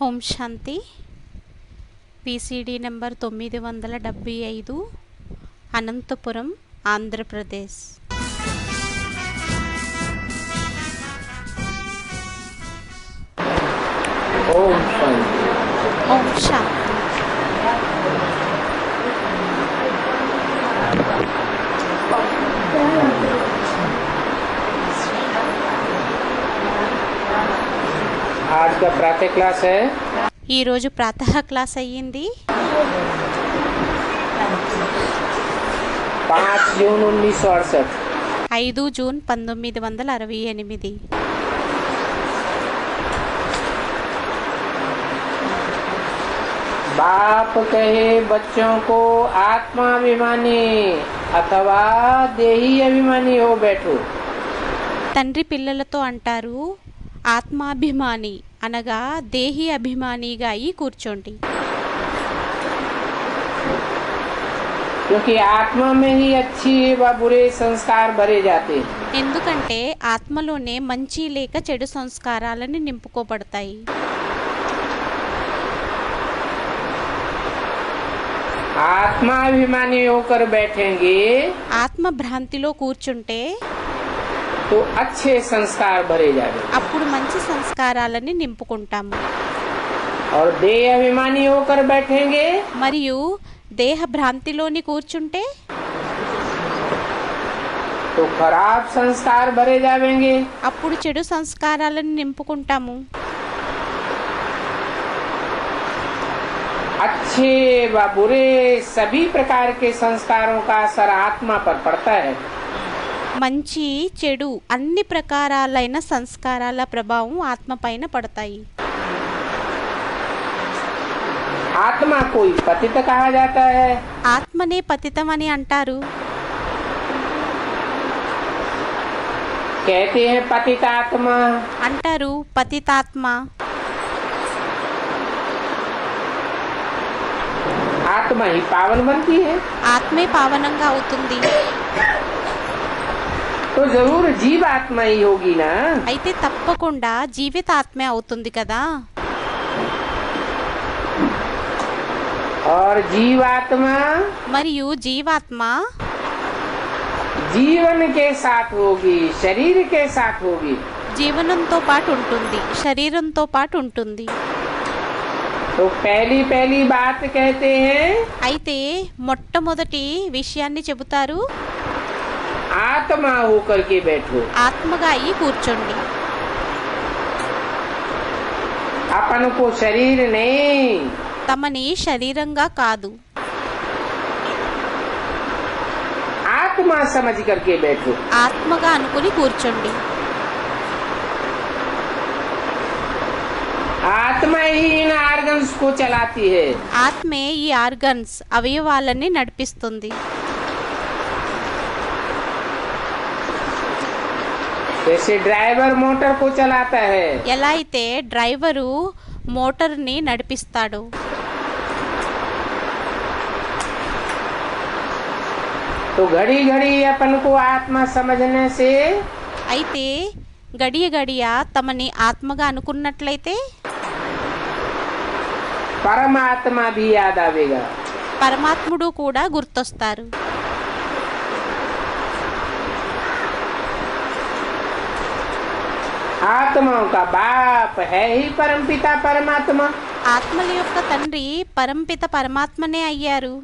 ఓం శాంతి. PCD number 975, Anantapuram, Andhra Pradesh. ఓం శాంతి. ఓం శాంతి. आज का प्रातः क्लास है ఈరోజు ప్రాతः క్లాస్ అయ్యింది. 5 जून 1968. 5 జూన్ 1968. बाप कहे बच्चों को आत्माभिमानी अथवा देही अभिमानी हो बैठो. తండ్రి పిల్లలతో అంటారు, ఆత్మాభిమాని అనగా దేహి అభిమానిగా అయి కూర్చోండి. क्योंकि आत्मा में ही अच्छी व बुरे संस्कार भरे जाते हैं. ఎందుకంటే ఆత్మలోనే మంచి లేక చెడు సంస్కారాలని నింపుకోబడతాయి. आत्माभिमानी होकर बैठेंगे ఆత్మ భ్రాంతిలో కూర్చుంటే तो अच्छे संस्कार भरे जाएंगे. అప్పుడు మంచి సంస్కారాలని నింపుకుంటాము. और देह अभिमानी होकर बैठेंगे మరియు దేహ భ్రాంతిలోని కూర్చుంటే तो खराब संस्कार भरे जाएंगे. అప్పుడు చెడు సంస్కారాలను నింపుకుంటాము. अच्छे व बुरे सभी प्रकार के संस्कारों का असर आत्मा पर पड़ता है. మంచి చెడు అన్ని ప్రకారాలైన సంస్కారాల ప్రభావం ఆత్మ పైన పడతాయి. आत्मा कोई पतित कहा जाता है. ఆత్మనే పతితం అని అంటారు. कहते हैं पतित आत्मा. అంటారు పతితాత్మ. आत्मा ही पावन बनती है ఆత్మే పావనంగా అవుతుంది. तो जरूर जीव आत्मा ही होगी ना. అయితే తప్పకుండా జీవితాత్మే అవుతుంది కదా. और जीवात्मा మరియు జీవాత్మ जीवन के साथ होगी, शरीर के साथ होगी. జీవనంతో పాటు ఉంటుంది, శరీరంతో పాటు ఉంటుంది. तो पहली बात कहते हैं అయితే మొట్టమొదటి విషయాన్ని చెబుతారు, आत्मा होकर के बैठो. ఆత్మగా అయి కూర్చోండి. अपन को शरीर नहीं, తమని శరీరంగా కాదు, आत्मा समझ करके बैठो. ఆత్మగా అనుకుని కూర్చోండి. आत्मा ही इन आर्गन्स को चलाती है. ఆత్మే ఈ ఆర్గన్స్ అవయవాలని నడిపిస్తుంది. जैसे ड्राइवर मोटर को चलाता है, ఎలా అయితే డ్రైవరు మోటార్ని నడిపిస్తాడు, तो घड़ी घड़ी अपन को आत्मा समझने से అయితే గడియ గడియ తమని ఆత్మగా అనుకున్నట్లయితే परमात्मा भी याद आवेगा. పరమాత్ముడు కూడా గుర్తొస్తారు. आत्माओं का बाप है ही परमपिता परमात्मा. ఆత్మల యొక్క తండ్రి పరంపిత పరమాత్మనే అయ్యారు.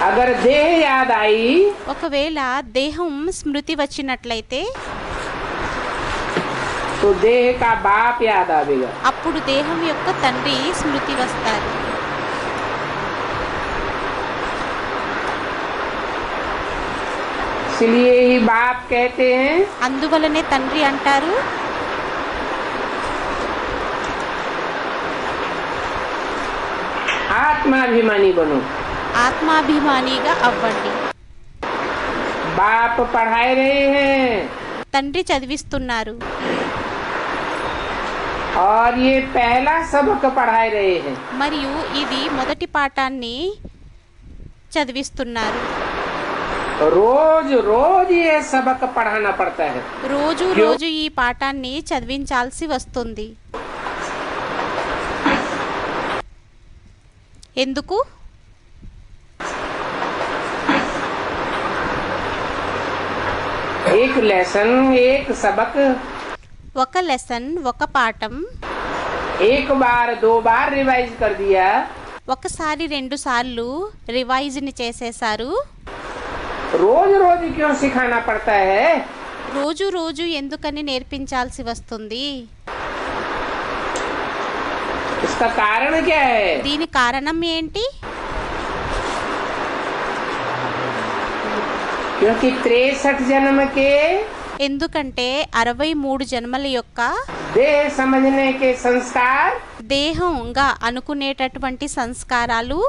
अगर देह याद आई ఒకవేళ దేహం స్మృతి వచ్చినట్లయితే तो देह का बाप याद आवेगा. అప్పుడు దేహం యొక్క తండ్రి స్మృతి వస్తారు. इसलिए ही बाप कहते हैं అందువలనే తండ్రి అంటారు, आत्माभिमानी बनो. ఆత్మాభిమానిగా అవ్వండి. बाप पढ़ाए रहे हैं తండ్రి చదివిస్తున్నారు. और ये पहला सबक पढ़ाए रहे हैं. మరియు ఇది మొదటి పాఠాన్ని చదివిస్తున్నారు. रोज रोज ये सबक पढ़ाना पड़ता है। రోజు क्यों? రోజు ఈ పాఠాన్ని చదివించాల్సి వస్తుంది. ఎందుకు? एक लेसन एक सबक ఒక లెసన్ ఒక పాఠం एक बार दो बार रिवाइज कर दिया, ఒకసారి రెండు సార్లు రివైజ్ని చేసేశారు. रोज रोज क्यों सिखाना पड़ता है? రోజు రోజు ఎందుకని నేర్పించాల్సి వస్తుంది? इसका कारण क्या है? దీని కారణం ఏంటి? क्योंकि 63 जन्म के ఎందుకంటే 63 జన్మల యొక్క देह समझने के संस्कार దేహంగా అనుకునేటటువంటి సంస్కారాలు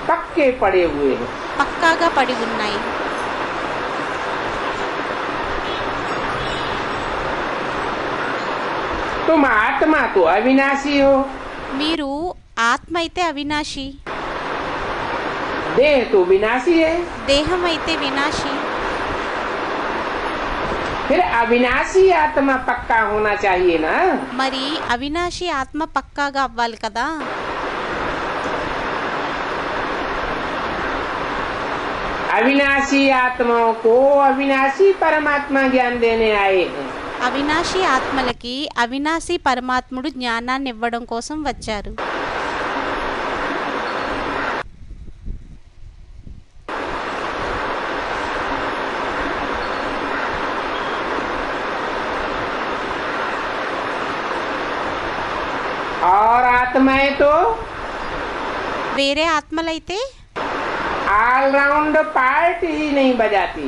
पक्के पड़े हुए हैं। పక్కాగా పడి ఉన్నాయి. तुम आत्मा तो अविनाशी हो, మీరు ఆత్మ అయితే అవినాశి, देह तो विनाशी है। దేహం అయితే వినాశి. फिर अविनाशी आत्मा पक्का होना चाहिए ना। మరి అవినాశి ఆత్మ పక్కాగా అవ్వాలి కదా. अविनाशी आत्माओं को अविनाशी परमात्मा ज्ञान देने आए हैं। అవినాశి ఆత్మలకి అవినాశి పరమాత్ముడు జ్ఞానాన్ని ఇవ్వడం కోసం వచ్చారు. और आत्माएं तो వేరే ఆత్మలైతే ऑलराउंड पार्ट ही नहीं बजाती।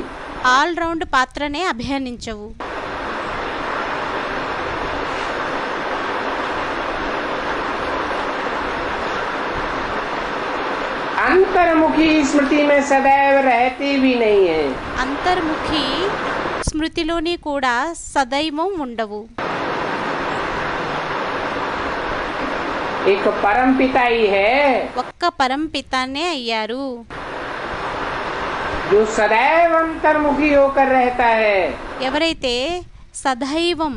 ఆల్ రౌండ్ పాత్రనే అభినయించవు. अंतर्मुखी स्मृति में सदैव रहती भी नहीं है। అంతర్ముఖి స్మృతిలోని కూడా సదైవం ఉండవు. एक परम पिता ही है ఒక్క పరంపితానే అయ్యారు, जो सदैव अंतर्मुखी होकर रहता है। ఎవరైతే సదైవం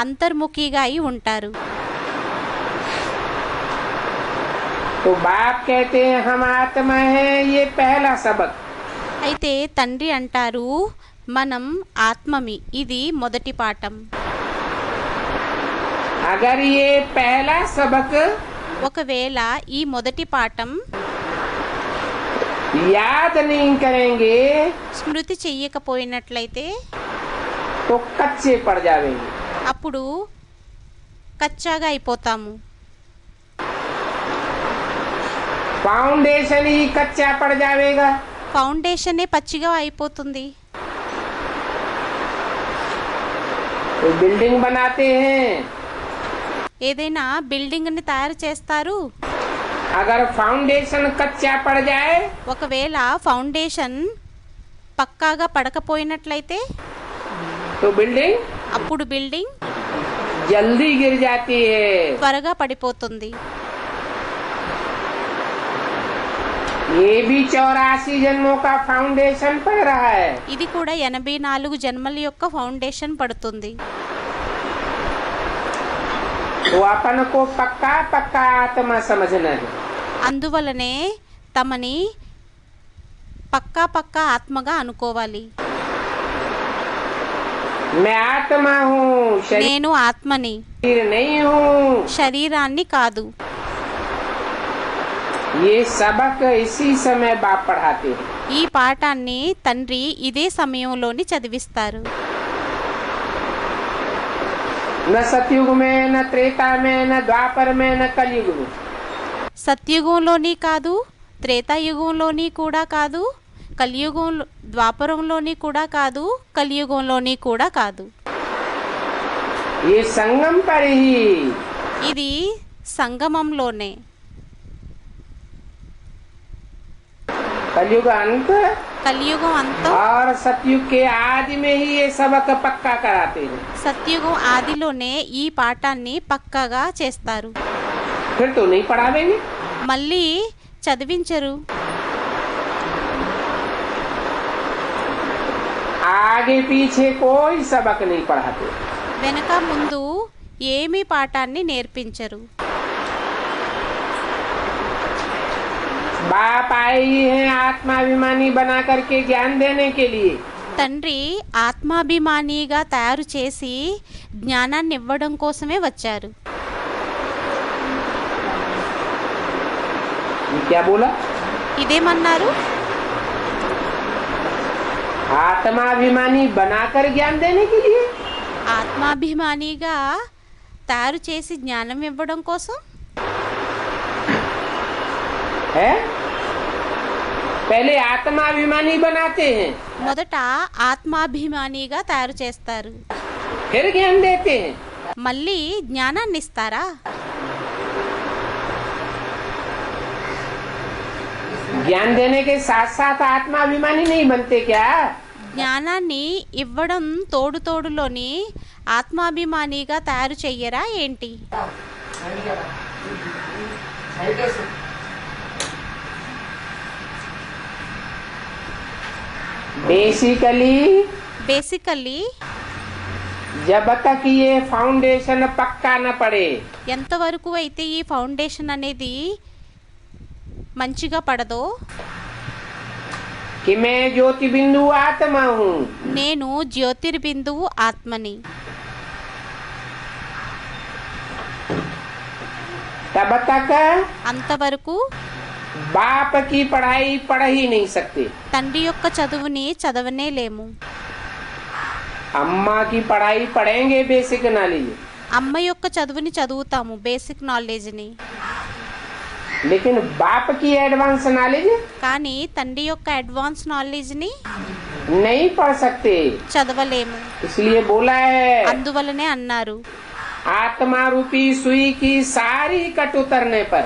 అంతర్ముఖిగా అయి ఉంటారు. तो बाप कहते हैं हम आत्मा हैं, ये पहला सबक। అయితే తండ్రి అంటారు మనం ఆత్మమి, ఇది మొదటి పాఠం. अगर ये पहला सबक ఒకవేళ ఈ మొదటి పాఠం याद नहीं करेंगे స్మృతి చెయ్యకపోయినట్లయితే तो कच्चे पड़ जाएंगे। అప్పుడు కచ్చాగా అయిపోతాము. फाउंडेशन ही कच्चा पड़ जाएगा। ఫౌండేషనే పచ్చిగా అయిపోతుంది. तो बिल्डिंग बनाते हैं, ఏదైనా బిల్డింగ్ని తయారు చేస్తారు, अगर फाउंडेशन कच्चा पड़ जाए ఒకవేళ ఫౌండేషన్ పక్కాగా పడకపోయినట్లయితే तो बिल्डिंग అప్పుడు బిల్డింగ్ जल्दी गिर जाती है। త్వరగా పడిపోతుంది. ये भी 84 जन्मों का फाउंडेशन पड़ रहा है। ఇది కూడా 84 జన్మల యొక్క ఫౌండేషన్ పడుతుంది. तो अपन को पक्का पक्का आत्मा समझना है। అందువలనే తమని పక్కా పక్కా ఆత్మగా అనుకోవాలి. मैं आत्मा हूँ, నేను ఆత్మని, शरीर नहीं हूँ। శరీరాన్ని కాదు. ये सबक इसी समय बाप पढ़ाते हैं। ఈ పాఠాన్ని తండ్రి ఇదే సమయంలోని చదివిస్తారు. न सतयुग में, न त्रेता में, न द्वापर में, न कलयुग में। సత్యుగంలోని కాదు, త్రేతాయుగంలోని కూడా కాదు, కలియుగంలో ద్వాపరంలోని కూడా కాదు, కలియుగంలోని కూడా కాదు. ये संगम पर ही ఇది సంగమంలోనే. कलयुग अंत కలియుగం అంతం, और सतयुग के आदि में ही ये सबक पक्का कराते हैं। సత్యుగం ఆదిలోనే ఈ పాఠాన్ని పక్కాగా చేస్తారు. फिर तो नहीं पढ़ावेंगे। మళ్ళీ చదివించరు. आगे पीछे कोई सबक नहीं पढ़ाते। వెనక ముందు ఏమీ పాఠాన్ని నేర్పించరు. बाप आए ही हैं आत्माभिमानी बना करके ज्ञान देने के लिए। తండ్రి ఆత్మాభిమానిగా తయారు చేసి జ్ఞానాన్ని ఇవ్వడం కోసమే వచ్చారు. ये क्या बोला? ఇదేమన్నారు? आत्माभिमानी बनाकर ज्ञान देने के लिए। ఆత్మాభిమానిగా తయారు చేసి జ్ఞానం ఇవ్వడం కోసం. है पहले आत्माभिमानी बनाते हैं, మొదట ఆత్మాభిమానిగా తయారు చేస్తారు, फिर ज्ञान देते हैं। మళ్ళీ జ్ఞానాన్ని ఇస్తారా? ज्ञान देने के साथ साथ आत्माभिमानी नहीं बनते क्या? జ్ఞానాన్ని ఇవ్వడం తోడు తోడులోని ఆత్మాభిమానిగా తయారు చెయ్యరా ఏంటి? బేసికల్లీ जब तक ये फाउंडेशन पक्का न पड़े, ఎంతవరకు అయితే ఈ ఫౌండేషన్ అనేది మంచిగా పడదో, कि मैं ज्योति बिंदु आत्मा हूँ, నేను జ్యోతిర్బిందువు ఆత్మని, तब तक అంతవరకు बाप की पढ़ाई पढ़ ही नहीं सकते। తండ్రి యొక్క చదువుని చదవనే లేము. अम्मा की पढ़ाई पढ़ेंगे बेसिक नॉलेज, అమ్మ యొక్క చదువుని చదువుతాము, బేసిక్ నాలెడ్జ్ని. लेकिन बाप की एडवांस नॉलेज కానీ తండ్రి యొక్క అడ్వాన్స్ నాలెడ్జ్ని नहीं पढ़ सकते। చదవలేము. इसलिए बोला है అందువలనే అన్నారు, आत्मा रूपी सुई की सारी कट उतरने पर,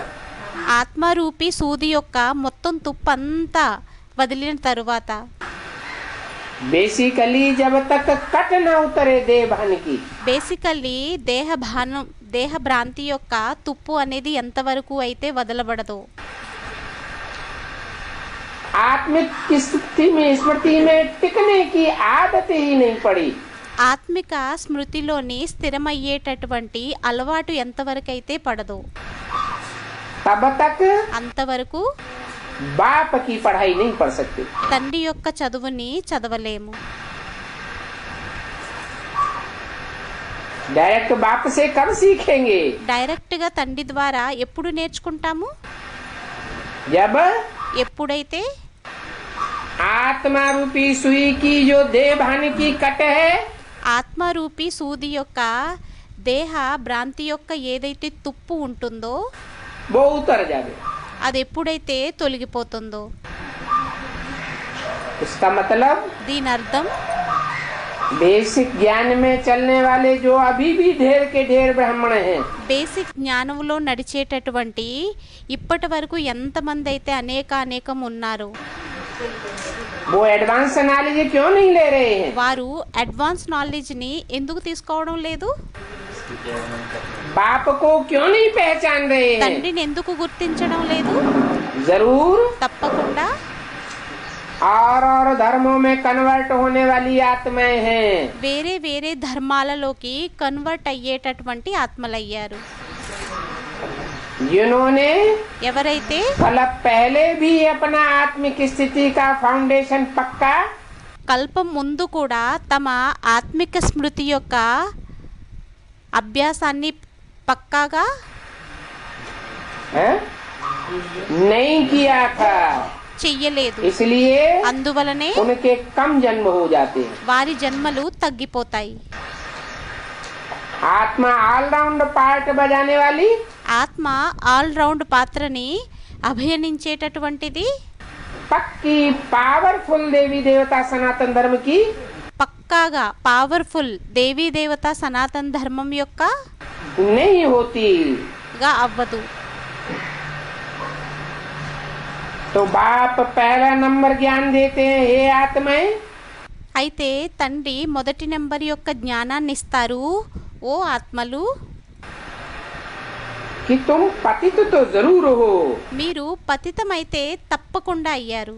ఆత్మరూపి సూది యొక్క మొత్తం తుప్పంతా వదిలిన తరువాత, बेसिकली जब तक कट न उतरे देह भान की, బేసికల్లీ దేహ భ్రాంతి యొక్క తుప్పు అనేది ఎంతవరకు అయితే వదలబడదో, आत्मिक स्थिति में स्मृति में टिकने की आदत ही नहीं पड़ी, ఆత్మిక స్మృతిలోని స్థిరమయ్యేటటువంటి అలవాటు ఎంతవరకు అయితే పడదో, तब तक అంతవరకు बाप की पढ़ाई नहीं पढ़ सकते। తండ్రి యొక్క చదువుని చదవలేము. डायरेक्ट बाप से कब सीखेंगे? డైరెక్ట్గా తండ్రి ద్వారా ఎప్పుడు నేర్చుకుంటాము? जब ఎప్పుడైతే आत्मा रूपी सुई की जो देह भान की कट है, ఆత్మరూపి సూది యొక్క దేహ భ్రాంతి యొక్క ఏదైతే తుప్పు ఉంటుందో वो उतर जाए। అది ఎప్పుడైతే తొలగిపోతుందో, इसका मतलब దీని అర్థం बेसिक ज्ञान में चलने वाले जो अभी भी ढेर के ढेर ब्राह्मण हैं, బేసిక్ జ్ఞానంలో నడిచేటటువంటి ఇప్పటి వరకు ఎంతమంది అయితే అనేకం ఉన్నారు, वो एडवांस नॉलेज क्यों नहीं ले रहे हैं? వారు అడ్వాన్స్ నాలెడ్జ్ని ఎందుకు తీసుకోవడం లేదు? बाप को क्यों नहीं पहचान रहे हैं? తండ్రిని ఎందుకు గుర్తించడం లేదు? जरूर తప్పకుండా और धर्मों में कन्वर्ट होने वाली आत्माएं हैं, వేరే వేరే ధర్మాలలోకి కన్వర్ట్ అయ్యేటటువంటి ఆత్మలయ్యారు. जिन्होंने ఎవరైతే कल पहले भी अपना आत्मिक स्थिति का फाउंडेशन पक्का కల్పం ముందు కూడా తమ ఆత్మిక స్మృతి యొక్క అభ్యాసాన్ని పక్కాగా है? नहीं किया था, చెయ్యలేదు. इसलिए అందువలనే उनके कम जन्म हो जाते हैं। వారి జన్మలు తగ్గిపోతాయి. आत्मा ऑलराउंड पार्ट बजाने वाली ఆత్మ ఆల్రౌండ్ పాత్రని అభినయించేటటువంటిది, पक्की पावरफुल देवी देवता सनातन धर्म की పక్కాగా పవర్ఫుల్ దేవీ దేవత సనాతన ధర్మం యొక్క नहीं होती। గా అవ్వదు. तो बाप पहला नंबर ज्ञान देते हैं, हे आत्माएं, అయితే తండ్రి మొదటి నెంబర్ యొక్క జ్ఞానాన్ని ఇస్తారు, ఓ ఆత్మలు, कि तुम पतित तो जरूर हो, మీరు పతితమైతే తప్పకుండా అయ్యారు.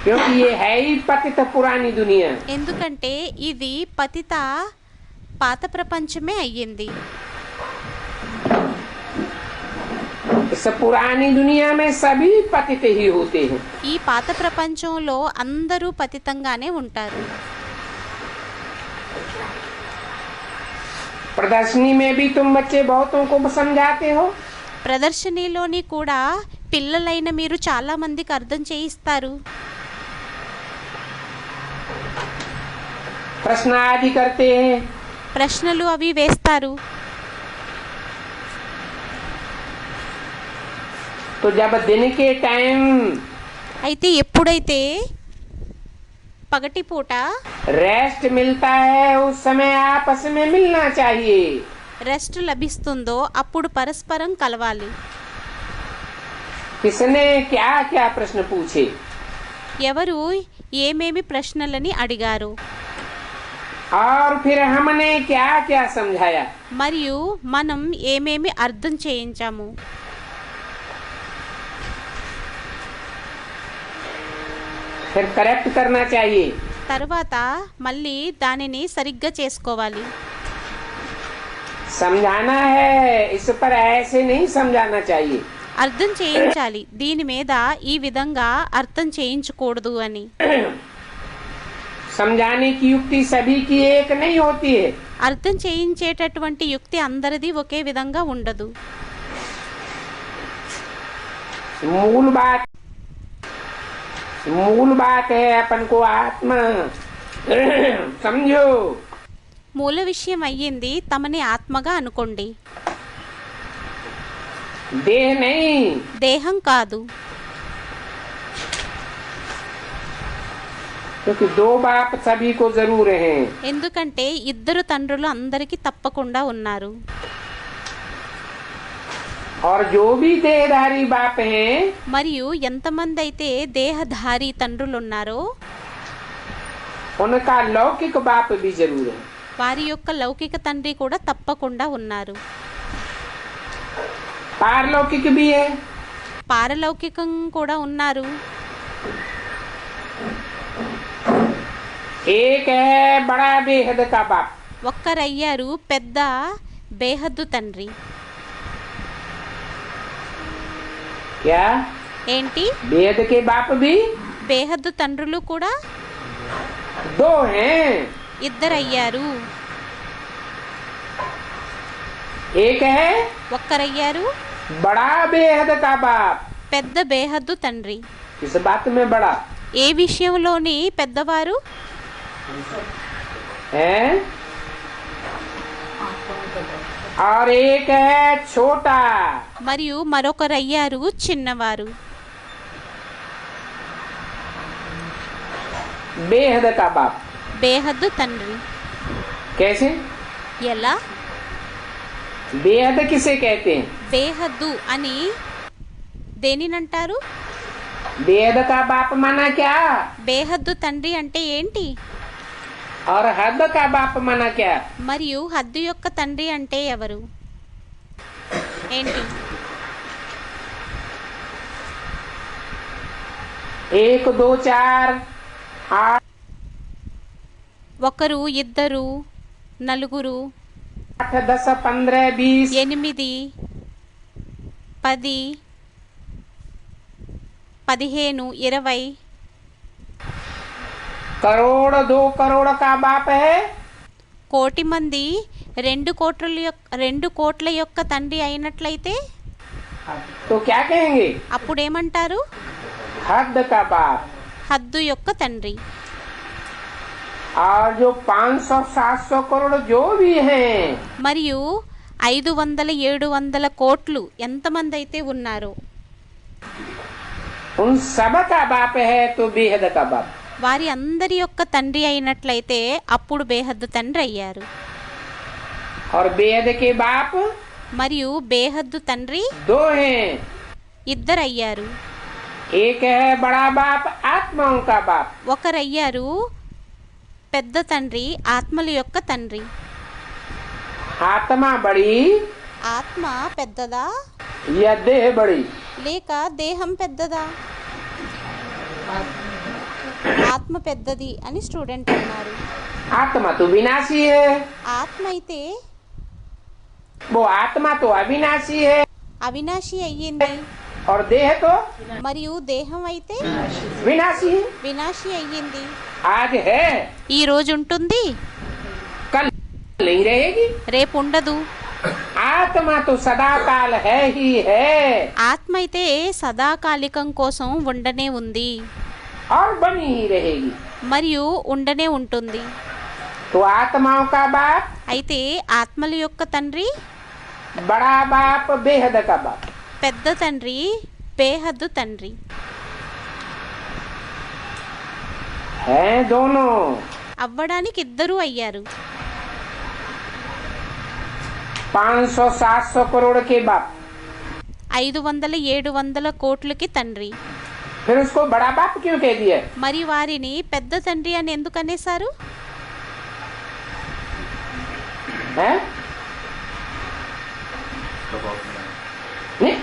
क्योंकि ये है ही पतित पुरानी दुनिया। ఎందుకంటే ఇది పతిత పాత ప్రపంచమే అయ్యింది. इस पुरानी दुनिया में सभी पतित ही होते हैं। ఈ పాత ప్రపంచంలో అందరూ పతితంగానే ఉంటారు. प्रदर्शनी में भी तुम बच्चे बहुतों को समझाते हो। ప్రదర్శనలోని కూడా పిల్లలైన మీరు చాలా మందికి అర్థం చేయిస్తారు. प्रश्न आदि करते हैं। ప్రశ్నలు అవి వేస్తారు. तो जब दिन के टाइम అయితే ఎప్పుడైతే పగటిపూట रेस्ट मिलता है उस समय आपस में मिलना चाहिए। రెస్ట్ లభిస్తుందో అప్పుడు పరస్పరం కలవాలి. किसने क्या क्या प्रश्न पूछे, ఎవరు ఏమేమి ప్రశ్నలని అడిగారు, और फिर हमने क्या क्या समझाया। మరియు మనం ఏమేమి అర్థం చేయించాము. फिर करेक्ट करना चाहिए। తర్వాత మళ్ళీ దానిని సరిగ్గా చేసుకోవాలి. समझाना है, इस पर ऐसे नहीं समझाना चाहिए। అర్థం చేయించాలి, దీని మీద ఈ విధంగా అర్థం చేయించకూడదు అని. समझाने की युक्ति सभी की एक नहीं होती है। అర్థం చేయించేటటువంటి యుక్తి అందరిది ఒకే విధంగా ఉండదు. मूल बात है अपन को आत्मा समझो। మూల విషయం అయ్యింది తమని ఆత్మగా అనుకోండి, देह नहीं। దేహం కాదు. क्योंकि दो बाप सभी को जरूर हैं। ఎందుకంటే ఇద్దరు తండ్రులు అందరికీ తప్పకుండా ఉన్నారు. और जो भी देहधारी बाप हैं మరియు ఎంతమంది అయితే దేహధారి తండ్రులు ఉన్నారో उनका लौकिक बाप भी जरूर है। వారి యొక్క లౌకిక తండ్రి కూడా తప్పకుండా ఉన్నారు. पारलौकिक भी है। పారలౌకికం కూడా ఉన్నారు. एक है बड़ा बेहद का बाप। ఒక్కరయ్యారు పెద్ద బేహద్దు తండ్రి. क्या ఏంటి, बेहद के बाप भी బేహద్దు తండ్రులు కూడా दो हैं। ఇద్దరయ్యారు. एक है ఒక్కరయ్యారు बड़ा बेहद का बाप। పెద్ద బేహద్దు తండ్రి. इस बात में बड़ा ఏ విషయంలోని పెద్దవారు, है, और एक है छोटा। మరియు మరొకరయ్యారు చిన్నవారు. बेहद का बाप బేహద్దు తండ్రి. कैसे? ఎలా? बेहद किसे कहते हैं? బేహద్దు అని దేనినంటారు? बेहद का बाप माना क्या, బేహద్దు తండ్రి అంటే ఏంటి, और हद का बाप माना क्या? మరియు హద్దు యొక్క తండ్రి అంటే ఎవరు, ఏంటి? एक दो चार आठ ఒకరు, ఇద్దరు, నలుగురు, 10 15 20 8 10 15 20 करोड़ 2 करोड़ का बाप है। కోటి మంది 2 కోట్ల యొక్క తండ్రి అయినట్లయితే तो क्या कहेंगे? అప్పుడేమంటారు? हद का बाप। హద్దు యొక్క తండ్రి. और जो 500 700 करोड़ जो भी हैं మరియు 500 700 కోట్లు ఎంతమంది అయితే ఉన్నారో उन सब का बाप है तो बेहद का बाप। వారి అందరి యొక్క తండ్రి అయినట్లయితే అప్పుడు బేహద్దు తండ్రి అయ్యారు. और बेहद के बाप మరియు బేహద్దు తండ్రి दो हैं। ఇద్దరయ్యారు. एक है बड़ा बाप आत्माओं का बाप। ఒకరయ్యారు పెద్ద తండ్రి, ఆత్మల యొక్క తండ్రి. आत्मा बड़ी ఆత్మ పెద్దదా या देह बड़ी? లేక దేహం పెద్దదా? ఆత్మ పెద్దది అని స్టూడెంట్ అన్నారు. आत्मा तो विनाशी है, ఆత్మ అయితే वो आत्मा तो अविनाशी है, అవినాశి అయ్యింది, और देह तो మరియు దేహం అయితే विनाशी है. వినాశి అయ్యింది. आज है, ఈ రోజు ఉంటుంది, कल नहीं रहेगी. రేపు ఉండదు. आत्मा तो सदाकाल है ही है, ఆత్మ అయితే సదాకాలికం కోసం ఉండనే ఉంది और बनी ही रहेगी. మరియు ఉండనే ఉంటుంది. तो आत्माओं का बाप, అయితే ఆత్మల యొక్క తండ్రి, बड़ा बाप बेहद का बाप. పెద్ద తండ్రి, బేహద్దు తండ్రి. है दोनों. అవ్వడానికి ఇద్దరూ అయ్యారు. 500-700 करोड़ के बाप, 500-700 కోట్లకి తండ్రి. फिर उसको बड़ा बाप क्यों कह दिया? మరి వారిని పెద్ద తండ్రి అని ఎందుకు అనేశారు? है नहीं,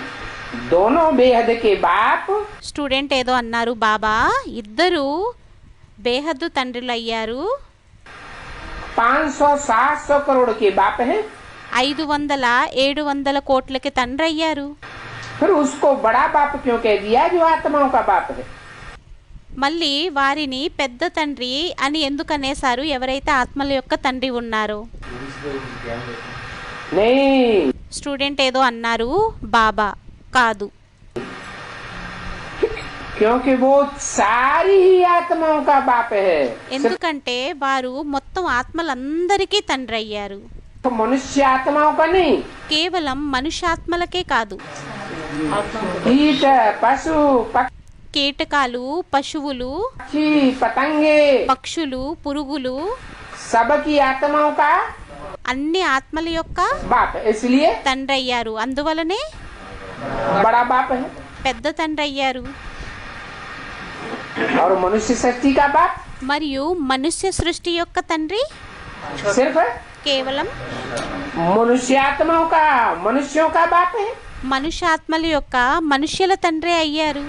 दोनों बेहद के बाप స్టూడెంట్ ఏదో అన్నారు, బాబా ఇద్దరు బేహద్దు తండ్రులు అయ్యారు. 500-700 करोड़ के बाप हैं, 500-700 కోట్లకి తండ్రి అయ్యారు. फिर उसको बड़ा बाप क्यों कह दिया जो आत्माओं का बाप है? మళ్ళీ వారిని పెద్ద తండ్రి అని ఎందుకు అనేశారు ఎవరైతే ఆత్మల యొక్క తండ్రి ఉన్నారో? नहीं, స్టూడెంట్ ఏదో అన్నారు, బాబా కాదు, क्योंकि वो सारी ही आत्माओं का बाप है. सिर्फ ఎందుకంటే వారు మొత్తం ఆత్మలందరికీ తండ్రి అయ్యారు. मनुष्य आत्माओं का नहीं. కేవలం మనుష్యాత్మలకే కాదు, कीट, पशु, కీటకాలు, పశువులు, पक्षी, पतंगे, పక్షులు, పురుగులు सबकी आत्माओं का అన్ని ఆత్మల యొక్క बाप है. इसलिए తండ్రి అయ్యారు. అందువలనే बड़ा बाप है. పెద్ద తండ్రి అయ్యారు. और मनुष्य सृष्टि का बाप మరియు మనుష్య సృష్టి యొక్క తండ్రి सिर्फ కేవలం मनुष्य आत्माओं का, मनुष्यों का बाप है. మనుష్యాత్మల యొక్క మనుష్యుల తండ్రి అయ్యారు.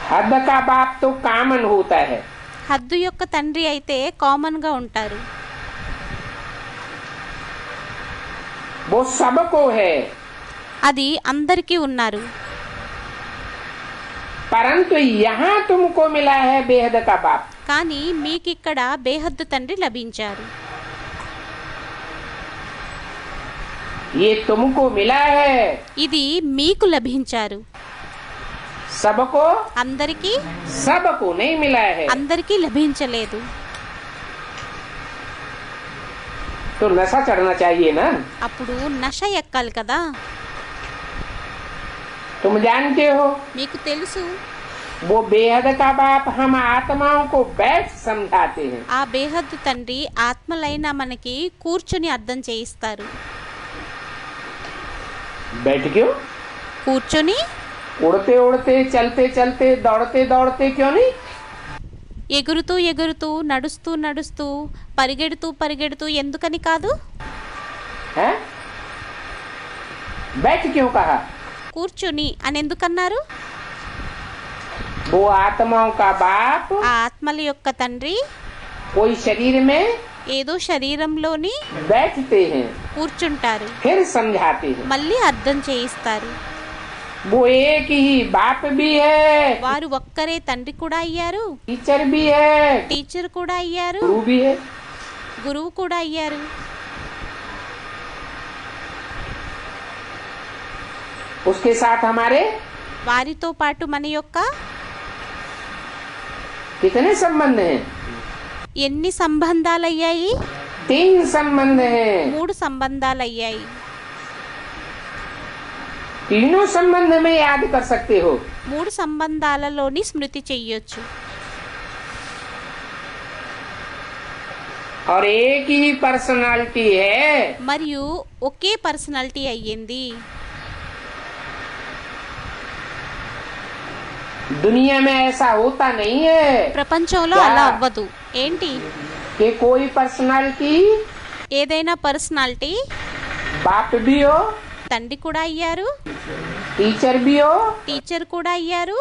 हद का बाप तो कॉमन होता है. హద్దు యొక్క తండ్రి అయితే కామన్ గా ఉంటారు. वो सबको है, అది అందరికీ ఉన్నారు. परंतु यहाँ तुमको मिला है बेहद का बाप. కానీ మీకిక్కడ బేహద్దు తండ్రి లభించారు. ये तुमको मिला है, ఇది మీకు లభించారు. सबको అందరికీ सबको नहीं मिला है. అందరికీ లభించలేదు. तो नशा चढ़ना चाहिए ना. అప్పుడు నశ ఎక్కాలి కదా. तुम जानते हो మీకు తెలుసు, वो बेहद का बाप हम आत्माओं को बैठ समझाते हैं. ఆ బేహద్దు తండ్రి ఆత్మలైన మనకి కూర్చుని అర్థం చేయిస్తారు. बैठ क्यों? కూర్చొని उड़ते उड़ते, चलते चलते, दौड़ते दौड़ते क्यों नहीं? ఎగురుతూ ఎగురుతూ, నడుస్తూ నడుస్తూ, పరిగెడుతూ పరిగెడుతూ ఎందుకని కాదు? है? बैठ क्यों कहा? కూర్చుని అని ఎందుకన్నారు? वो आत्माओं का बाप ఆ ఆత్మల యొక్క తండ్రి कोई शरीर में ఏదో శరీరంలోని बैठते हैं, కూర్చుంటారు, फिर समझाते हैं. మళ్ళీ అర్థం చేయిస్తారు. वो एक ही बाप भी है, వారు ఒక్కరే తండ్రి కూడా అయ్యారు, टीचर भी है, టీచర్ కూడా అయ్యారు, गुरु भी है. గురువు కూడా అయ్యారు. उसके साथ हमारे వారితో పాటు మన యొక్క कितने संबंध हैं? ఎన్ని సంబంధాలయ్యాయి? 3 संबंध हैं. 3 సంబంధాలయ్యాయి. तीनों संबंध में याद कर सकते हो. 3 సంబంధాలలోని స్మృతి చెయ్యొచ్చు. और एक ही पर्सनालिटी है. మరియు ఒకే పర్సనాలిటీ అయ్యింది. दुनिया में ऐसा होता नहीं है ప్రపంచంలో क्या? అలా అవ్వదు. ఏంటి? कि कोई पर्सनालिटी ఏదైనా పర్సనాలిటీ बाप भी हो తండ్రి కూడా అయ్యారు, टीचर भी हो టీచర్ కూడా అయ్యారు,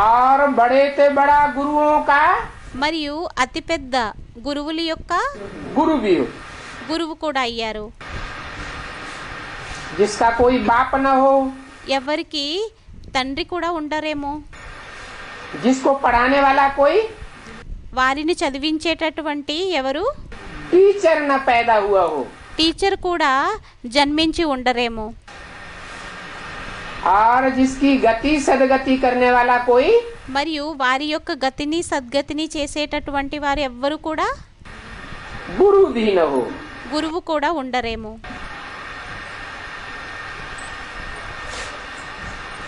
और बड़े से बड़ा गुरुओं का మరియు అతిపెద్ద గురువుల యొక్క गुरु भी हो, గురువు కూడా అయ్యారు. जिसका कोई बाप न हो, ఎవరికి తండ్రి కూడా ఉండరేమో, जिसको पढ़ाने वाला कोई వారిని చదివించేటటువంటి ఎవరు टीचर न पैदा हुआ हो, టీచర్ కూడా జన్మించి ఉండరేమో, और जिसकी गति सदगति करने वाला कोई మరియు వారి యొక్క గతిని సద్గతిని చేసేటటువంటి వారు ఎవ్వరు కూడా गुरु भी न हो. గురువు కూడా ఉండరేమో.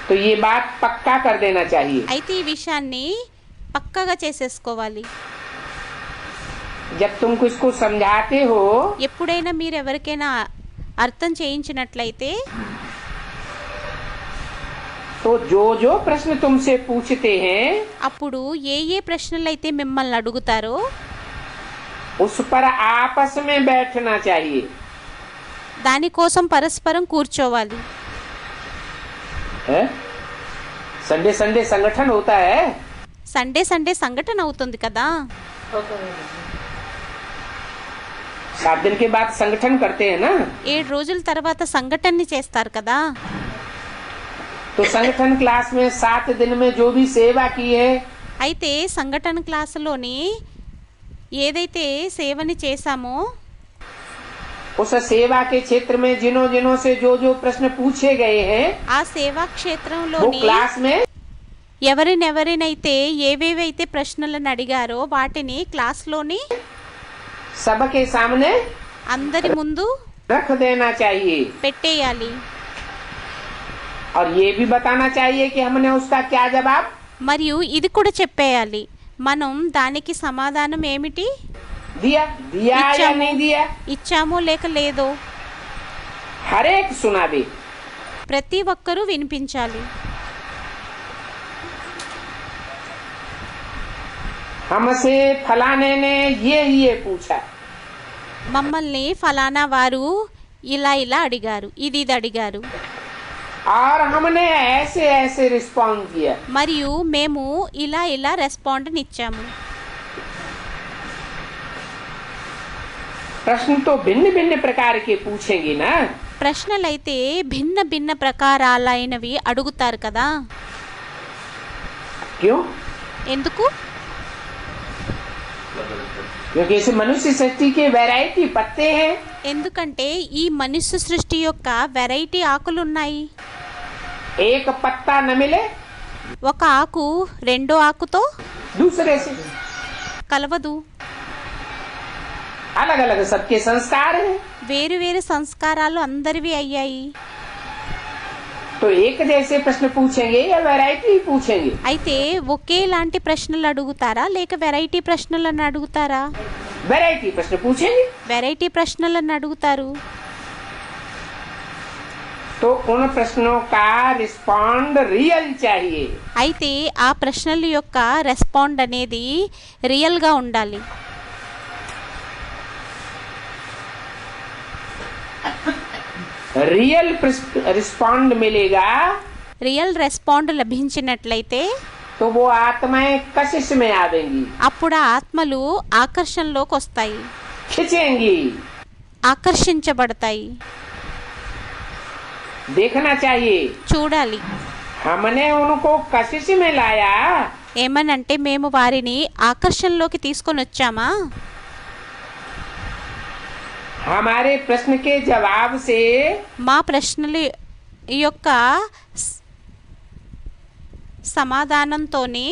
तो ये बात पक्का कर देना चाहिए. అయితే ఈ విషయాన్ని పక్కగా చేసేసుకోవాలి. जब तुम किसको समझाते हो ఎప్పుడైనా మీరు ఎవరికైనా అర్థం చేయించినట్లయితే तो जो जो प्रश्न तुमसे पूछते हैं అప్పుడు ఏ ఏ ప్రశ్నలు అయితే మిమ్మల్ని అడుగుతారో उस पर आपस में बैठना चाहिए. దానికోసం పరస్పరం కూర్చోవాలి. है? संडे संडे संगठन होता है. సండే సండే సంఘటన అవుతుంది కదా, 7 दिन के बाद संगठन करते हैं ना. 7 రోజుల తర్వాత సంఘటనని చేస్తారు కదా. तो संगठन क्लास में 7 दिन में जो भी सेवा की है అయితే సంఘటన క్లాసులోని ఏదైతే సేవని చేశామో उस सेवा के क्षेत्र में जिन्हों जिन्हों से जो जो प्रश्न पूछे गए हैं ఆ సేవా वो క్షేత్రంలోని क्लास में ఎవరినెవరినైతే ఏవేవైతే ప్రశ్నలను అడిగారో వాటిని క్లాస్లోని सबके सामने అందరి ముందు रख देना चाहिए. పెట్టేయాలి. और ये भी बताना चाहिए कि हमने उसका क्या जवाब మరియు ఇది కూడా చెప్పేయాలి, మనం దానికి సమాధానం ఏమిటి दिया दिया या इच्छा नहीं दिया. ఇచ్చామో లేక లేదో हर एक सुनावे. ప్రతి ఒక్కరూ వినిపించాలి. हमसे फलाने ने ये पूछा, మమ్మల్ని ఫలానా వారు ఇలా ఇలా అడిగారు, ఇది ఇది అడిగారు, और हमने ऐसे ऐसे रिस्पॉन्ड किया. మరియు మేము ఇలా ఇలా రెస్పాండ్ని ఇచ్చాము. प्रश्न तो भिन्न भिन्न प्रकार के पूछेंगे ना. ప్రశ్నలైతే భిన్న భిన్న ప్రకారాలైనవి అడుగుతారు కదా. क्यों? ఎందుకు? क्योंकि इस मनुष्य सृष्टि के वैरायटी पत्ते हैं. ఎందుకంటే ఈ మనుష్య సృష్టి యొక్క వెరైటీ ఆకులు ఉన్నాయి. एक पत्ता न मिले ఒక ఆకు రెండో ఆకుతో दूसरे से. కలవదు. अलग अलग सबके संस्कार हैं. వేరు వేరు సంస్కారాలు అందరివి అయ్యాయి. तो एक जैसे प्रश्न पूछेंगे या वैरायटी पूछेंगे. అయితే ఒకేలాంటి ప్రశ్నలు అడుగుతారా లేక వెరైటీ ప్రశ్నలను అడుగుతారా? वैरायटी प्रश्न पूछेंगे. వెరైటీ ప్రశ్నలను అడుగుతారు. तो उन प्रश्नों का रिस्पॉन्ड रियल चाहिए. అయితే ఆ ప్రశ్నల యొక్క రెస్పాండ్ అనేది రియల్గా ఉండాలి. रियल रिस्पॉन्ड मिलेगा రియల్ రెస్పాండ్ లభించినట్లయితే तो वो आत्माएं कशिश में आवेंगी, అప్పుడు ఆ ఆత్మలు ఆకర్షణలోకి వస్తాయి, खिंचेंगी. ఆకర్షించబడతాయి. देखना चाहिए చూడాలి. हमने उनको कशिश में लाया ఏమనంటే మేము వారిని ఆకర్షణలోకి తీసుకొని వచ్చామా? हमारे प्रश्न के जवाब से మా ప్రశ్నల యొక్క సమాధానంతోని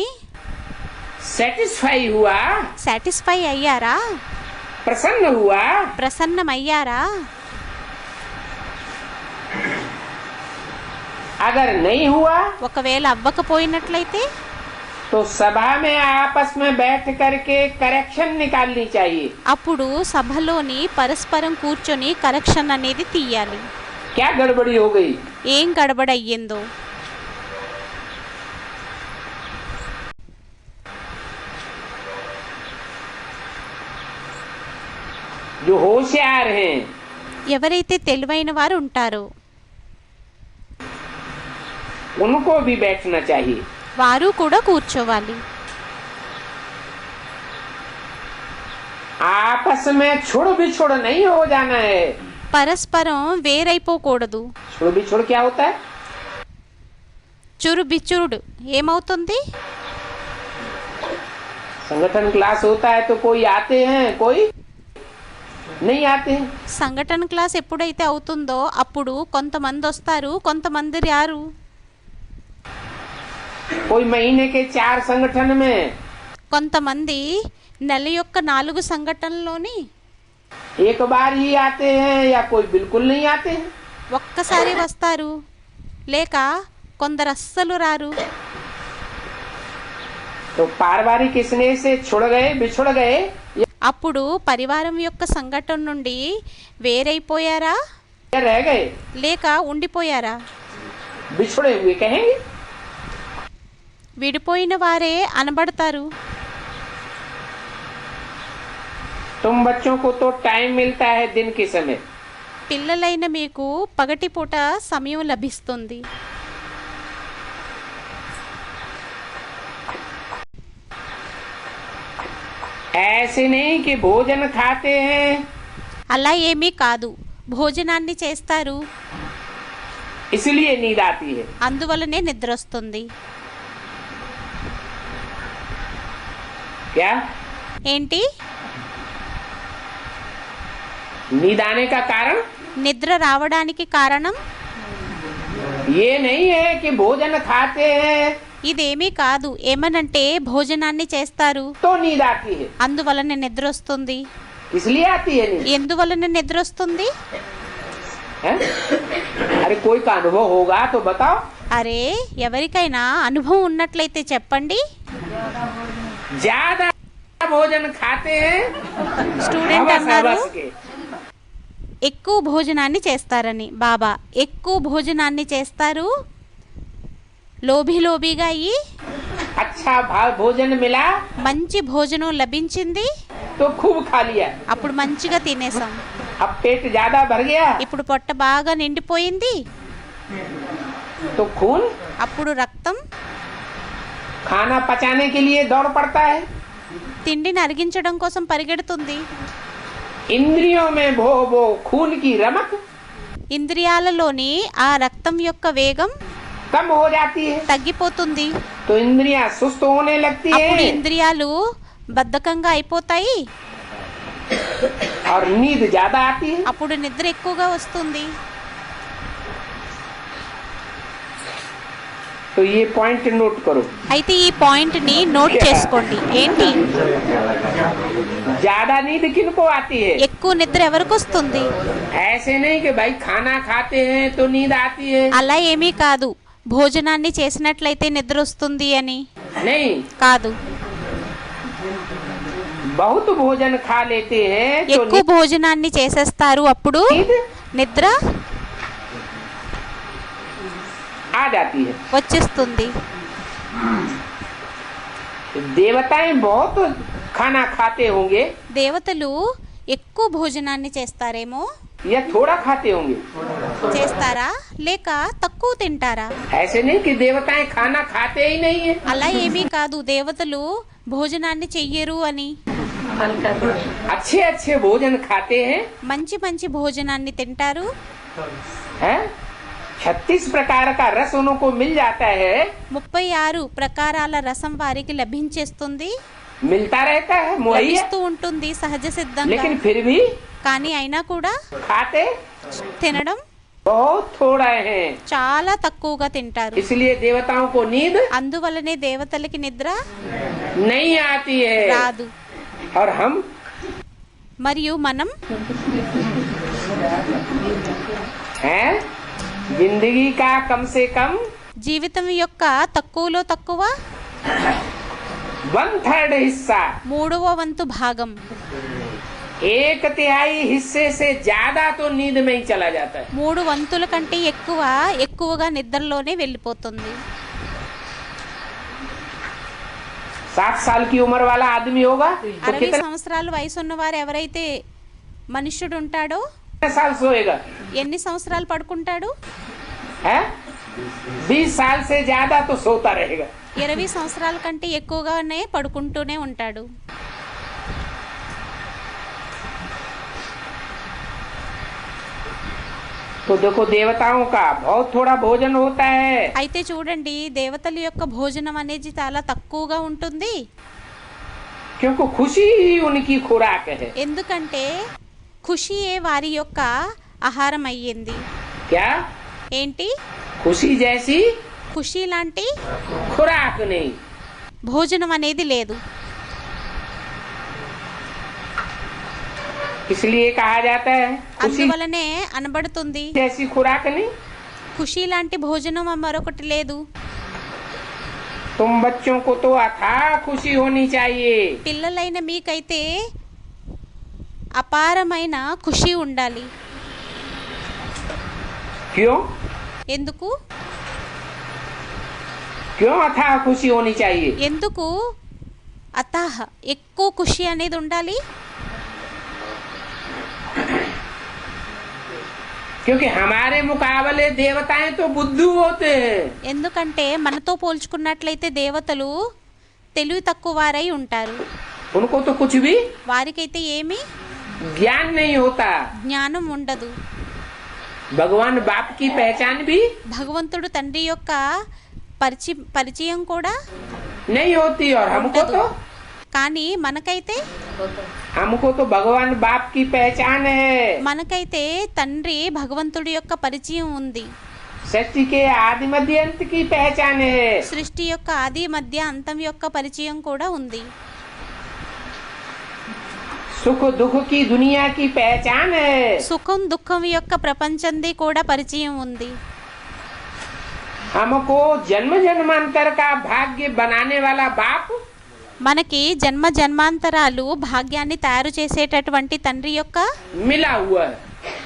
सेटिस्फाई हुआ, సాటిస్ఫై అయ్యారా? प्रसन्न हुआ. ప్రసన్నమయ్యారా? अगर नहीं हुआ ఒకవేళ అవ్వకపోయినట్లయితే तो सभा में आपस में बैठ करके करेक्शन निकालनी चाहिए. అప్పుడు సభలోని పరస్పరం కూర్చొని కరెక్షన్ అనేది తీయాలి. क्या गड़बड़ी हो गई. ఏం గడబడయ్యిందో. जो होशियार हैं ఎవరైతే తెలివైన వారు ఉంటారో उनको भी बैठना चाहिए। వారు కూడా కూర్చోవాలి. आपस में छुड़ बिछुड़ नहीं हो जाना है। పరస్పరం వేరైపోకూడదు. छुड़ बिछुड़ क्या होता है? చురు బిచురుడు ఏమవుతుంది? संगठन क्लास होता है तो कोई आते हैं, कोई नहीं आते हैं। సంఘటన క్లాస్ ఎప్పుడైతే అవుతుందో అప్పుడు కొంతమంది వస్తారు, కొంతమంది రారు. कोई महीने के 4 संगठन में, కొంతమంది నెల యొక్క 4 సంఘటనలోని एक बार ही आते हैं या कोई बिल्कुल नहीं आते हैं। ఒక్కసారి వస్తారు, లేక కొందరు అస్సలు రారు. तो पारिवारिक स्नेह से छुड़ गए, बिछुड़ गए, అప్పుడు పరివారం యొక్క సంఘటన నుండి వేరైపోయారా या रह गए, లేక ఉండిపోయారా? बिछुड़े हुए कहेंगे। విడిపోయిన వారే అనబడతారు. तुम बच्चों को तो टाइम मिलता है दिन के समय, పిల్లలైన మీకు పగటిపూట సమయం లభిస్తుంది. ऐसे नहीं कि भोजन खाते हैं అలా ఏమీ కాదు, భోజనాన్ని చేస్తారు, इसलिए नींद आती है। అందువలనే నిద్ర వస్తుంది. क्या ఏంటి? नींद आने का कारण నిద్ర రావడానికి కారణం ये नहीं है कि भोजन खाते हैं ఇదేమీ కాదు. ఏమనంటే భోజనాన్ని చేస్తారు, तो नींद आती है, అందువలన నిద్ర వస్తుంది. इसलिए आती है नींद। ఎందువలన నిద్ర వస్తుంది? है? अरे कोई का अनुभव होगा तो बताओ। అరే, ఎవరికైనా అనుభవం ఉన్నట్లయితే చెప్పండి. ज्यादा भोजन खाते हैं, స్టూడెంట్ हवस అన్నారు हवस के। ఎక్కువ భోజనాన్ని చేస్తారని. బాబా ఎక్కువ భోజనాన్ని చేస్తారు, లోభిగా అయ్యి अच्छा भोजन मिला మంచి భోజనం లభించింది, तो खूब खा लिया, అప్పుడు మంచిగా తినేసాం. अब पेट ज्यादा भर गया ఇప్పుడు పొట్ట బాగా నిండిపోయింది, तो खून అప్పుడు రక్తం खाना पचाने के लिए दौड़ पड़ता है। తిండిని అరిగించడం కోసం పరిగెడుతుంది. इंद्रियों में वो खून की रमक ఇంద్రియాలలోని ఆ రక్తం యొక్క వేగం कम हो जाती है, తగ్గిపోతుంది. तो इंद्रियां सुस्त होने लगती అప్పుడు है ఇంద్రియాలు బద్ధకంగా అయిపోతాయి, और नींद ज्यादा आती है। అప్పుడు నిద్ర ఎక్కువగా వస్తుంది. तो ये पॉइंट नोट करो। అయితే ఈ పాయింట్ ని నోట్ చేసుకోండి. ఏంటి? ज्यादा नींद किनको आती है? ఎక్కువ నిద్ర ఎవరికి వస్తుంది? ऐसे नहीं कि भाई खाना खाते हैं तो नींद आती है, అలా ఏమీ కాదు, భోజనాన్ని చేసినట్లయితే నిద్ర వస్తుంది అని नहीं। కాదు. बहुत भोजन खा लेते हैं तो ఎక్కువ భోజనాన్ని చేసేస్తారు, అప్పుడు नींद నిద్ర आ जाती है। వచ్చేస్తుంది. देवताएं बहुत खाना खाते होंगे దేవతలు ఎక్కువ భోజనాన్ని చేస్తారేమో, या थोड़ा खाते होंगे। చేస్తారా లేక తక్కువ తింటారా? ऐसे नहीं कि देवताएं खाना खाते ही नहीं है, అలా ఏమీ కాదు, దేవతలు భోజనాన్ని చెయ్యరు అని. अच्छे अच्छे भोजन खाते हैं, మంచి మంచి భోజనాన్ని తింటారు. हैं? 36 प्रकार का रस उनको मिल जाता है, 36 ప్రకారాల రసం వారికి లభించేస్తుంది, मिलता रहता है मुहैया, లభిస్తూ ఉంటుంది సహజ సిద్ధంగా. लेकिन फिर भी కానీ అయినా కూడా खाते తినడం बहुत थोड़ा है। చాలా తక్కువగా తింటారు. इसलिए देवताओं को नींद అందువలనే దేవతలకి నిద్ర नहीं आती है, రాదు. और हम మరియు మనం हैं जिंदगी का कम से कम జీవితం యొక్క తక్కువలో తక్కువ 1/3 हिस्सा, 3వ వంతు భాగం, 1/3 हिस्से से ज्यादा तो नींद में ही चला जाता है। 3 వంతుల కంటే ఎక్కువగా నిద్రలోనే వెళ్ళిపోతుంది. 60 साल की उम्र वाला आदमी होगा तो 60 कितने సంవత్సరాల వయసు ఉన్నవారు ఎవరైతే మనుష్యుడు ఉంటాడో साल सोएगा? ఎన్ని సంవత్సరాలు పడుకుంటాడు? है 20 साल से ज्यादा तो सोता रहेगा। 20 సంవత్సరాల కంటే ఎక్కువగానే పడుకుంటూనే ఉంటాడు. तो देखो देवताओं का बहुत थोड़ा भोजन होता है, అయితే చూడండి దేవతల యొక్క భోజనం అనేది చాలా తక్కువగా ఉంటుంది. क्योंकि खुशी ही उनकी खुराक है। ఎందుకంటే ఖుషియే వారి యొక్క ఆహారం అయ్యింది. क्या ఏంటి? खुशी जैसी ఖుషి లాంటి खुराक नहीं। భోజనం అనేది లేదు. इसलिए कहा जाता है खुशी అందువలనే అనబడుతుంది जैसी खुराक नहीं। ఖుషి లాంటి భోజనం మరొకటి లేదు. तुम बच्चों को तो अथाह खुशी होनी चाहिए। పిల్లలైన మీకైతే అపారమైన ఖుషి ఉండాలి. क्यों ఎందుకు? क्यों अथाह खुशी होनी चाहिए? ఎందుకు అతాహ ఎక్కువ ఖుషి అనేది ఉండాలి? क्योंकि हमारे मुकाबले देवताएं तो बुद्धू होते हैं। ఎందుకంటే మనతో పోల్చుకున్నట్లయితే దేవతలు తెలివి తక్కువ వారై ఉంటారు. उनको तो कुछ भी వారికైతే ఏమీ ज्ञान नहीं होता। జ్ఞానం ఉండదు. भगवान बाप की पहचान भी భగవంతుడు తండ్రి యొక్క పరిచయం కూడా नहीं होती। और हमको ఉండదు. तो కానీ మనకైతే भगवान बाप की पहचान है। మనకైతే తండ్రి భగవంతుడి యొక్క పరిచయం ఉంది. सृष्टि के आदि मध्य अंत की पहचान है। సృష్టి యొక్క ఆది మధ్య అంతం యొక్క పరిచయం కూడా ఉంది. सुख दुख की दुनिया की पहचान है। సుఖం దుఃఖం యొక్క ప్రపంచంది కూడా పరిచయం ఉంది. हमको जन्म जन्मांतर का भाग्य बनाने वाला बाप మనకి జన్మ జన్మాంతరాలు భాగ్యాన్ని తయారు చేసేటటువంటి తండ్రి యొక్క मिला हुआ है।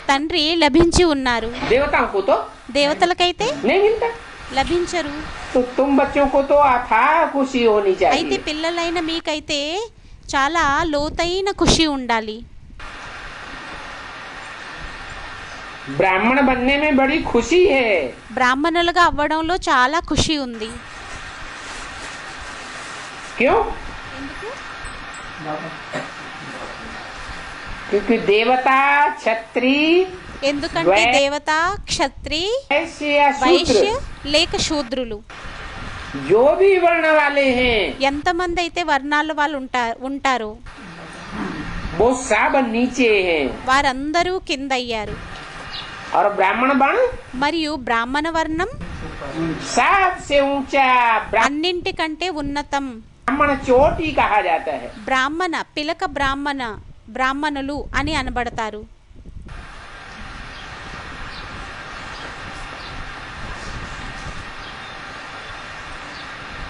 తండ్రి లభించి ఉన్నారు. देवताओं को तो దేవతలకైతే नहीं मिलता। లభించరు. तो तुम बच्चों को तो अथाह खुशी होनी అయితే चाहिए। పిల్లలైన మీకైతే చాలా లోతైన ఖుషి ఉండాలి. ब्राह्मण बनने में बड़ी खुशी है। బ్రాహ్మణులుగా అవ్వడంలో చాలా ఖుషి ఉంది. क्यों? क्योंकि देवता क्षत्रि ఎందుకంటే దేవత క్షత్రి वैश्य या వైశ్య शूद्र లేక శూద్రులు जो भी वर्ण वाले हैं ఎంతమంది అయితే వర్ణాల వాళ్ళు ఉంటారో वो सब नीचे हैं। వారందరూ కింద అయ్యారు. और ब्राह्मण वर्ण మరియు బ్రాహ్మణ వర్ణం सबसे ऊंचा అన్నింటికంటే ఉన్నతం. ब्राह्मण चोटी कहा जाता है। బ్రాహ్మణ పిలక బ్రాహ్మణులు అని అనబడతారు.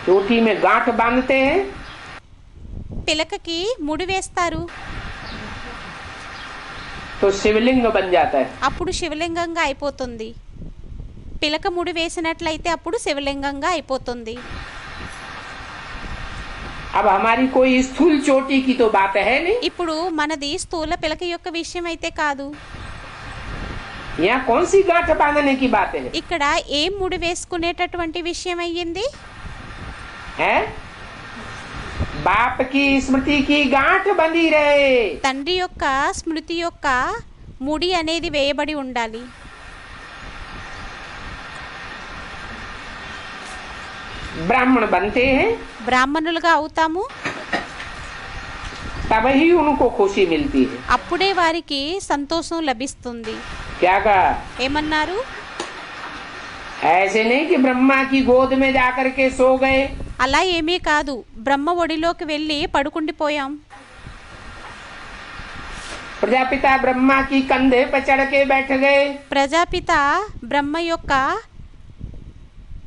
चोटी में गांठ बांधते हैं పిలకకి ముడి వేస్తారు. तो शिवलिंग बन जाता है। అప్పుడు శివలింగంగా అయిపోతుంది. పిలక ముడి వేసినట్లయితే అప్పుడు శివలింగంగా అయిపోతుంది. अब हमारी कोई स्थूल चोटी की तो बात है नहीं। ఇప్పుడు మనది స్థూల పిలక యొక్క విషయం అయితే కాదు. यहाँ कौन सी गांठ बांधने की बात है? ఇక్కడ ఏం ముడి వేసుకునేటటువంటి విషయం అయ్యింది? है बाप की स्मृति की गांठ बंधी रहे। తండ్రి యొక్క స్మృతి యొక్క ముడి అనేది వేయబడి ఉండాలి. ब्राह्मण बनते हैं బ్రాహ్మణులుగా అవుతాము. तब ही उनको खुशी मिलती है। అప్పుడే వారికి సంతోషం లభిస్తుంది. क्या कहा? ఏమన్నారు? ऐसे नहीं कि ब्रह्मा की गोद में जाकर के सो गए। అలా ఏమీ కాదు. బ్రహ్మ ఒడిలోకి వెళ్ళి పడుకుండిపోయాం. प्रजापिता ब्रह्मा की कंधे पर चढ़ के बैठ गए। ప్రజాపిత బ్రహ్మ యొక్క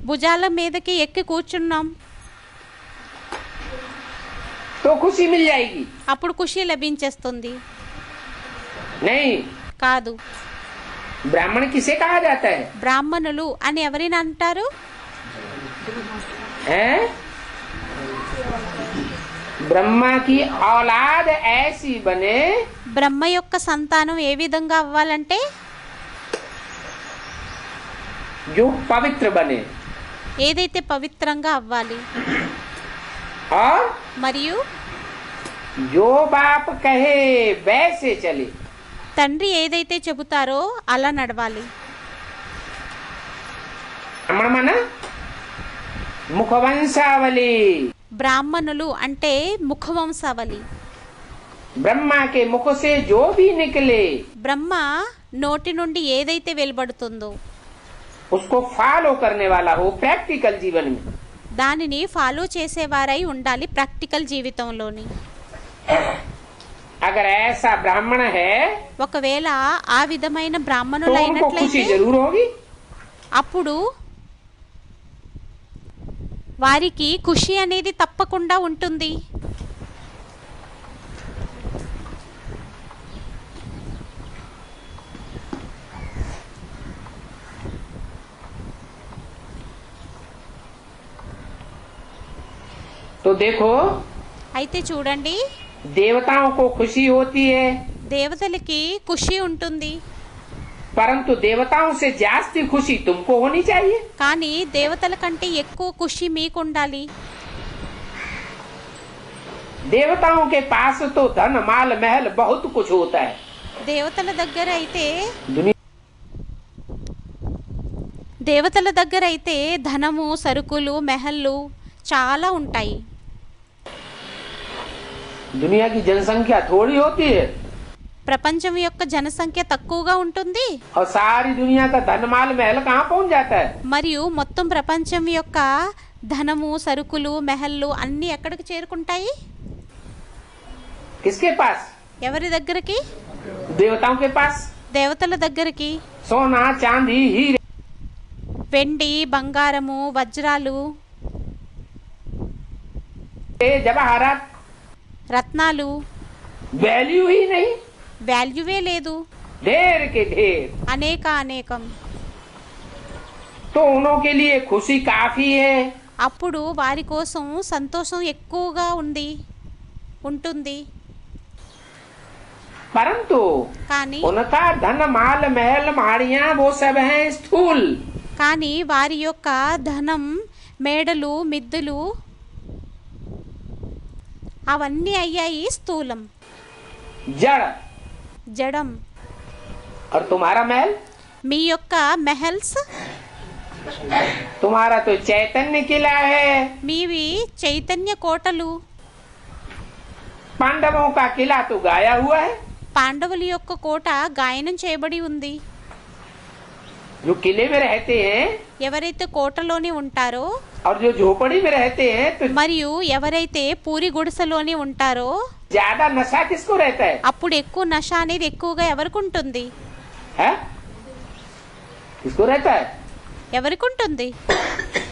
భుజాల మీదకి ఎక్కి కూర్చున్నాం. तो खुशी मिल जाएगी। అప్పుడు ఖుషి లభించేస్తుంది. नहीं, కాదు. ब्राह्मण किसे कहा जाता है? బ్రాహ్మణులు అని ఎవరిని అంటారు? हैं? ब्रह्मा की औलाद ऐसी बने బ్రహ్మ యొక్క సంతానం ఏ విధంగా అవ్వాలంటే जो पवित्र बने ఏదైతే పవిత్రంగా అవ్వాలి और మరియు जो बाप कहे वैसे चले। తండ్రి ఏదైతే చెబుతారో అలా నడవాలి. ब्राह्मण मन मुखवंशावली, బ్రాహ్మణులు అంటే ముఖవంశావళి. ब्रह्मा के मुख से जो भी निकले బ్రహ్మ నోటి నుండి ఏదైతే వెలువడుతుందో उसको फॉलो करने वाला हो प्रैक्टिकल जीवन में। దానిని ఫాలో చేసేవారై ఉండాలి ప్రాక్టికల్ జీవితంలోని. अगर ऐसा ब्राह्मण है ఒకవేళ ఆ విధమైన तो उनको బ్రాహ్మణులైనట్లయితే खुशी जरूर होगी। అప్పుడు వారికి ఖుషి అనేది తప్పకుండా ఉంటుంది. तो देखो అయితే చూడండి, देवताओं को खुशी होती है, దేవతలకి ఖుషి ఉంటుంది. परंतु देवताओं से जास्ती खुशी तुमको होनी चाहिए। కానీ దేవతల కంటే ఎక్కువ ఖుషి మీకు ఉండాలి. देवताओं के पास तो धन माल महल बहुत कुछ होता है। దేవతల దగ్గర అయితే दुनिया దేవతల దగ్గర అయితే ధనము, సరుకులు, మెహల్లు చాలా ఉంటాయి. दुनिया की जनसंख्या थोड़ी होती है ప్రపంచం యొక్క జనసంఖ్య తక్కువగా ఉంటుంది. और सारी दुनिया का धन माल महल कहाँ पहुँच जाता है? మరియు మొత్తం ప్రపంచం యొక్క ధనము, సరుకులు, మెహల్లు అన్నీ ఎక్కడికి చేరుకుంటాయి? किसके पास? ఎవరి దగ్గరికి? देवताओं के पास। దేవతల దగ్గరికి. सोना चांदी हीरे వెండి, బంగారము, వజ్రాలు, जवाहरात రత్నాలు वैल्यू ही नहीं, వాల్యూవే లేదు, ढेर के ढेर। అనేకం. तो उन्हों के लिए खुशी काफी है। అప్పుడు వారి కోసం సంతోషం ఎక్కువగా ఉంటుంది. परंतु కానీ उनका धन माल महल माड़ियां वो सब हैं स्थूल। కానీ వారి యొక్క ధనం, మేడలు, మిద్దులు అవన్నీ అయ్యాయి స్థూలం, जड़। జడం. और तुम्हारा महल, మీ యొక్క మెహల్స్, तुम्हारा तो चैतन्य किला है। మీవి చైతన్య కోటలు. पांडवों का किला तो गाया हुआ है। పాండవుల యొక్క కోట గాయనం చేయబడి ఉంది. जो किले में रहते हैं ఎవరైతే కోటలోని ఉంటారో और जो झोपड़ी में रहते हैं तो మరియు ఎవరైతే పూరి గుడిసెలోని ఉంటారో ज्यादा नशा किसको रहता है? అప్పుడు ఎక్కువ నశ అనేది ఎక్కువగా ఎవరికి ఉంటుంది? है? किसको रहता है? ఎవరికి ఉంటుంది?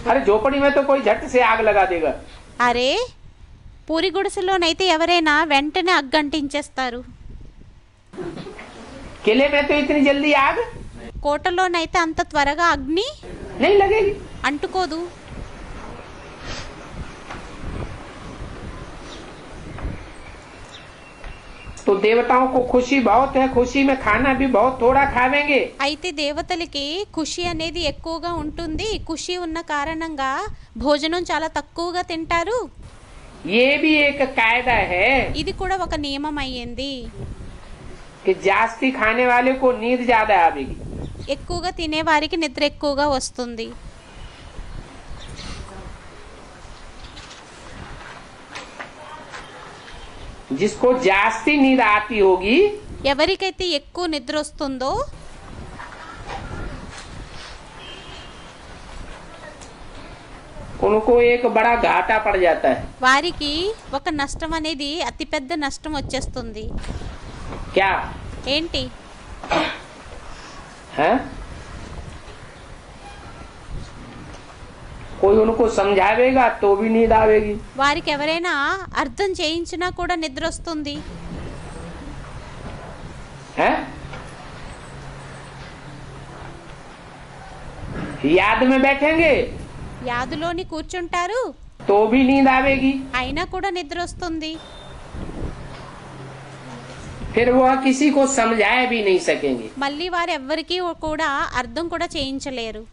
अरे झोपड़ी में तो कोई झट से आग लगा देगा। అరే, పూరి గుడిసెలోనైతే ఎవరైనా వెంటనే అగ్గంటించేస్తారు. किले में तो इतनी जल्दी आग కోటలోనైతే అంత త్వరగా అగ్ని नहीं लगेगी। అంటుకోదు. तो देवताओं को खुशी बहुत है, खुशी में खाना भी बहुत थोड़ा खावेंगे। అయితే దేవతలకి ఖుషి అనేది ఎక్కువగా ఉంటుంది. ఖుషి ఉన్న కారణంగా భోజనం చాలా తక్కువగా తింటారు. ये भी एक कायदा है ఇది కూడా ఒక నియమం అయ్యింది. कि जास्ती खाने वाले को नींद ज्यादा आवेगी। ఎక్కువగా తినే వారికి నిద్ర ఎక్కువగా వస్తుంది. जिसको जास्ती नींद आती होगी ఎవరికైతే ఎక్కువ నిద్ర వస్తుందో उनको एक बड़ा घाटा पड़ जाता है। వారికి ఒక నష్టం అనేది అతిపెద్ద నష్టం వచ్చేస్తుంది. क्या ఏంటి? है? कोई उनको समझावेगा तो भी नींद आवेगी। వారికి ఎవరైనా అర్థం చేయించినా కూడా నిద్ర వస్తుంది. है? याद में बैठेंगे యాదులోని కూర్చుంటారు, तो भी नींद आवेगी। అయినా కూడా నిద్ర వస్తుంది. फिर वह किसी को समझाए भी नहीं सकेंगे। మళ్ళీ వారు ఎవ్వరికీ కూడా అర్థం కూడా చేయించలేరు.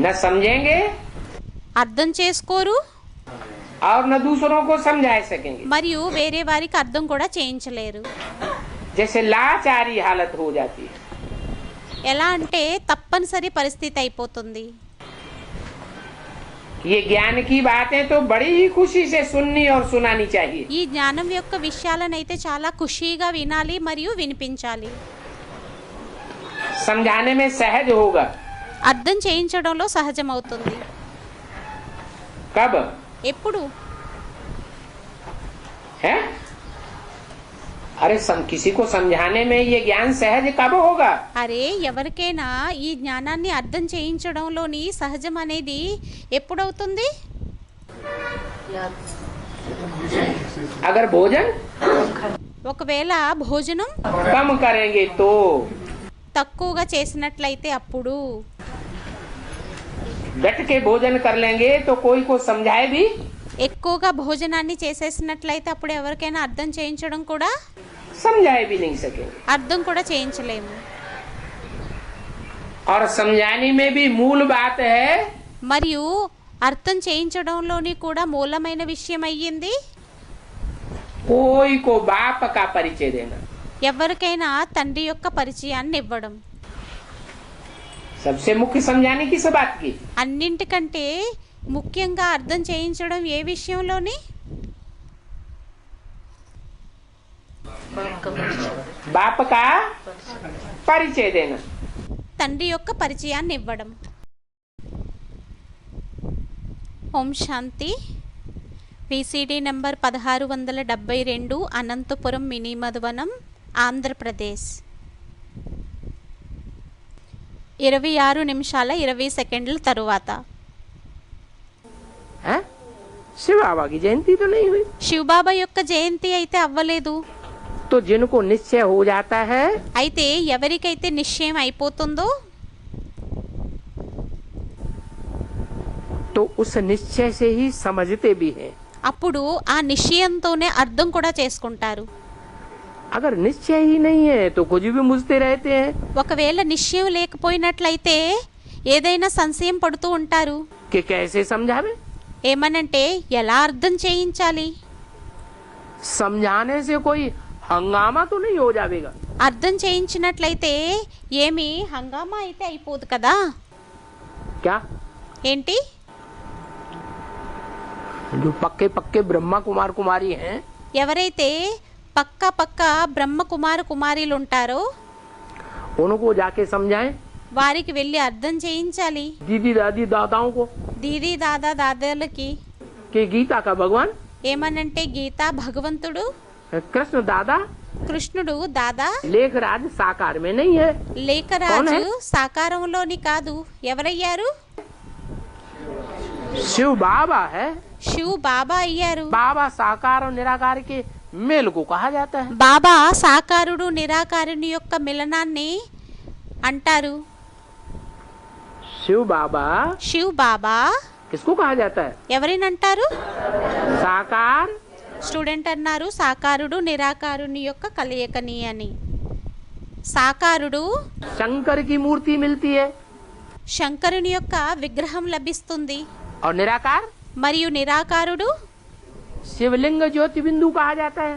न समझेंगे అర్థం చేసుకోరు और न दूसरों को समझा सकेंगे। మరియు వేరే వారికి అర్థం కూడా చేయించలేరు. जैसे लाचारी हालत हो जाती है। ఎలా అంటే తప్పనిసరి పరిస్థితి అయిపోతుంది. ये ज्ञान की बातें तो बड़ी ही खुशी से सुननी और सुनानी चाहिए। ఈ జ్ఞానం యొక్క విషయాలనైతే చాలా ఖుషీగా వినాలి మరియు వినిపించాలి. समझाने में सहज होगा। అర్థం చేయించడంలో సహజమవుతుంది. कब ఎప్పుడు? है? अरे किसी को समझाने में ये ज्ञान सहज कब होगा? అరే ఎవరికైనా ఈ జ్ఞానాన్ని అర్థం చేయించడంలోని సహజం అనేది ఎప్పుడవుతుంది? अगर भोजन ఒకవేళ భోజనం कम करेंगे तो, తక్కువగా చేసినట్లయితే అప్పుడు. डट के भोजन कर लेंगे तो कोई को समझाए भी ఎక్కువగా భోజనాన్ని చేసేసినట్లయితే అప్పుడు ఎవరికైనా అర్థం చేయించడం కూడా समझाए भी नहीं सकेंगे। అర్థం కూడా చేయించలేము. और समझाने में भी मूल बात है మరియు అర్థం చేయించడంలోని కూడా మూలమైన విషయం అయ్యింది कोई को बाप का परिचय देना। ఎవరికైనా తండ్రి యొక్క పరిచయాన్ని ఇవ్వడం. सबसे मुख्य समझाने की सब बात की అన్నింటికంటే ముఖ్యంగా అర్థం చేయించడం ఏ విషయంలోని? बाप का परिचय देना। తండ్రి యొక్క పరిచయాన్ని ఇవ్వడం. ఓం శాంతి. VCD number 1672 Anantapuram mini Madhuvanam Andhra Pradesh. 26:20 తరువాత. शिव बाबा की जयंती तो नहीं हुई, శివబాబా యొక్క జయంతి అయితే అవ్వలేదు. तो जिनको निश्चय हो जाता है అయితే ఎవరికైతే నిశ్చయం అయిపోతుందో तो उस निश्चय से ही समझते भी हैं। అప్పుడు ఆ నిశ్చయంతోనే అర్థం కూడా చేసుకుంటారు. अगर निश्चय ही नहीं है तो कुछ भी मुझते रहते हैं ఒకవేళ నిశ్చయం లేకపోయినట్లయితే ఏదైనా సంశయం పడుతూ ఉంటారు. कि कैसे समझावे। ఏమనంటే ఎలా అర్థం చేయించాలి? समझाने से कोई हंगामा तो नहीं हो जाएगा। అర్థం చేయించినట్లయితే ఏమి హంగామా అయితే అయిపోదు కదా. क्या ఏంటి? जो पक्के पक्के ब्रह्मा कुमार कुमारी हैं ఎవరైతే పక్క బ్రహ్మ కుమార కుమారీలు ఉంటారో उनको जाके समझाएं। వారికి వెళ్ళి అర్థం చేయించాలి. दीदी दादी दादाओं को దీది దాదా దాదాలకి कि गीता का भगवान ఏమనంటే గీత భగవంతుడు, कृष्ण दादा కృష్ణుడు దాదా, लेखराज साकार में नहीं है। లేఖరాజు సాకారంలోని కాదు. ఎవరయ్యారు? शिव बाबा है। శివ్ బాబా అయ్యారు. बाबा साकार और निराकार के मेल को कहा जाता है। బాబా సాకారుడు నిరాకారుని యొక్క మిలనాన్ని అంటారు. शिव बाबा శివ్ బాబా किसको कहा जाता है? ఎవరిని అంటారు? साकार స్టూడెంట్ అన్నారు సాకారుడు నిరాకారుని యొక్క కలయికని అని. సాకారుడు शंकर की मूर्ति मिलती है శంకరుని యొక్క విగ్రహం లభిస్తుంది. और निराकार మరియు నిరాకారుడు शिवलिंग ज्योति बिंदु कहा जाता है।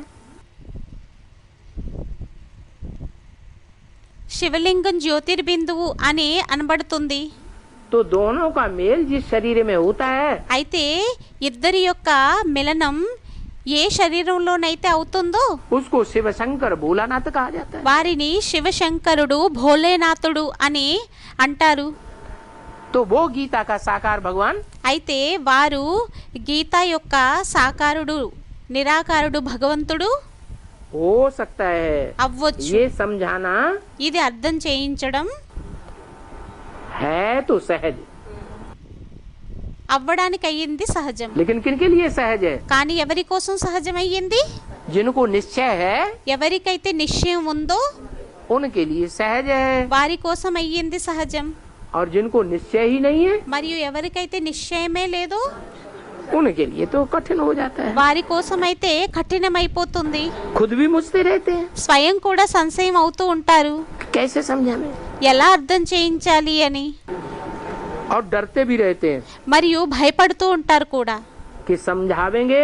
శివలింగం జ్యోతిర్బిందువు అని అనబడుతుంది. तो दोनों का मेल जिस शरीर में होता है అయితే ఇద్దరి యొక్క మిలనం ఏ శరీరంలోనైతే అవుతుందో उसको शिव शंकर भोलानाथ कहा जाता है। వారిని శివశంకరుడు భోలేనాథుడు అని అంటారు. तो वो गीता का साकार भगवान అయితే వారు గీత యొక్క సాకారుడు నిరాకారుడు భగవంతుడు हो सकता है। అవ్వచ్చు. ये समझाना ఇది అర్థం చేయించడం है तो सहज, అవ్వడానికి అయ్యింది సహజం. लेकिन किनके लिए सहज है? కానీ ఎవరి కోసం సహజం అయ్యింది? जिनको निश्चय है ఎవరికైతే నిశ్చయం ఉందో उनके लिए सहज है, వారి కోసం అయ్యింది సహజం. और जिनको निश्चय ही नहीं है మరియు ఎవరికైతే నిశ్చయమే లేదో उनके लिए तो कठिन हो जाता है। వారి కోసం అయితే కఠినమైపోతుంది. खुद भी मुझते रहते हैं స్వయం కూడా సంశయం అవుతూ ఉంటారు कैसे समझावे। ఎలా అర్థం చేయించాలి అని. और डरते भी रहते हैं మరియు భయపడుతూ ఉంటారు కూడా. कि समझावेंगे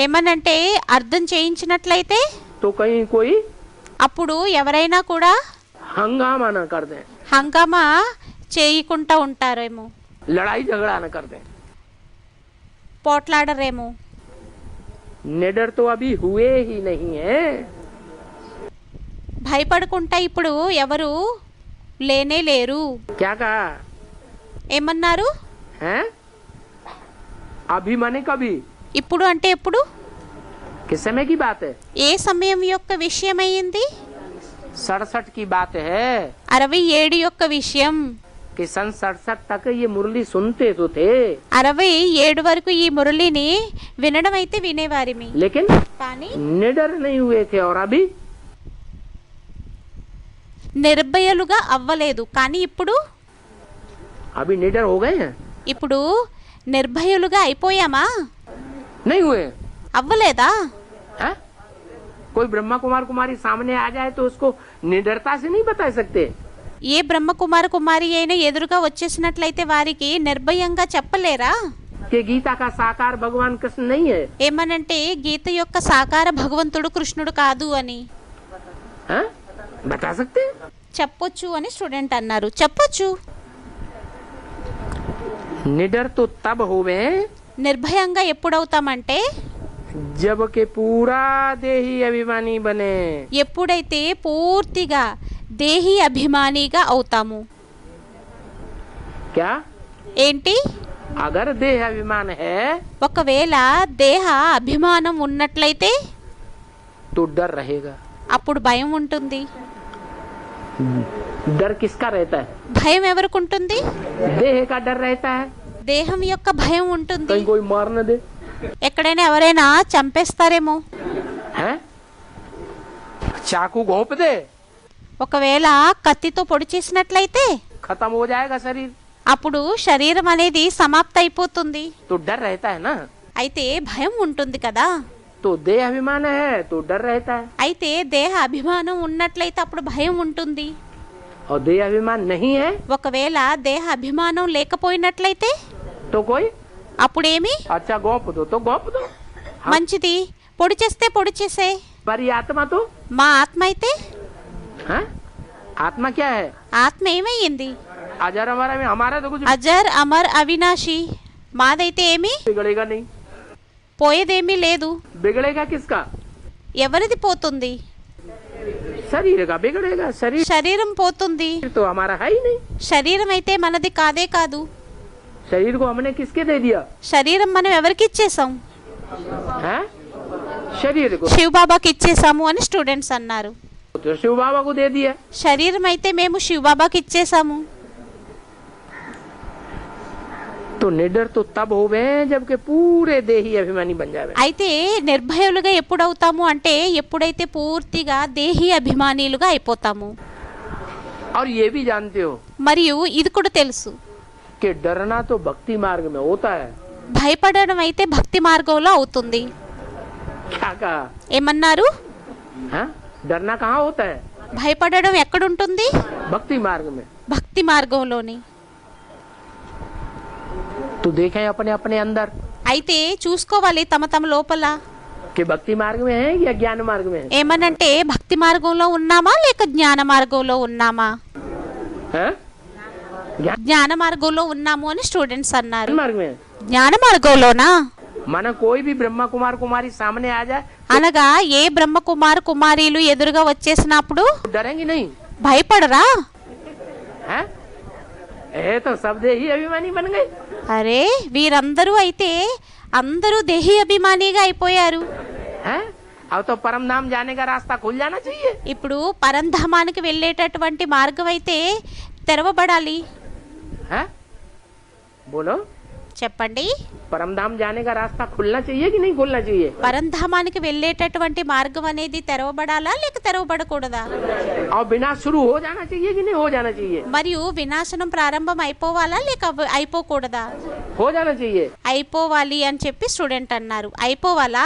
ఏమనంటే అర్థం చేయించినట్లయితే तो कहीं कोई అప్పుడు ఎవరైనా కూడా हंगामा न कर दें, హంగామా చేయకుండా ఉంటారేమో, लड़ाई झगड़ा न कर दें। పోట్లాడరేమో. निडर तो अभी हुए ही नहीं है। భయపడకుండా ఇప్పుడు ఎవరు లేనే లేరు. क्या कहा ఏమన్నారు? हैं? अभी माने कभी, ఇప్పుడు అంటే ఎప్పుడు? किस समय की बात है? ఏ సమయం యొక్క విషయమైంది? 67 की बात है 67 యొక్క విషయం. कि सन 67 तक ये मुरली सुनते तो थे, 67 వరకు ఈ మురళిని వినడం అయితే వినేవారిమి, लेकिन కానీ निडर नहीं हुए थे। और अभी నిర్భయలుగా అవ్వలేదు. కానీ ఇప్పుడు अभी निडर हो गए हैं? ఇప్పుడు నిర్భయులుగా అయిపోయామా? नहीं हुए అవ్వలేదా? हैं? कोई ब्रह्मा कुमार कुमारी सामने आ जाए तो उसको निडरता से नहीं बता सकते। ఏ బ్రహ్మకుమార కుమారి అయినా ఎదురుగా వచ్చేసినట్లయితే వారికి నిర్భయంగా చెప్పలేరా? कि गीता का साकार भगवान कृष्ण नहीं है। ఏమనంటే గీత యొక్క సాకార భగవంతుడు కృష్ణుడు కాదు అని हैं? बता सकते हैं? చెప్పొచ్చు అని స్టూడెంట్ అన్నారు. చెప్పొచ్చు. निडर तो तब होवे నిర్భయంగా ఎప్పుడవుతామంటే जब के पूरा देही अभिमानी बने। ఎప్పుడైతే పూర్తిగా దేహి అభిమానిగా అవుతాము. क्या ఏంటి? अगर देह अभिमान है ఒకవేళ దేహ అభిమానం ఉన్నట్లయితే तो डर रहेगा। అప్పుడు భయం ఉంటుంది. डर किसका रहता है? భయం ఎవరికి ఉంటుంది? देह का डर रहता है। దేహం యొక్క భయం ఉంటుంది. कहीं कोई मार न दे, ఎక్కడైనా ఎవరైనా చంపేస్తారేమో, हैं? चाकू घोंप दे, ఒకవేళ కత్తితో పొడి చేసినట్లయితే खत्म हो जाएगा शरीर। అప్పుడు శరీరం అనేది సమాప్త అయిపోతుంది. तो डर रहता है ना। అయితే భయం ఉంటుంది కదా. तो देह अभिमान है तो डर रहता है, అయితే దేహ అభిమానం ఉన్నట్లయితే అప్పుడు భయం ఉంటుంది. और देह अभिमान नहीं है ఒకవేళ దేహ అభిమానం లేకపోయినట్లయితే तो कोई అప్పుడేమి? अच्छा गोप दो तो गोप दो। మంచిది, పొడి చేస్తే పొడి చేసే. पर ये आत्मा तो మా ఆత్మ అయితే हैं? आत्मा क्या है? ఆత్మ ఏమయ్యింది? अजर हमारा में हमारा तो कुछ అజర్ అమర్ అవినాశి. మాదైతే ఏమి बिगड़ेगा नहीं। పోయేదేమీ లేదు. बिगड़ेगा किसका? ఎవరిది పోతుంది? शरीर का बिगड़ेगा। शरीर శరీరం పోతుంది. तो हमारा है ही नहीं। శరీరం అయితే మనది కాదే కాదు. शरीर को हमने किसके दे दिया? శరీరం మనం ఎవరికి ఇచ్చేసాం? हैं? शरीर को శివ్ బాబాకి ఇచ్చేసాము అని స్టూడెంట్స్ అన్నారు. तो शिव बाबा को दे दिया। శరీరం అయితే మేము శివ్ బాబాకి ఇచ్చేసాము. तो निडर तो तब होवे जबकि पूरे देही अभिमानी बन जावे। అయితే నిర్భయులుగా ఎప్పుడవుతాము అంటే ఎప్పుడైతే పూర్తిగా దేహి అభిమానిలుగా అయిపోతాము. और ये भी जानते हो మరియు ఇది కూడా తెలుసు, कि डरना तो भक्ति मार्ग में होता है। భయపడడం అయితే భక్తి మార్గంలో అవుతుంది. क्या कहा? ఏమన్నారు? हाँ? डरना कहाँ होता है? భయపడడం ఎక్కడుంటుంది? भक्ति मार्ग में। భక్తి మార్గంలోని. तो देखें अपने अपने अंदर అయితే చూసుకోవాలి తమ తమ లోపల कि भक्ति मार्ग में है या ज्ञान मार्ग में है? ఏమనంటే భక్తి మార్గంలో ఉన్నామా లేక జ్ఞాన మార్గంలో ఉన్నామా? हैं? ज्ञान జ్ఞాన మార్గంలో ఉన్నాము అని స్టూడెంట్స్ అన్నారు. मार्ग में है। జ్ఞాన మార్గంలోనా? माना कोई भी ब्रह्मा कुमार कुमारी सामने आ जाए అనగా ఏ బ్రహ్మ కుమార్ కుమారీలు ఎదురుగా వచ్చేసినప్పుడు तो डरेंगे नहीं। భయపడరా? हैं? ये तो सब देही अभिमानी बन गए। అరే వీరందరూ అయితే అందరూ దేహి అభిమానిగా అయిపోయారు. हैं? अब तो परम धाम जाने का रास्ता खुल जाना चाहिए। ఇప్పుడు పరంధామానికి వెళ్ళేటటువంటి మార్గం అయితే తెరవబడాలి. हैं? बोलो, చెప్పండి. परम धाम जाने का रास्ता खुलना चाहिए कि नहीं खुलना चाहिए? పరంధామానికి వెళ్ళేటటువంటి మార్గం అనేది తెరవబడాలా లేక తెరవబడకూడదా? और बिना शुरू हो जाना चाहिए कि नहीं हो जाना चाहिए? మరియు వినాశనం ప్రారంభం అయిపోవాలా లేక అయిపోకూడదా? हो जाना चाहिए। అయిపోవాలి అని చెప్పి స్టూడెంట్ అన్నారు. అయిపోవాలా?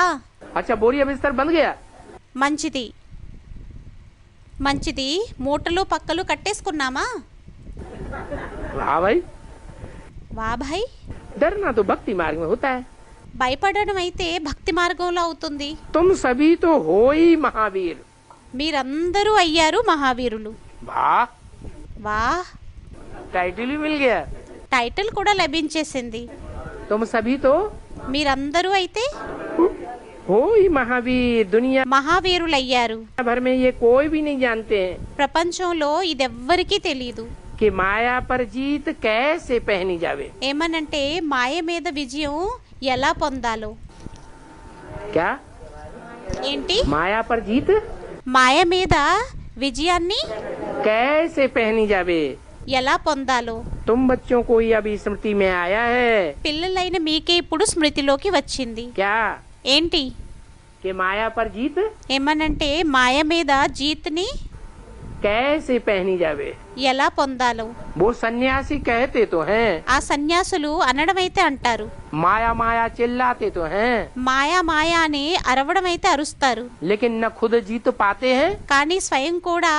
अच्छा, बोरिया बिस्तर बंद गया। మంచిది మంచిది. మూటలు పక్కలు కట్టేసుకున్నామా? हाँ भाई, వా భాయ్, डरना तो भक्ति मार्ग में होता है। భయపడడం అయితే భక్తి మార్గంలో అవుతుంది. तुम सभी तो हो ही महावीर। మీరందరూ అయ్యారు మహావీరులు. वाह, వా, टाइटल भी मिल गया। టైటిల్ కూడా లభించేసింది. तुम सभी तो మీరందరూ అయితే हो ही महावीर। दुनिया మహావీరులు అయ్యారు. भर में ये कोई भी नहीं जानते हैं ప్రపంచంలో ఇదెవ్వరికీ తెలియదు. कि माया पर जीत कैसे पहनी जावे। ఏమనంటే మాయ మీద విజయం ఎలా పొందాలో. क्या ఏంటి? माया पर जीत మాయ మీద విజయాన్ని कैसे पहनी जावे। ఎలా పొందాలో तुम बच्चों को ये अभी स्मृति में आया है పిల్లలైన మీకే ఇప్పుడు స్మృతిలోకి వచ్చింది. क्या ఏంటి? कि माया पर जीत ఏమనంటే మాయ మీద జీత్ని कैसे पहनी जावे। ఎలా పొందాలో. वो सन्यासी कहते तो हैं, ఆ సన్యాసులు అనడమైతే అంటారు, माया माया चिल्लाते तो हैं, మాయా మాయా అని అరవడం అయితే అరుస్తారు. लेकिन न खुद जीत पाते हैं కానీ స్వయం కూడా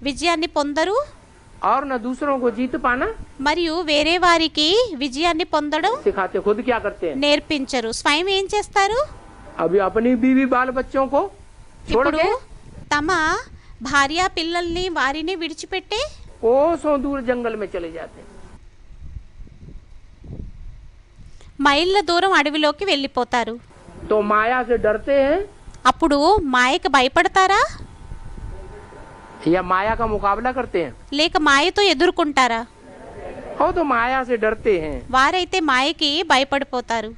విజయాన్ని పొందరు. और न दूसरों को जीत पाना మరియు వేరే వారికి విజయాన్ని పొందడం सिखाते। खुद क्या करते हैं? నేర్పించరు. స్వయం ఏం చేస్తారు? अभी अपनी बीवी बाल बच्चों को छोड़ ఇప్పుడు के తమ భార్య పిల్లల్ని వారిని విడిచిపెట్టి कोसों दूर जंगल में चले जाते हैं। మైళ్ళ దూరం అడవిలోకి వెళ్ళిపోతారు. तो माया से डरते हैं అప్పుడు మాయకు భయపడతారా या माया का मुकाबला करते हैं? లేక మాయతో ఎదుర్కొంటారా? हो तो माया से डरते हैं। వారైతే మాయకి భయపడిపోతారు.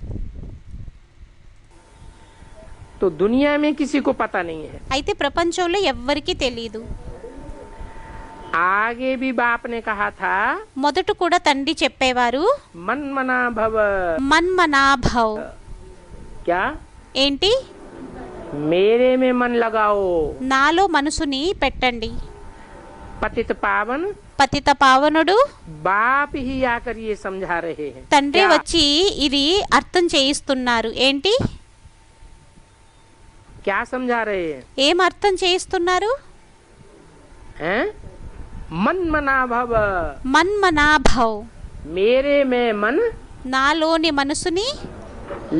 तो दुनिया में किसी को पता नहीं है। అయితే ప్రపంచంలో ఎవ్వరికీ తెలియదు. आगे भी बाप ने कहा था, మొదట కూడా తండ్రి చెప్పేవారు, मन मना भव। మన్మనాభవ్. क्या? ఏంటి? मेरे में मन लगाओ। నాలో మనసుని పెట్టండి. पतित पावन పతిత పావనుడు बाप ही आकर ये समझा रहे हैं। తండ్రి क्या? వచ్చి ఇది అర్థం చేయిస్తున్నారు. ఏంటి? क्या समझा रहे हैं? ఏం అర్థం చేయిస్తున్నారు? हैं? मन मना भव। మన్మనాభవ్. मेरे में मन నాలోని మనసుని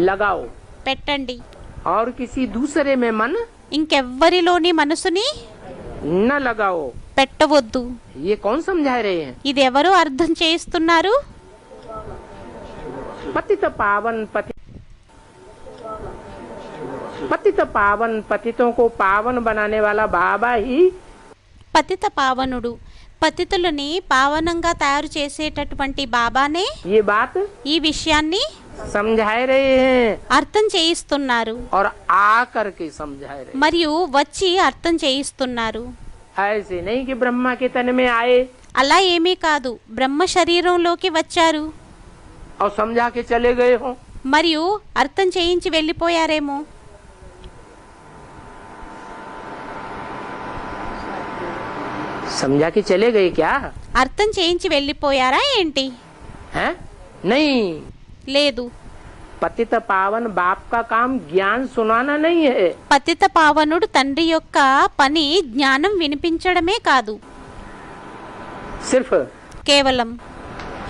लगाओ పెట్టండి. और किसी दूसरे में मन ఇంకెవ్వరిలోని మనసుని न लगाओ। పెట్టవద్దు. ये कौन समझा रहे हैं? ఇది ఎవరు అర్థం చేయిస్తున్నారు? पतित पावन पतित पावन पतितों को पावन बनाने वाला बाबा ही పతిత పావనుడు పతితులని పావనంగా తయారు చేసేటటువంటి బాబానే ये बात ఈ విషయాన్ని समझा रहे हैं అర్థం చేయిస్తున్నారు. और आकर के समझा रहे हैं। మరియు వచ్చి అర్థం చేయిస్తున్నారు. ऐसे नहीं कि ब्रह्मा के तन में आए అలా ఏమీ కాదు, బ్రహ్మ శరీరంలోకి వచ్చారు और समझा के चले गए हो। మరియు అర్థం చేయించి వెళ్ళిపోయారేమో. समझा के चले गए क्या? అర్థం చేయించి వెళ్ళిపోయారా ఏంటి? हैं? नहीं। లేదు. पतित पावन बाप का काम ज्ञान सुनाना नहीं है। పతిత పావనుడు తండ్రి యొక్క పని జ్ఞానం వినిపించడమే కాదు. सिर्फ కేవలం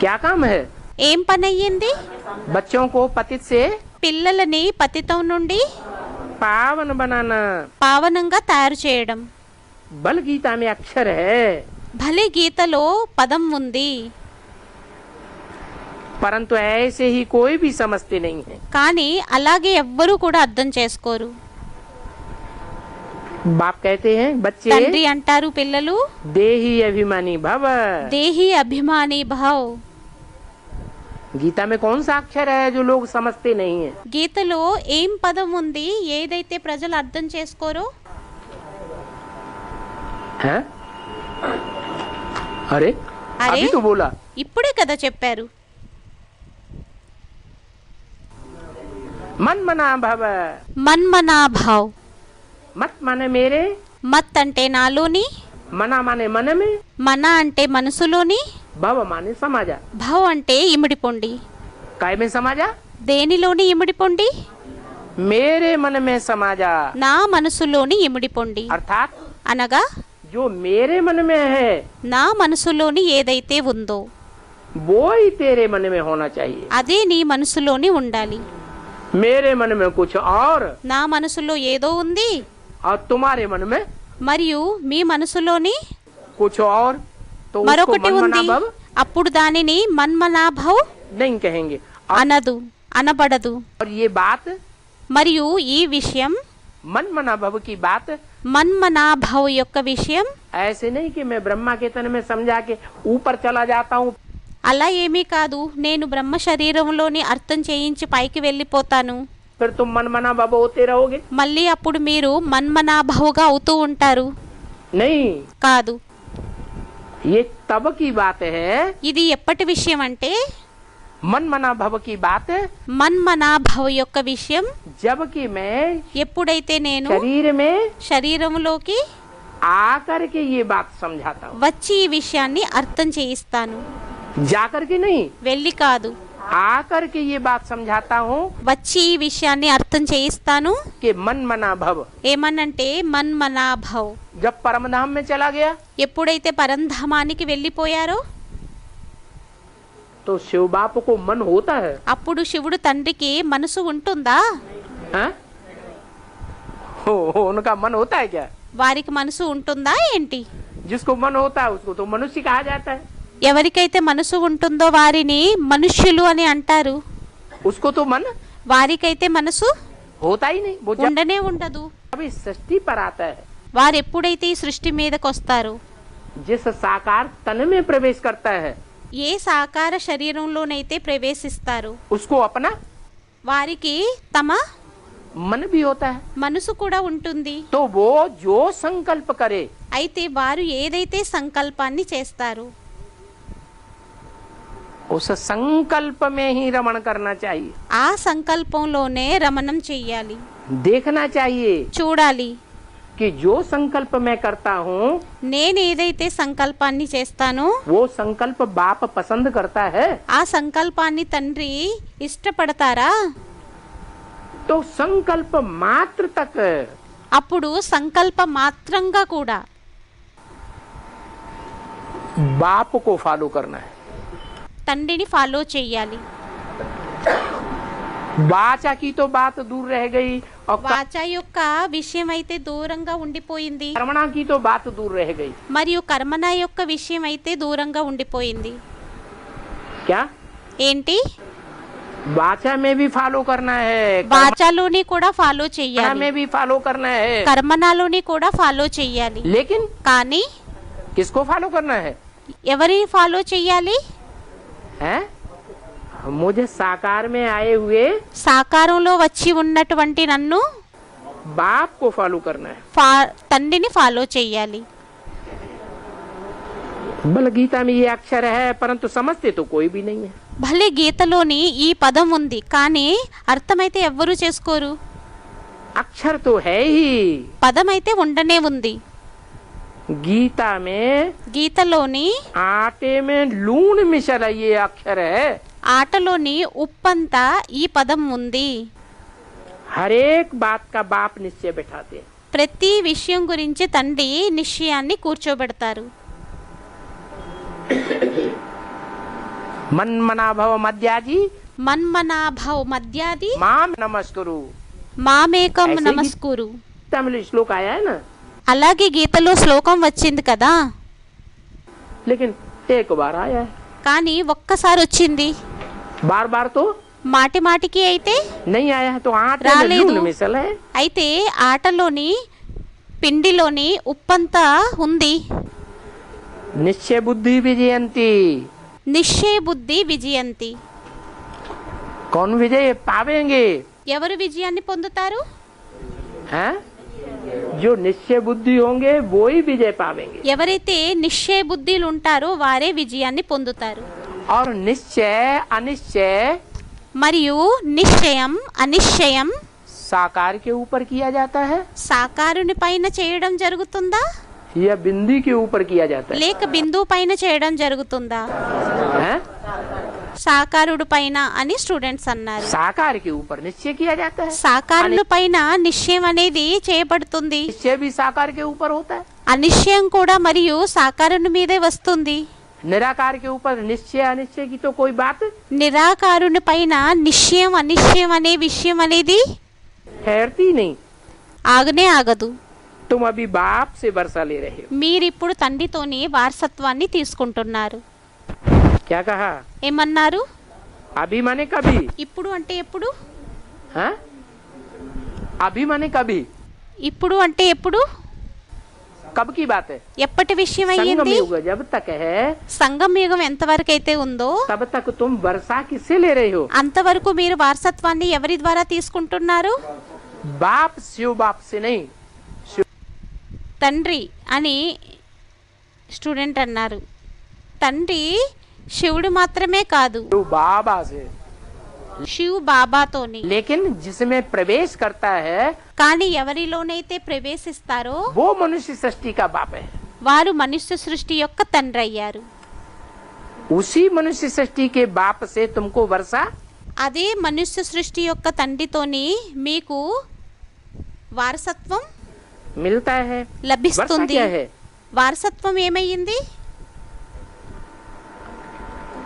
क्या काम है? ఏం పని అయ్యింది? बच्चों को पतित से పిల్లలని పతితం నుండి पावन बनाना। పావనంగా తయారు చేయడం. बल गीता में अक्षर है, భలే గీతలో పదం ఉంది, परंतु ऐसे ही कोई भी समझते नहीं है। కానీ అలాగే ఎవ్వరూ కూడా అర్థం చేసుకోరు. बाप कहते हैं बच्चे తండ్రి అంటారు, పిల్లలు देही अभिमानी भव। దేహి అభిమాని భావ్. गीता में कौन सा अक्षर है जो लोग समझते नहीं है? గీతలో ఏం పదం ఉంది ఏదైతే ప్రజలు అర్థం చేసుకోరో? हैं? अरे अरे? अभी तो बोला। ఇప్పుడే కదా చెప్పారు. मन मना भव। మన్మనా భావ్. मत माने मेरे, మత్ అంటే నాలోని, मना माने मन में, మన అంటే మనసులోని, भव माने समाजा। భావ్ అంటే ఇమిడిపోండి. काय में समाजा? దేనిలోని ఇమిడిపోండి? मेरे मन में समाजा। నా మనసులోని ఇమిడిపోండి. अर्थात అనగా जो मेरे मन में है నా మనసులోని ఏదైతే ఉందో वो ही तेरे मन में होना चाहिए। అదే నీ మనసులోని ఉండాలి. मेरे मन में कुछ और నా మనసులో ఏదో ఉంది और तुम्हारे मन में మరియు మీ మనసులోని कुछ और, तो उसको మరొకటి ఉంది. मनमनाभव అప్పుడు దానిని మన్మనాభవ్ नहीं कहेंगे। అనదు, అనబడదు. और ये बात మరియు ఈ విషయం मनमनाभव की बात మన్మనాభవ్ యొక్క విషయం ऐसे नहीं कि मैं ब्रह्मा के तन में समझा के ऊपर चला जाता हूँ, అలా ఏమీ కాదు. నేను బ్రహ్మ శరీరంలోని అర్థం చేయించి పైకి వెళ్ళిపోతాను. फिर तुम मनमनाभव होते रहोगे। మళ్ళీ అప్పుడు మీరు మన్మనాభవుగా అవుతూ ఉంటారు. नहीं, కాదు. ये तब की बात है, ఇది ఎప్పటి విషయం అంటే मनमनाभव की बात మన్మనాభవ్ యొక్క విషయం जबकि मैं ఎప్పుడైతే నేను शरीर में శరీరంలోకి आकर के ये बात समझाता हूँ, వచ్చి ఈ విషయాన్ని అర్థం చేయిస్తాను. जाकर के नहीं, వెళ్ళి కాదు, आकर के ये बात समझाता हूँ వచ్చి ఈ విషయాన్ని అర్థం చేయిస్తాను. कि मनमनाभव ఏమనంటే మన్మనాభవ్. जब परमधाम में चला गया ఎప్పుడైతే పరంధామానికి వెళ్ళిపోయారో तो शिव बाप को मन होता है, అప్పుడు శివుడు తండ్రికి మనసు ఉంటుందా? हैं? उनका मन होता है क्या? వారికి మనసు ఉంటుందా ఏంటి? जिसको मन होता है उसको तो मनुष्य कहा जाता है, ఎవరికైతే మనసు ఉంటుందో వారిని మనుష్యులు అని అంటారు. उसको तो मन వారికైతే మనసు होता ही नहीं। वो जब ఉండనే ఉండదు. अभी सृष्टि पर आता है, వారు ఎప్పుడైతే ఈ సృష్టి మీదకి వస్తారో, जिस साकार तन में प्रवेश करता है ఏ సాకార శరీరంలోనైతే ప్రవేశిస్తారో उसको अपना వారికి తమ मन भी होता है। మనసు కూడా ఉంటుంది. तो वो जो संकल्प करे అయితే వారు ఏదైతే సంకల్పాన్ని చేస్తారో उस संकल्प में ही रमण करना चाहिए, ఆ సంకల్పంలోనే రమణం చెయ్యాలి, देखना चाहिए చూడాలి. कि जो संकल्प मैं करता हूँ నేను ఏదైతే సంకల్పాన్ని చేస్తానో वो संकल्प बाप पसंद करता है। ఆ సంకల్పాన్ని తండ్రి ఇష్టపడతారా? तो संकल्प मात्र तक అప్పుడు సంకల్ప మాత్రంగా కూడా बाप को फॉलो करना है। తండ్రిని ఫాలో చెయ్యాలి. वाचा की तो बात दूर रह गई और వాచ యొక్క విషయం అయితే దూరంగా ఉండిపోయింది, कर्मणा की तो बात दूर रह गई। మరియు కర్మణ యొక్క విషయం అయితే దూరంగా ఉండిపోయింది. क्या ఏంటి? वाचा में भी फॉलो करना है, వాచాలోని కూడా ఫాలో कर्मणा చెయ్యాలి, में भी फॉलो करना है, కర్మణలోని కూడా ఫాలో చెయ్యాలి. लेकिन కానీ किसको फॉलो करना है? ఎవరిని ఫాలో చెయ్యాలి? हैं? मुझे साकार में आए हुए సాకారంలో వచ్చి ఉన్నటువంటి నన్ను बाप को फॉलो करना है। తండ్రిని ఫాలో చెయ్యాలి. बल गीता में ये अक्षर है परंतु समझते तो कोई भी नहीं है। భలే గీతలోని ఈ పదం ఉంది, కానీ అర్థమైతే ఎవ్వరూ చేసుకోరు. अक्षर तो है ही, పదం అయితే ఉండనే ఉంది. गीता में గీతలోని आटे में लून मिसल ये अक्षर है। ఆటలోని ఉప్పంతా ఈ పదం ఉంది. हर एक बात का बाप निश्चय बैठाते हैं। ప్రతి విషయం గురించి తండ్రి నిశ్చయాన్ని కూర్చోబెడతారు. मन मना भव मध्याजी మన్మనాభవ్ మధ్యాది माम नमस्कुरु। మామేకం ऐसे ही- నమస్కురు. तमिल श्लोक आया है ना, అలాగే గీతలో శ్లోకం వచ్చింది కదా, लेकिन एक बार आया है, కానీ ఒక్కసారి వచ్చింది. बार बार तो మాటి మాటికి అయితే नहीं आया है। तो आटे में रालेदु। लून मिसल है। అయితే ఆటలోని పిండిలోని ఉప్పంతా ఉంది. निश्चय बुद्धि विजयंती। నిశ్చయ బుద్ధి విజయంతి. कौन विजय पावेंगे? ఎవరు విజయాన్ని పొందుతారు? हैं? जो निश्चय बुद्धि होंगे वो ही विजय पावेंगे। ఎవరైతే నిశ్చయ బుద్ధిలు ఉంటారో వారే విజయాన్ని పొందుతారు. और निश्चय अनिश्चय మరియు నిశ్చయం అనిశ్చయం साकार के ऊपर किया जाता है సాకారుని పైన చేయడం జరుగుతుందా या बिंदी के ऊपर किया जाता है? లేక బిందువు పైన చేయడం జరుగుతుందా? हैं? సాకారుడు పైన అని స్టూడెంట్స్ అన్నారు. साकार के ऊपर निश्चय किया जाता है। సాకారుల పైన నిశ్చయం అనేది చేయబడుతుంది. निश्चय भी साकार के ऊपर होता है। అనిశ్చయం కూడా మరియు సాకారుని మీదే వస్తుంది. निराकार के ऊपर निश्चय अनिश्चय की तो कोई बात నిరాకారుని పైన నిశ్చయం అనిశ్చయం అనే విషయం అనేది ठहरती नहीं। ఆగనే ఆగదు. तुम अभी बाप से वर्षा ले रहे हो। మీరిప్పుడు తండ్రితోని వారసత్వాన్ని తీసుకుంటున్నారు. क्या कहा? ఏమన్నారు? अभी माने कभी? ఇప్పుడు అంటే ఎప్పుడు? हाँ? अभी माने कभी? ఇప్పుడు అంటే ఎప్పుడు? कब की बात है? ఎప్పటి విషయం संगम అయ్యింది? युग जब तक है సంగం యుగం ఎంతవరకు అయితే ఉందో तब तक तुम वर्षा किससे ले रहे हो? అంతవరకు మీరు వారసత్వాన్ని ఎవరి ద్వారా తీసుకుంటున్నారు? बाप शिव बाप से नहीं। తండ్రి అని స్టూడెంట్ అన్నారు. తండ్రి శివుడు మాత్రమే కాదు, शिव बाबा से। శివ్ బాబాతోని. लेकिन जिसमें प्रवेश करता है కానీ ఎవరిలోనైతే ప్రవేశిస్తారో वो मनुष्य सृष्टि का बाप है। వారు మనుష్య సృష్టి యొక్క తండ్రి అయ్యారు. उसी मनुष्य सृष्टि के बाप से तुमको वर्षा అదే మనుష్య సృష్టి యొక్క తండ్రితోని మీకు వారసత్వం मिलता है। वर्षा లభిస్తుంది. क्या है? వారసత్వం ఏమయ్యింది?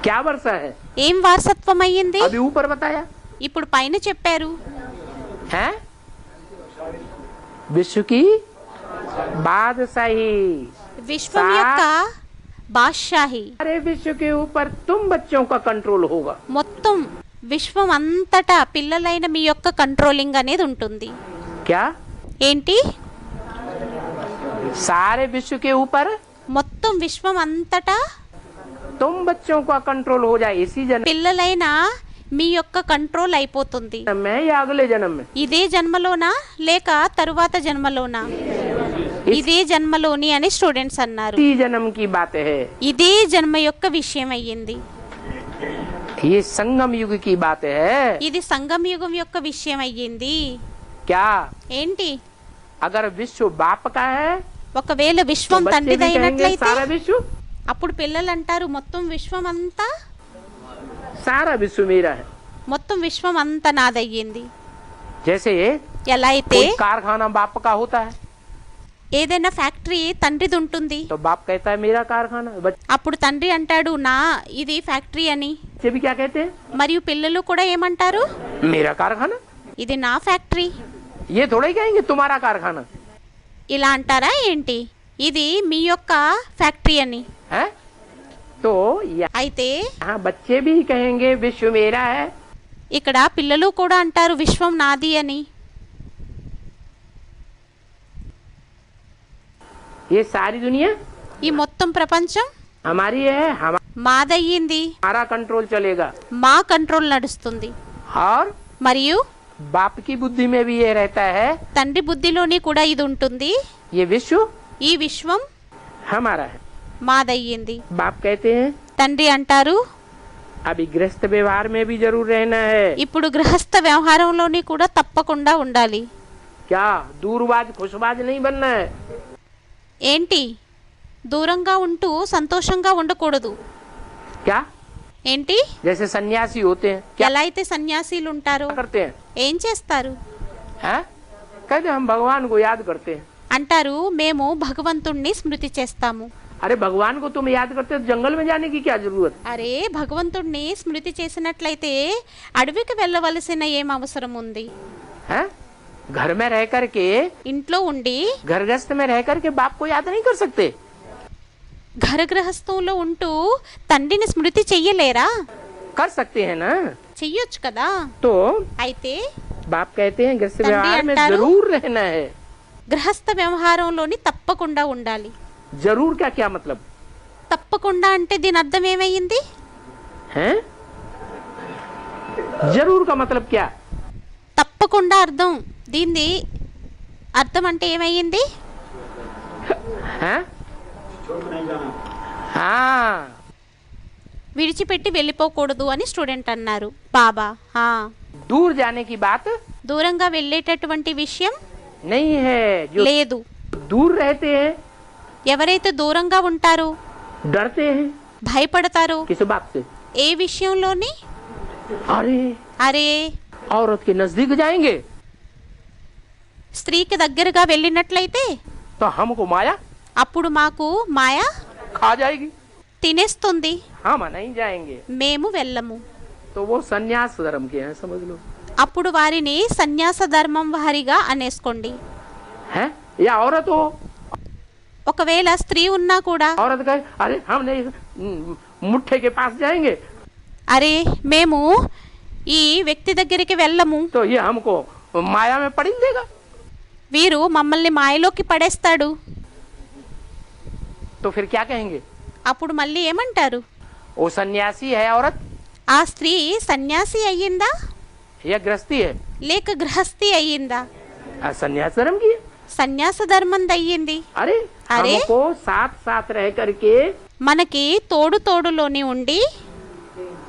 क्या वर्षा है? ఏం వారసత్వం అయ్యింది? अभी ऊपर बताया ఇప్పుడు పైన చెప్పారు. है विश्व की बादशाही। విశ్వం యొక్క బాద్షాహి. सारे विश्व के ऊपर तुम बच्चों का कंट्रोल होगा। మొత్తం విశ్వం అంతటా పిల్లలైన మీ యొక్క కంట్రోలింగ్ అనేది ఉంటుంది. क्या? ఏంటి? सारे विश्व के ऊपर మొత్తం విశ్వం అంతటా तुम बच्चों का कंट्रोल हो जाए इसी जन्म పిల్లలైన మీ యొక్క కంట్రోల్ అయిపోతుంది. में या अगले जन्म में? ఇదే జన్మలోనా లేక తరువాత జన్మలోనా? ఇదే జన్మలోని అని స్టూడెంట్స్ అన్నారు. इसी जन्म की बात है। ఇదే జన్మ యొక్క విషయం అయ్యింది. ये संगम युग की बात है। ఇది సంగమ యుగం యొక్క విషయం అయ్యింది. क्या? ఏంటి? अगर विश्व बाप का है ఒకవేళ तो విశ్వం बच्चे भी कहेंगे తండ్రిదైనట్లయితే सारा विश्व అప్పుడు పిల్లలు అంటారు మొత్తం విశ్వం అంతా सारा विश्व मेरा है। మొత్తం విశ్వం అంతా నాదయ్యింది. जैसे ఎలా అయితే कोई कारखाना बाप का होता है ఏదైనా ఫ్యాక్టరీ తండ్రిది ఉంటుంది, तो बाप कहता है मेरा कारखाना। అప్పుడు తండ్రి అంటాడు నా ఇది ఫ్యాక్టరీ అని. बच्चे भी क्या कहते हैं? మరియు పిల్లలు కూడా ఏమంటారు? मेरा कारखाना। ఇది నా ఫ్యాక్టరీ. ये थोड़ा ही कहेंगे तुम्हारा कारखाना ఇలా అంటారా ఏంటి? ఇది మీ యొక్క ఫ్యాక్టరీ అని. है। तो అయితే यहाँ बच्चे भी कहेंगे विश्व मेरा है। ఇక్కడ పిల్లలు కూడా అంటారు విశ్వం నాది అని. ये सारी दुनिया ఈ మొత్తం ప్రపంచం हमारी है, మాదయ్యింది, हमारा कंट्रोल चलेगा। మా కంట్రోల్ నడుస్తుంది. और మరియు बाप की बुद्धि में भी ये रहता है తండ్రి బుద్ధిలోని కూడా ఇది ఉంటుంది. ये विश्व ఈ విశ్వం हमारा है। మాదయ్యింది. बाप कहते हैं తండ్రి అంటారు अभी गृहस्थ व्यवहार में भी जरूर रहना है। ఇప్పుడు గృహస్థ వ్యవహారంలోని కూడా తప్పకుండా ఉండాలి. क्या? दूरबाज खुशबाज नहीं बनना है। ఏంటి? దూరంగా ఉంటూ సంతోషంగా ఉండకూడదు. क्या? ఏంటి? जैसे सन्यासी होते हैं क्या ఎలా అయితే సన్యాసీలు ఉంటారో करते हैं? ఏం చేస్తారు? हैं? कहते हैं, हम भगवान को याद करते हैं। అంటారు మేము భగవంతుణ్ణి స్మృతి చేస్తాము. अरे भगवान को तुम याद करते हो तो जंगल में जाने की क्या जरूरत? అరే భగవంతుణ్ణి స్మృతి చేసినట్లయితే అడవికి వెళ్ళవలసిన ఏం అవసరం ఉంది? हैं? घर में रह करके ఇంట్లో ఉండి घर गृहस्थ में रह करके बाप को याद नहीं कर सकते? ఘరగృహస్థంలో ఉంటూ తండ్రిని స్మృతి చెయ్యలేరా? कर सकते हैं ना। చెయ్యొచ్చు కదా. तो అయితే बाप कहते हैं गृहस्थ तंडी व्यवहार में अंटारू? जरूर रहना है। గృహస్థ వ్యవహారంలోని తప్పకుండా ఉండాలి. जरूर का क्या मतलब తప్పకుండా అంటే దీని అర్థం ఏమయ్యింది? है? जरूर का मतलब क्या? తప్పకుండా అర్థం దీన్ని అర్థం అంటే ఏమయ్యింది? है? हाँ విడిచిపెట్టి వెళ్ళిపోకూడదు అని స్టూడెంట్ అన్నారు. బాబా दूर जाने की बात దూరంగా వెళ్ళేటటువంటి విషయం नहीं है। जो లేదు. दूर रहते हैं ఎవరైతే దూరంగా ఉంటారో डरते हैं భయపడతారో किस बात से? ఏ విషయంలోని? अरे అరే औरत के नजदीक जाएंगे స్త్రీకి దగ్గరగా వెళ్ళినట్లయితే तो हमको माया అప్పుడు మాకు మాయ खा जाएगी। తినేస్తుంది, हम नहीं जाएंगे। మేము వెళ్ళము. तो वो संन्यास धर्म के हैं, समझ लो। అప్పుడు వారిని సన్యాస ధర్మం వారిగా అనేసుకోండి. है या औरत हो, ఒకవేళ స్త్రీ ఉన్నా కూడా, औरत कहे अरे हम नहीं मुट्ठे के पास जाएंगे, అరే మేము ఈ వ్యక్తి దగ్గరికి వెళ్ళము, तो ये हमको माया में पड़ी देगा। వీరు మమ్మల్ని మాయలోకి పడేస్తాడు. तो फिर क्या कहेंगे? అప్పుడు మళ్ళీ ఏమంటారు? वो सन्यासी है औरत ఆ స్త్రీ సన్యాసి అయ్యిందా या गृहस्थी है? లేక గృహస్థి అయ్యిందా? सन्यास धर्म की है। సన్యాస ధర్మం అయ్యింది. अरे अरे? हमको साथ साथ रह करके మనకి తోడు తోడులోని ఉండి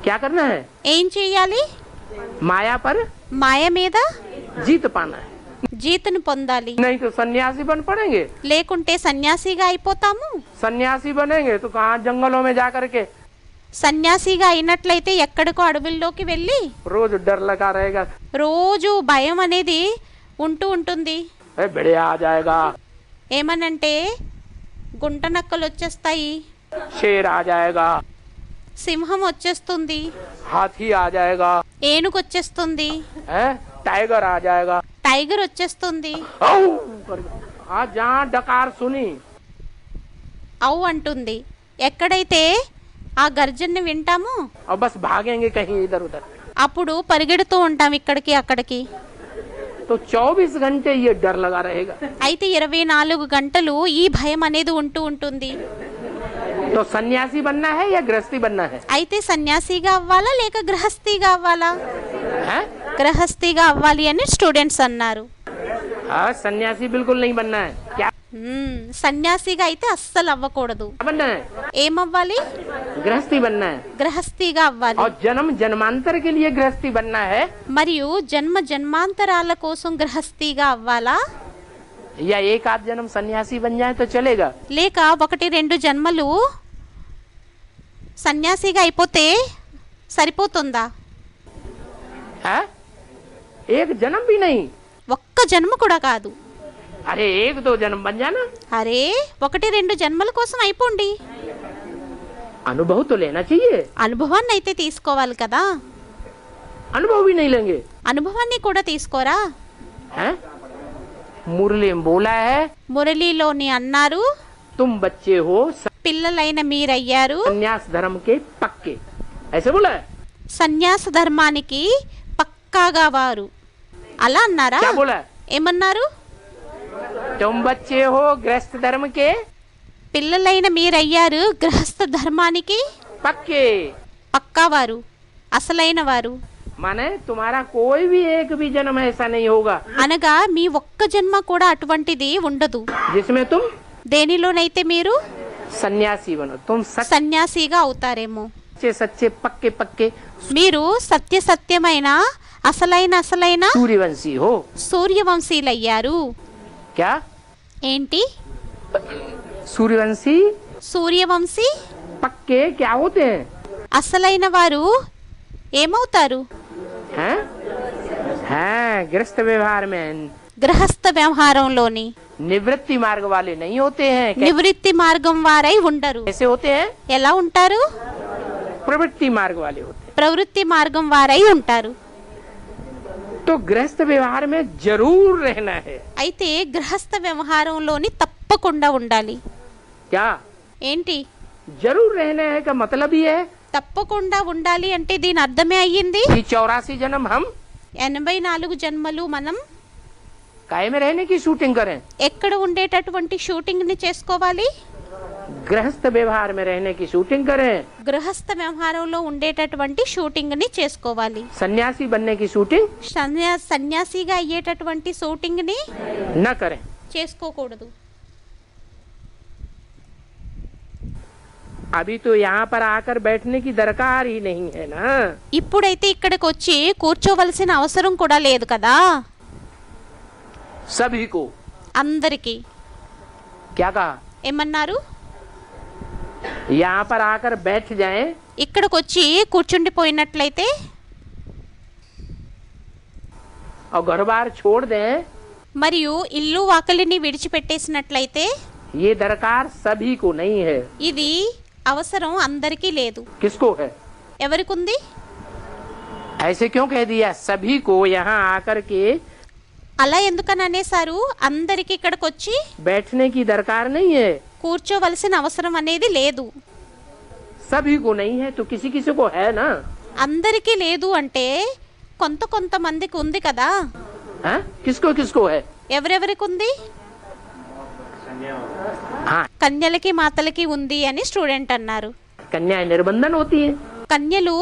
क्या करना है? ఏం చేయాలి? माया पर మాయ మీద जीत पाना है, జీతును పొందాలి. नहीं तो सन्यासी बन पड़ेंगे। లేకుంటే సన్యాసిగా అయిపోతాము. सन्यासी बनेंगे तो कहाँ जंगलों में जा करके సన్యాసిగా అయినట్లయితే ఎక్కడికో అడవుల్లోకి వెళ్ళి रोज डर लगा रहेगा, రోజు భయం అనేది ఉంటూ ఉంటుంది. अरे बढ़िया आ जाएगा, ఏమనంటే గుంట నక్కలు వచ్చేస్తాయి, शेर आ जाएगा, సింహం వచ్చేస్తుంది, हाथी आ जाएगा, ఏనుగు వచ్చేస్తుంది, है टाइगर आ जाएगा। టైగర్ వచ్చేస్తుంది. औ करके। आज जहाँ डकार सुनी అవు అంటుంది. ఎక్కడైతే ఆ గర్జన్ని వింటామో और बस भागेंगे कहीं इधर उधर। అప్పుడు పరిగెడుతూ ఉంటాం ఇక్కడికి అక్కడికి. तो 24 घंटे ये डर लगा रहेगा। అయితే 24 గంటలు ఈ భయం అనేది ఉంటూ ఉంటుంది. तो सन्यासी बनना है या गृहस्थी बनना है? అయితే సన్యాసిగా అవ్వాలా లేక గృహస్థిగా అవ్వాలా? हैं? గృహస్థిగా అవ్వాలి అని స్టూడెంట్స్ అన్నారు. हाँ, सन्यासी बिल्कुल नहीं बनना है। क्या సన్యాసిగా అయితే అస్సలు అవ్వకూడదు. बनना है? ఏమవ్వాలి? गृहस्थी बनना है। గృహస్థిగా అవ్వాలి. और जन्म जन्मांतर के लिए गृहस्थी बनना है మరియు జన్మ జన్మాంతరాల కోసం గృహస్థిగా అవ్వాలా? या एक आध जन्म सन्यासी बन जाए तो चलेगा? లేక 1-2 జన్మలు సన్యాసిగా అయిపోతే సరిపోతుందా? है? एक जन्म भी नहीं, ఒక్క జన్మ కూడా కాదు. अरे 1-2 जन्म बन जाना। అరే 1-2 జన్మల కోసం అయిపోండి. अनुभव तो लेना चाहिए, అనుభవాన్ని అయితే తీసుకోవాలి కదా. अनुभव भी नहीं लेंगे। అనుభవాన్ని కూడా తీసుకోరా? हैं? मुरली में बोला है మురళీలోని అన్నారు, तुम बच्चे हो పిల్లలైన మీరయ్యారు सन्यास धर्म के पक्के, ऐसे बोला है। సన్యాస ధర్మానికి పక్కాగా వారు. అలా అన్నారా? क्या बोला है? ఏమన్నారు? तुम बच्चे हो गृहस्थ धर्म के పిల్లలైన మీరయ్యారు గృహస్థ ధర్మానికి पक्के, పక్కావారు, అసలైన వారు. माने तुम्हारा कोई भी एक भी जन्म ऐसा नहीं होगा అనగా మీ ఒక్క జన్మ కూడా అటువంటిది ఉండదు जिसमें तुम దేనిలోనైతే మీరు सन्यासी बनो। तुम సన్యాసిగా అవుతారేమో. सच्चे सच्चे पक्के पक्के మీరు సత్యమైన అసలైన सूर्यवंशी हो। సూర్యవంశీలయ్యారు. क्या ఏంటి? सूर्यवंशी సూర్యవంశీ पक्के क्या होते हैं? అసలైన వారు ఏమవుతారు? हैं? हैं, गृहस्थ व्यवहार में గృహస్థ వ్యవహారంలోని निवृत्ति मार्ग वाले नहीं होते हैं। నివృత్తి మార్గం వారై ఉండరు. कैसे होते हैं? ఎలా ఉంటారు? प्रवृत्ति मार्ग वाले होते हैं। ప్రవృత్తి మార్గం వారై ఉంటారు. तो गृहस्थ व्यवहार में जरूर रहना है। అయితే గృహస్థ వ్యవహారంలోని తప్పకుండా ఉండాలి. क्या ఏంటి? जरूर रहना है का मतलब ये है తప్పకుండా ఉండాలి అంటే దీని అర్థమే అయ్యింది कि 84 जन्म हम 84 జన్మలు మనం काय में रहने की शूटिंग करें? ఎక్కడ ఉండేటటువంటి షూటింగ్ ని చేసుకోవాలి? गृहस्थ व्यवहार में रहने की शूटिंग करें। గృహస్థ వ్యవహారంలో ఉండేటటువంటి షూటింగ్ ని చేసుకోవాలి. सन्यासी बनने की शूटिंग సన్యాసిగా అయ్యేటటువంటి షూటింగ్ ని न करें। చేసుకోకూడదు. अभी तो यहाँ पर आकर बैठने की दरकार ही नहीं है ना। ఇప్పుడైతే ఇక్కడికి వచ్చి కూర్చోవలసిన అవసరం కూడా లేదు కదా. सभी को అందరికి क्या कहा? ఏమన్నారు? यहाँ पर आकर बैठ जाएं ఇక్కడికి వచ్చి కూర్చుండిపోయినట్లయితే और घर बार छोड़ दें, మరియు ఇల్లు వాకిలిని విడిచిపెట్టేసినట్లయితే ये दरकार सभी को नहीं है। ఇది అవసరం అందరికీ లేదు. किसको है? ఎవరికుంది? ऐसे क्यों कह दिया? सभी को यहाँ आकर के అలా ఎందుకని అనేసారు? అందరికి ఇక్కడికి వచ్చి बैठने की दरकार नहीं है. కూర్చోవలసిన అవసరం అనేది లేదు. सभी को नहीं है तो किसी किसी को है ना. అందరికీ లేదు అంటే కొంతమందికి ఉంది కదా. हाँ? किसको किसको है? ఎవరెవరికి ఉంది? हाँ, కన్యలకి మాతలకి ఉంది అని స్టూడెంట్ అన్నారు. कन्याएं निर्बंधन होती है. కన్యలు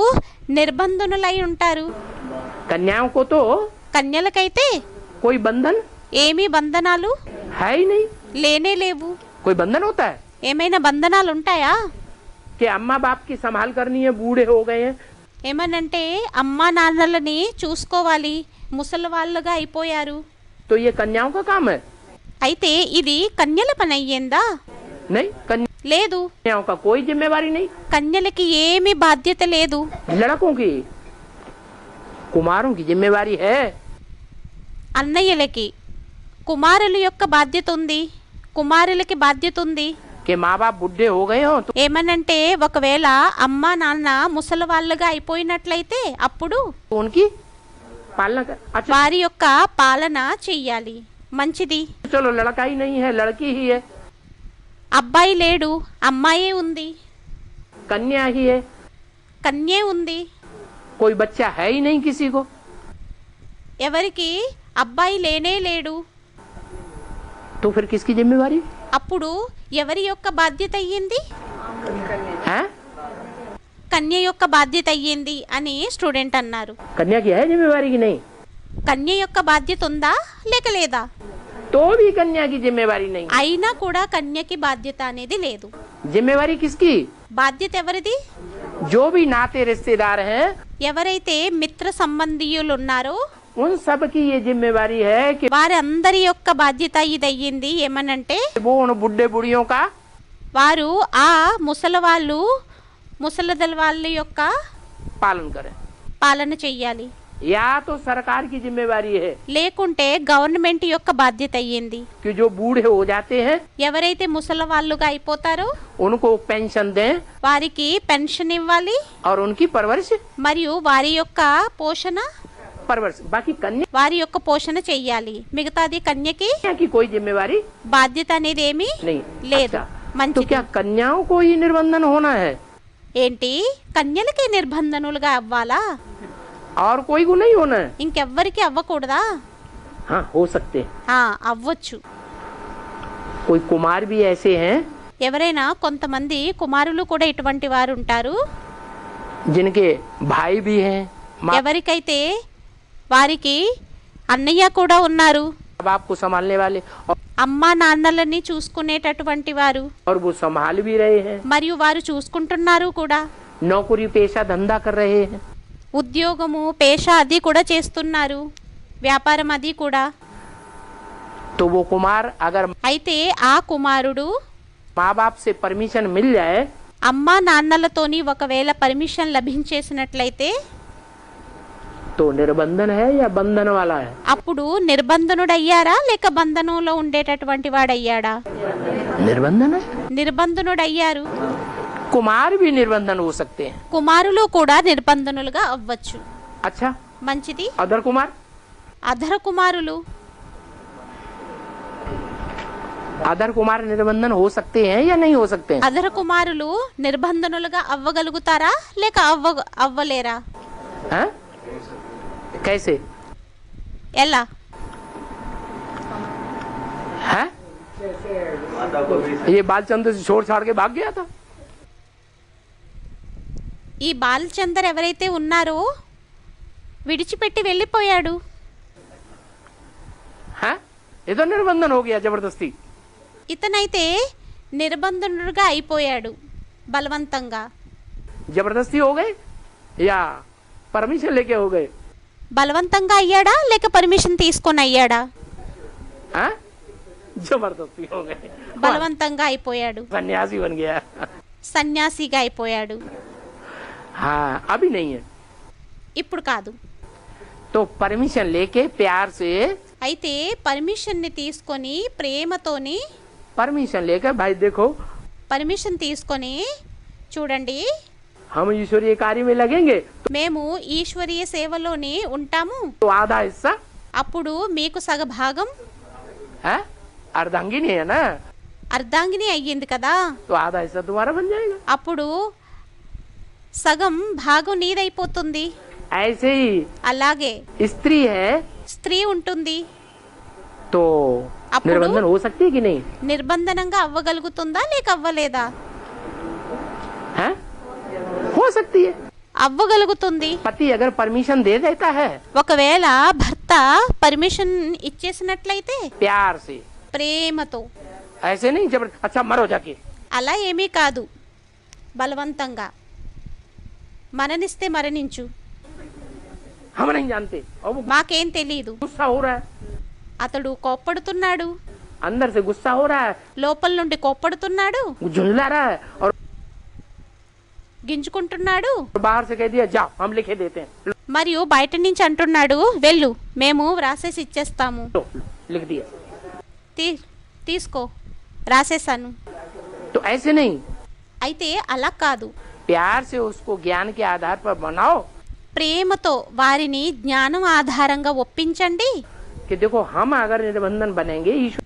నిర్బంధనులై ఉంటారు. कन्याओं को तो కన్యలకైతే कोई बंधन ఏమీ బంధనాలు है ही नहीं. లేనే లేవు. कोई बंधन होता है ఏమైనా బంధనాలు ఉంటాయా? कि अम्मा बाप की संभाल करनी है, बूढ़े हो गए हैं, ఏమనంటే అమ్మా నాన్నలని చూసుకోవాలి, ముసలి వాళ్ళుగా అయిపోయారు. तो ये कन्याओं का काम है. అయితే ఇది కన్యల పని అయ్యిందా? नहीं, లేదు. कन्याओं का कोई जिम्मेवारी नहीं. కన్యలకి ఏమీ బాధ్యత లేదు. लड़कों की, कुमारों की जिम्मेवारी है. అన్నయ్యలకి, కుమారుల యొక్క బాధ్యత ఉంది, కుమారులకి బాధ్యత ఉంది. कि माँ बाप बुढ़े हो गए हो तो ఏమనంటే ఒకవేళ అమ్మా నాన్న ముసలి వాళ్ళుగా అయిపోయినట్లయితే అప్పుడు उनकी पालना कर. अच्छा వారి యొక్క పాలన చెయ్యాలి. మంచిది. चलो, लड़का ही नहीं है, लड़की ही है, అబ్బాయి లేడు, అమ్మాయే ఉంది, कन्या ही है, కన్యే ఉంది. कोई बच्चा है ही नहीं किसी को, ఎవరికి అబ్బాయి లేనే లేడు. तो फिर किसकी जिम्मेवारी అప్పుడు ఎవరి యొక్క బాధ్యత అయ్యింది? है? కన్య యొక్క బాధ్యత అయ్యింది అని స్టూడెంట్ అన్నారు. कन्या की है जिम्मेवारी की नहीं? కన్య యొక్క బాధ్యత ఉందా లేక లేదా? तो भी कन्या की जिम्मेवारी नहीं. అయినా కూడా కన్యకి బాధ్యత అనేది లేదు. जिम्मेवारी किसकी? బాధ్యత ఎవరిది? जो भी नाते रिश्तेदार हैं, ఎవరైతే మిత్ర సంబంధీయులు ఉన్నారో उन सब की ये जिम्मेवारी है कि వారందరి యొక్క బాధ్యత ఇది అయ్యింది. ఏమనంటే वो उन बुढ़े बुढ़ियों का వారు ఆ ముసలదల వాళ్ళ యొక్క पालन करें. పాలన చెయ్యాలి. या तो सरकार की जिम्मेवारी है లేకుంటే గవర్నమెంట్ యొక్క బాధ్యత అయ్యింది. कि जो बूढ़े हो जाते हैं ఎవరైతే ముసలి వాళ్ళుగా అయిపోతారో उनको पेंशन दें వారికి పెన్షన్ ఇవ్వాలి और उनकी परवरिश మరియు వారి యొక్క बाकी कन्या వారి యొక్క పోషణ చెయ్యాలి. మిగతాది కన్యకి की कोई जिम्मेवारी బాధ్యత అనేది ఏమీ नहीं. లేదు. अच्छा, तो మంచిది. क्या कन्याओं को ही निर्बंधन होना है ఏంటి కన్యలకి నిర్బంధనులుగా అవ్వాలా? और कोई को नहीं होना है? ఇంకెవ్వరికి అవ్వకూడదా? हाँ, हो सकते हैं. అవ్వచ్చు. कोई कुमार भी ऐसे हैं ఎవరైనా కొంతమంది కుమారులు కూడా ఇటువంటి వారు ఉంటారు. जिनके भाई भी हैं, माँ ఎవరికైతే వారికి అన్నయ్య కూడా ఉన్నారు, बाप को संभालने वाले, అమ్మా నాన్నలని చూసుకునేటటువంటి వారు, और वो संभाल भी रहे हैं, మరియు వారు చూసుకుంటున్నారు కూడా. नौकरी पेशा धंधा कर रहे हैं, ఉద్యోగము పేషా అది కూడా చేస్తున్నారు, వ్యాపారం అది కూడా. तो वो कुमार अगर అయితే ఆ కుమారుడు माँ बाप से परमिशन मिल जाए అమ్మా నాన్నలతోని ఒకవేళ పర్మిషన్ లభించేసినట్లయితే तो निर्बंधन है या बंधन वाला है? అప్పుడు నిర్బంధనుడయ్యారా లేక బంధనంలో ఉండేటటువంటి వాడయ్యాడా? निर्बंधन है. నిర్బంధనుడయ్యారు. कुमार भी निर्बंधन हो सकते हैं. కుమారులు కూడా నిర్బంధనులుగా అవ్వచ్చు. अच्छा, మంచిది. अदर कुमार అధర కుమారులు निर्बंधन हो सकते हैं या नहीं हो सकते हैं? అధర కుమారులు నిర్బంధనులుగా అవ్వగలుగుతారా లేక అవ్వలేరా? हैं? कैसे ఎలా? है? ये बालचंद्र से छोड़ छाड़ के भाग गया था. ఈ బాలచందర్ ఎవరైతే ఉన్నారో విడిచిపెట్టి వెళ్ళిపోయాడు. हैं? ये तो निर्बंधन हो गया जबरदस्ती. ఇతనైతే నిర్బంధనుడుగా అయిపోయాడు బలవంతంగా. जबरदस्ती हो गए या परमिशन लेके हो गए? బలవంతంగా అయ్యాడా లేక పర్మిషన్ తీసుకొని అయ్యాడా? हैं? जबरदस्ती हो गए. బలవంతంగా అయిపోయాడు, सन्यासी बन गया. సన్యాసిగా అయిపోయాడు. हाँ, अभी नहीं है. ఇప్పుడు కాదు. तो परमिशन लेके प्यार से అయితే పర్మిషన్ని తీసుకొని ప్రేమతోని परमिशन लेकर भाई देखो పర్మిషన్ తీసుకొని చూడండి, हम ईश्वरीय कार्य में लगेंगे మేము ఈశ్వరీయ సేవలోని ఉంటాము, तो आधा हिस्सा అప్పుడు మీకు సగభాగం है अर्धांगिनी है ना, అర్ధాంగిని అయ్యింది కదా, तो आधा हिस्सा तुम्हारा बन जाएगा। అప్పుడు సగం భాగం నీదైపోతుంది। ऐसे ही అలాగే स्त्री है స్త్రీ ఉంటుంది, तो अప్పుడు- निर्बंधन हो सकती है कि नहीं నిర్బంధనంగా అవ్వగలుగుతుందా లేక అవ్వలేదా? है? हो सकती है। అవ్వగలుగుతుంది। पति अगर परमिशन दे देता है ఒకవేళ భర్త పర్మిషన్ ఇచ్చేసినట్లయితే प्यार से, ప్రేమతో, ऐसे नहीं जबरदस्त अच्छा मरो जाके, అలా ఏమీ కాదు, బలవంతంగా మరణిస్తే మరణించు, हम नहीं जानते और वो మాకేం తెలీదు, गुस्सा हो रहा है, అతడు కోప్పడుతున్నాడు, अंदर से गुस्सा हो रहा है, లోపల నుండి కోప్పడుతున్నాడు, झुंझला रहा है और గింజుకుంటున్నాడు, बाहर से कह दिया जाओ हम लिखे देते हैं, మరియు బయట నుంచి అంటున్నాడు వెళ్ళు మేము రాసేసి ఇచ్చేస్తాము, लो लिख दिया। తీసుకో రాసేసాను। तो ऐसे नहीं, అయితే అలా కాదు, प्यार से उसको ज्ञान के आधार पर बनाओ ప్రేమతో వారిని జ్ఞానం ఆధారంగా ఒప్పించండి। कि देखो हम अगर निर्बंधन बनेंगे ईश्वर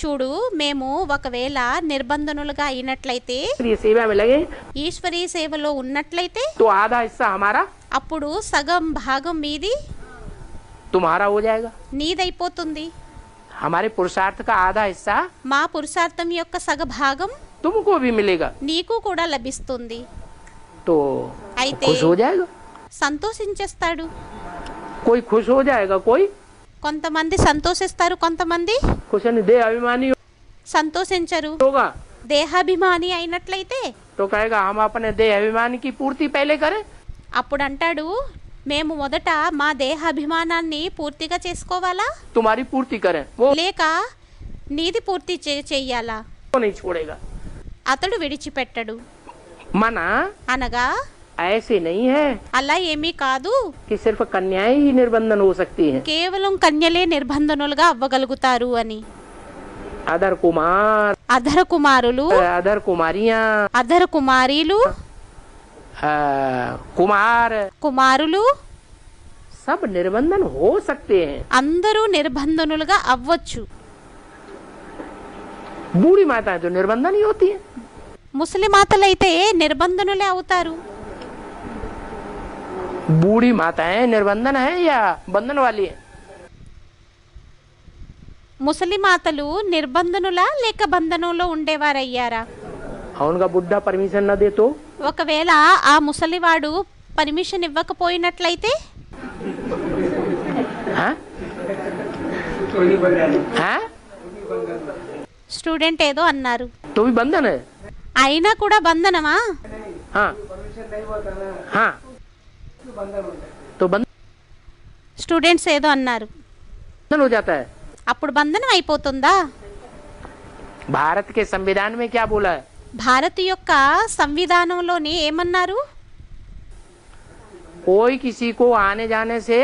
చూడు, మేము ఒకవేళ నిర్బంధనులుగా అయినట్లయితే, की सेवा में लगे ఈశ్వరీయ సేవలో ఉన్నట్లయితే, तो आधा हिस्सा हमारा అప్పుడు సగం భాగం మీది तुम्हारा हो जाएगा, నీదైపోతుంది, हमारे पुरुषार्थ का आधा हिस्सा మా పురుషార్థం యొక్క సగ భాగం तुमको भी मिलेगा, నీకు కూడా లభిస్తుంది। तो అయితే खुश हो जाएगा, సంతోషించేస్తాడు, कोई खुश हो जाएगा, कोई కొంతమంది సంతోషిస్తారు, కొంతమంది खुश नहीं, देह अभिमानी సంతోషించరు। होगा దేహాభిమాని అయినట్లయితే तो कहेगा हम अपने देह अभिमान की पूर्ति पहले करें, అప్పుడు అంటాడు మేము మొదట మా దేహాభిమానాన్ని పూర్తిగా చేసుకోవాలా तुम्हारी पूर्ति करें, वो లేక నీది పూర్తి చెయ్యాలా? नहीं छोड़ेगा। అతడు విడిచిపెట్టడు। मना అనగా ऐसे नहीं है అలా ఏమీ కాదు, कि सिर्फ कन्याएं ही निर्बंधन हो सकती हैं, కేవలం కన్యలే నిర్బంధనులుగా అవ్వగలుగుతారు అని। अधर कुमार, అధర కుమారులు, अधर कुमारियां, అధర కుమారీలు, कुमार కుమారులు सब निर्बंधन हो सकते हैं। అందరూ నిర్బంధనులుగా అవ్వచ్చు। बूढ़ी माताएं तो निर्बंधन ही होती है, ముసలి మాతలైతే నిర్బంధనులే అవుతారు। बूढ़ी माताएं निर्बंधन है या बंधन वाली है? ముసలి మాతలు నిర్బంధనులా లేక బంధనంలో ఉండేవారయ్యారా? और उनका बुढ़ा परमिशन न दे तो ఒకవేళ ఆ ముసలివాడు పర్మిషన్ ఇవ్వకపోయినట్లయితే हाँ? हाँ? స్టూడెంట్ ఏదో అన్నారు, तो भी बंधन है। అయినా కూడా బంధనమా? हाँ हाँ तो बंधन స్టూడెంట్స్ ఏదో అన్నారు, हो जाता है। అప్పుడు బంధనం అయిపోతుందా? भारत के संविधान में क्या बोला है? భారత్ యొక్క సంవిధానంలోని ఏమన్నారు? कोई किसी को आने जाने से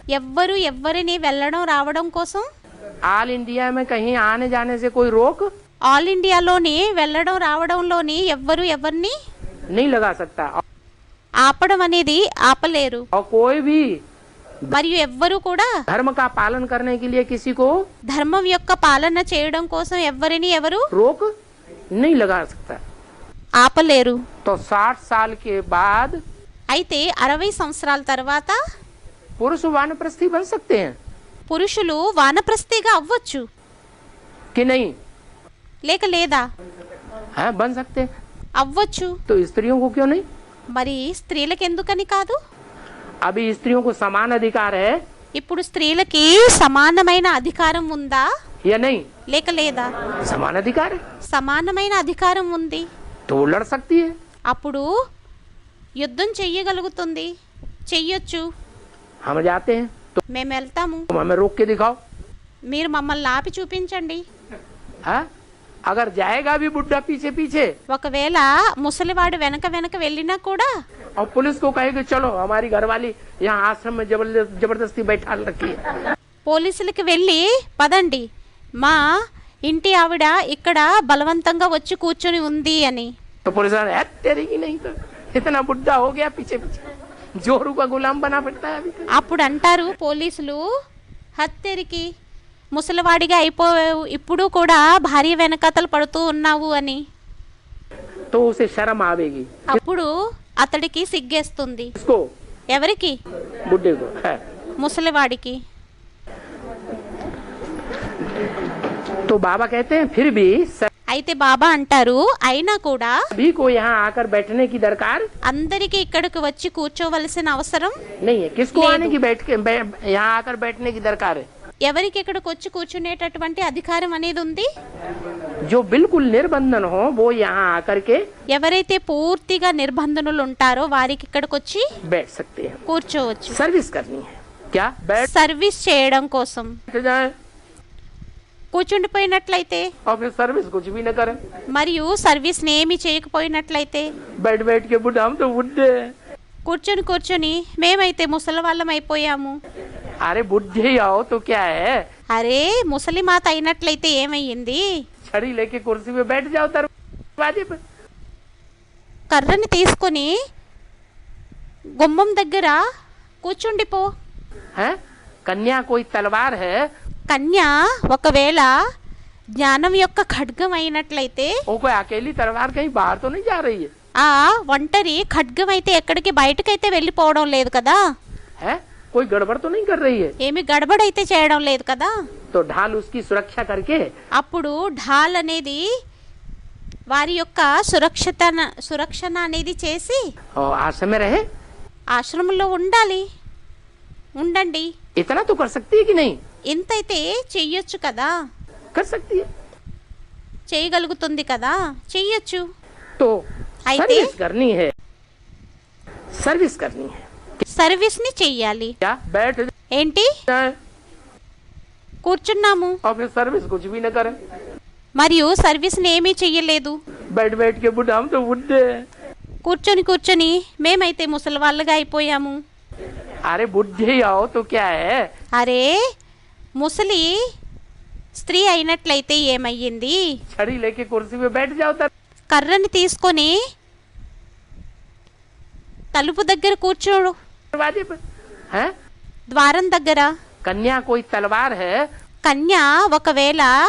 ఎవ్వరు ఎవ్వరిని వెళ్ళడం రావడం కోసం, ऑल इंडिया में कहीं आने जाने से कोई रोक ఆల్ ఇండియాలోని వెళ్ళడం రావడంలోని ఎవ్వరు ఎవరిని नहीं लगा सकता, ఆపడం అనేది ఆపలేరు। और कोई भी మరియు ఎవ్వరు కూడా धर्म का पालन करने के लिए किसी को ధర్మం యొక్క పాలన చేయడం కోసం ఎవ్వరిని ఎవరు रोक नहीं लगा सकता। ఆపలేరు। तो 60 साल के बाद అయితే 60 సంవత్సరాల తర్వాత पुरुष वानप्रस्थी बन सकते हैं పురుషులు వానప్రస్థిగా అవ్వచ్చు कि नहीं? లేక లేదా? हाँ बन सकते हैं, అవ్వచ్చు। तो स्त्रियों को क्यों नहीं? మరి స్త్రీలకు ఎందుకని కాదు? अभी स्त्रियों को समान अधिकार है ఇప్పుడు స్త్రీలకి సమానమైన అధికారం ఉందా या नहीं? లేక లేదా? समान अधिकार है, సమానమైన అధికారం ఉంది। तो वो लड़ सकती है। అప్పుడు యుద్ధం చెయ్యగలుగుతుంది, చెయ్యొచ్చు। हम जाते हैं तो మేము వెళ్తాము, तुम हमें रोक के दिखाओ। మీరు మమ్మల్ని ఆపి చూపించండి। हाँ? अगर जाएगा भी बुढ़ा पीछे पीछे ఒకవేళ ముసలివాడు వెనక వెనక వెళ్ళినా కూడా और पुलिस को कहेगा चलो हमारी घरवाली यहाँ आश्रम में जबरदस्ती बैठा रखी है, పోలీసులకి వెళ్ళి పదండి మా ఇంటి ఆవిడ ఇక్కడ బలవంతంగా వచ్చి కూర్చొని ఉంది అని तो पुलिस वाले, "है, तेरी की नहीं तो इतना बुढ़ा हो गया पीछे पीछे जोरू का गुलाम बना फिरता है अभी तक।" అప్పుడు అంటారు పోలీసులు, హత్తెరికి ముసలివాడిగా అయిపోయావు, ఇప్పుడు కూడా భార్య వెనకతలు పడుతూ ఉన్నావు అని. तो उसे शर्म आवेगी। అప్పుడు అతడికి సిగ్గేస్తుంది. इसको ఎవరికి? बुढ़े को है। ముసలివాడికి. तो बाबा कहते हैं फिर भी అయితే బాబా అంటారు, అయినా కూడా सभी को यहाँ आकर बैठने की दरकार అందరికీ ఇక్కడికి వచ్చి కూర్చోవలసిన అవసరం नहीं है। किसको ले आने दो। की यहाँ आकर बैठने की दरकार है? ఎవరికి ఇక్కడికి వచ్చి కూర్చునేటటువంటి అధికారం అనేది ఉంది? जो बिल्कुल निर्बंधन हो वो यहाँ आकर के ఎవరైతే పూర్తిగా నిర్బంధనులు ఉంటారో వారికి ఇక్కడికి వచ్చి बैठ सकते हैं। కూర్చోవచ్చు. सर्विस करनी है। क्या बैठ సర్వీస్ చేయడం కోసం. जाए కూర్చుండిపోయినట్లయితే और फिर सर्विस कुछ भी न करे, మరియు సర్వీస్ ఏమి చేయకపోయినట్లయితే, बैठ बैठ के बुढ़ा हम तो बुढ़े हैं। కూర్చొని కూర్చొని మేమైతే ముసలి వాళ్ళం అయిపోయాము. अरे बुढ़े ही आओ तो क्या है, అరే ముసలి మాత అయినట్లయితే ఏమయ్యింది? छड़ी लेके कुर्सी पे बैठ जाओ दरवाजे पे। కర్రని తీసుకొని గుమ్మం దగ్గర కూర్చుండిపో. हैं कन्या कोई तलवार है, కన్య ఒకవేళ జ్ఞానం యొక్క ఖడ్గం అయినట్లయితే, वो कोई अकेली तलवार कहीं बाहर तो नहीं जा रही है। ఆ ఒంటరి ఖడ్గం అయితే ఎక్కడికి బయటకైతే వెళ్ళిపోవడం లేదు కదా, है कोई गड़बड़ तो नहीं कर रही है। ఏమి గడబడైతే చేయడం లేదు కదా. तो ढाल उसकी सुरक्षा करके అప్పుడు ఢాల్ అనేది వారి యొక్క సురక్షణ అనేది చేసి और आश्रम में रहे। ఆశ్రమంలో ఉండండి. इतना तो कर सकती है कि नहीं? ఇంతైతే చెయ్యొచ్చు కదా, कर सकती है। చేయగలుగుతుంది కదా, చెయ్యొచ్చు. तो అయితే सर्विस करनी है, सर्विस करनी है। సర్వీస్ ని చెయ్యాలి. क्या बैठ ఏంటి? जाए కూర్చున్నాము और फिर सर्विस कुछ भी न करे, మరియు సర్వీస్ ని ఏమీ చెయ్యలేదు. बैठ बैठ के बुढ़ा हम तो बुढ़े हैं। కూర్చొని కూర్చొని మేమైతే ముసలి వాళ్ళగా అయిపోయాము. अरे बुढ़े ही आओ तो क्या है, అరే ముసలి స్త్రీ అయినట్లయితే ఏమయ్యింది? छड़ी लेके कुर्सी पे बैठ जाओ కర్రని తీసుకొని తలుపు దగ్గర కూర్చోడు, दरवाजे पे। हैं ద్వారం దగ్గర. कन्या कोई तलवार है, కన్య ఒకవేళ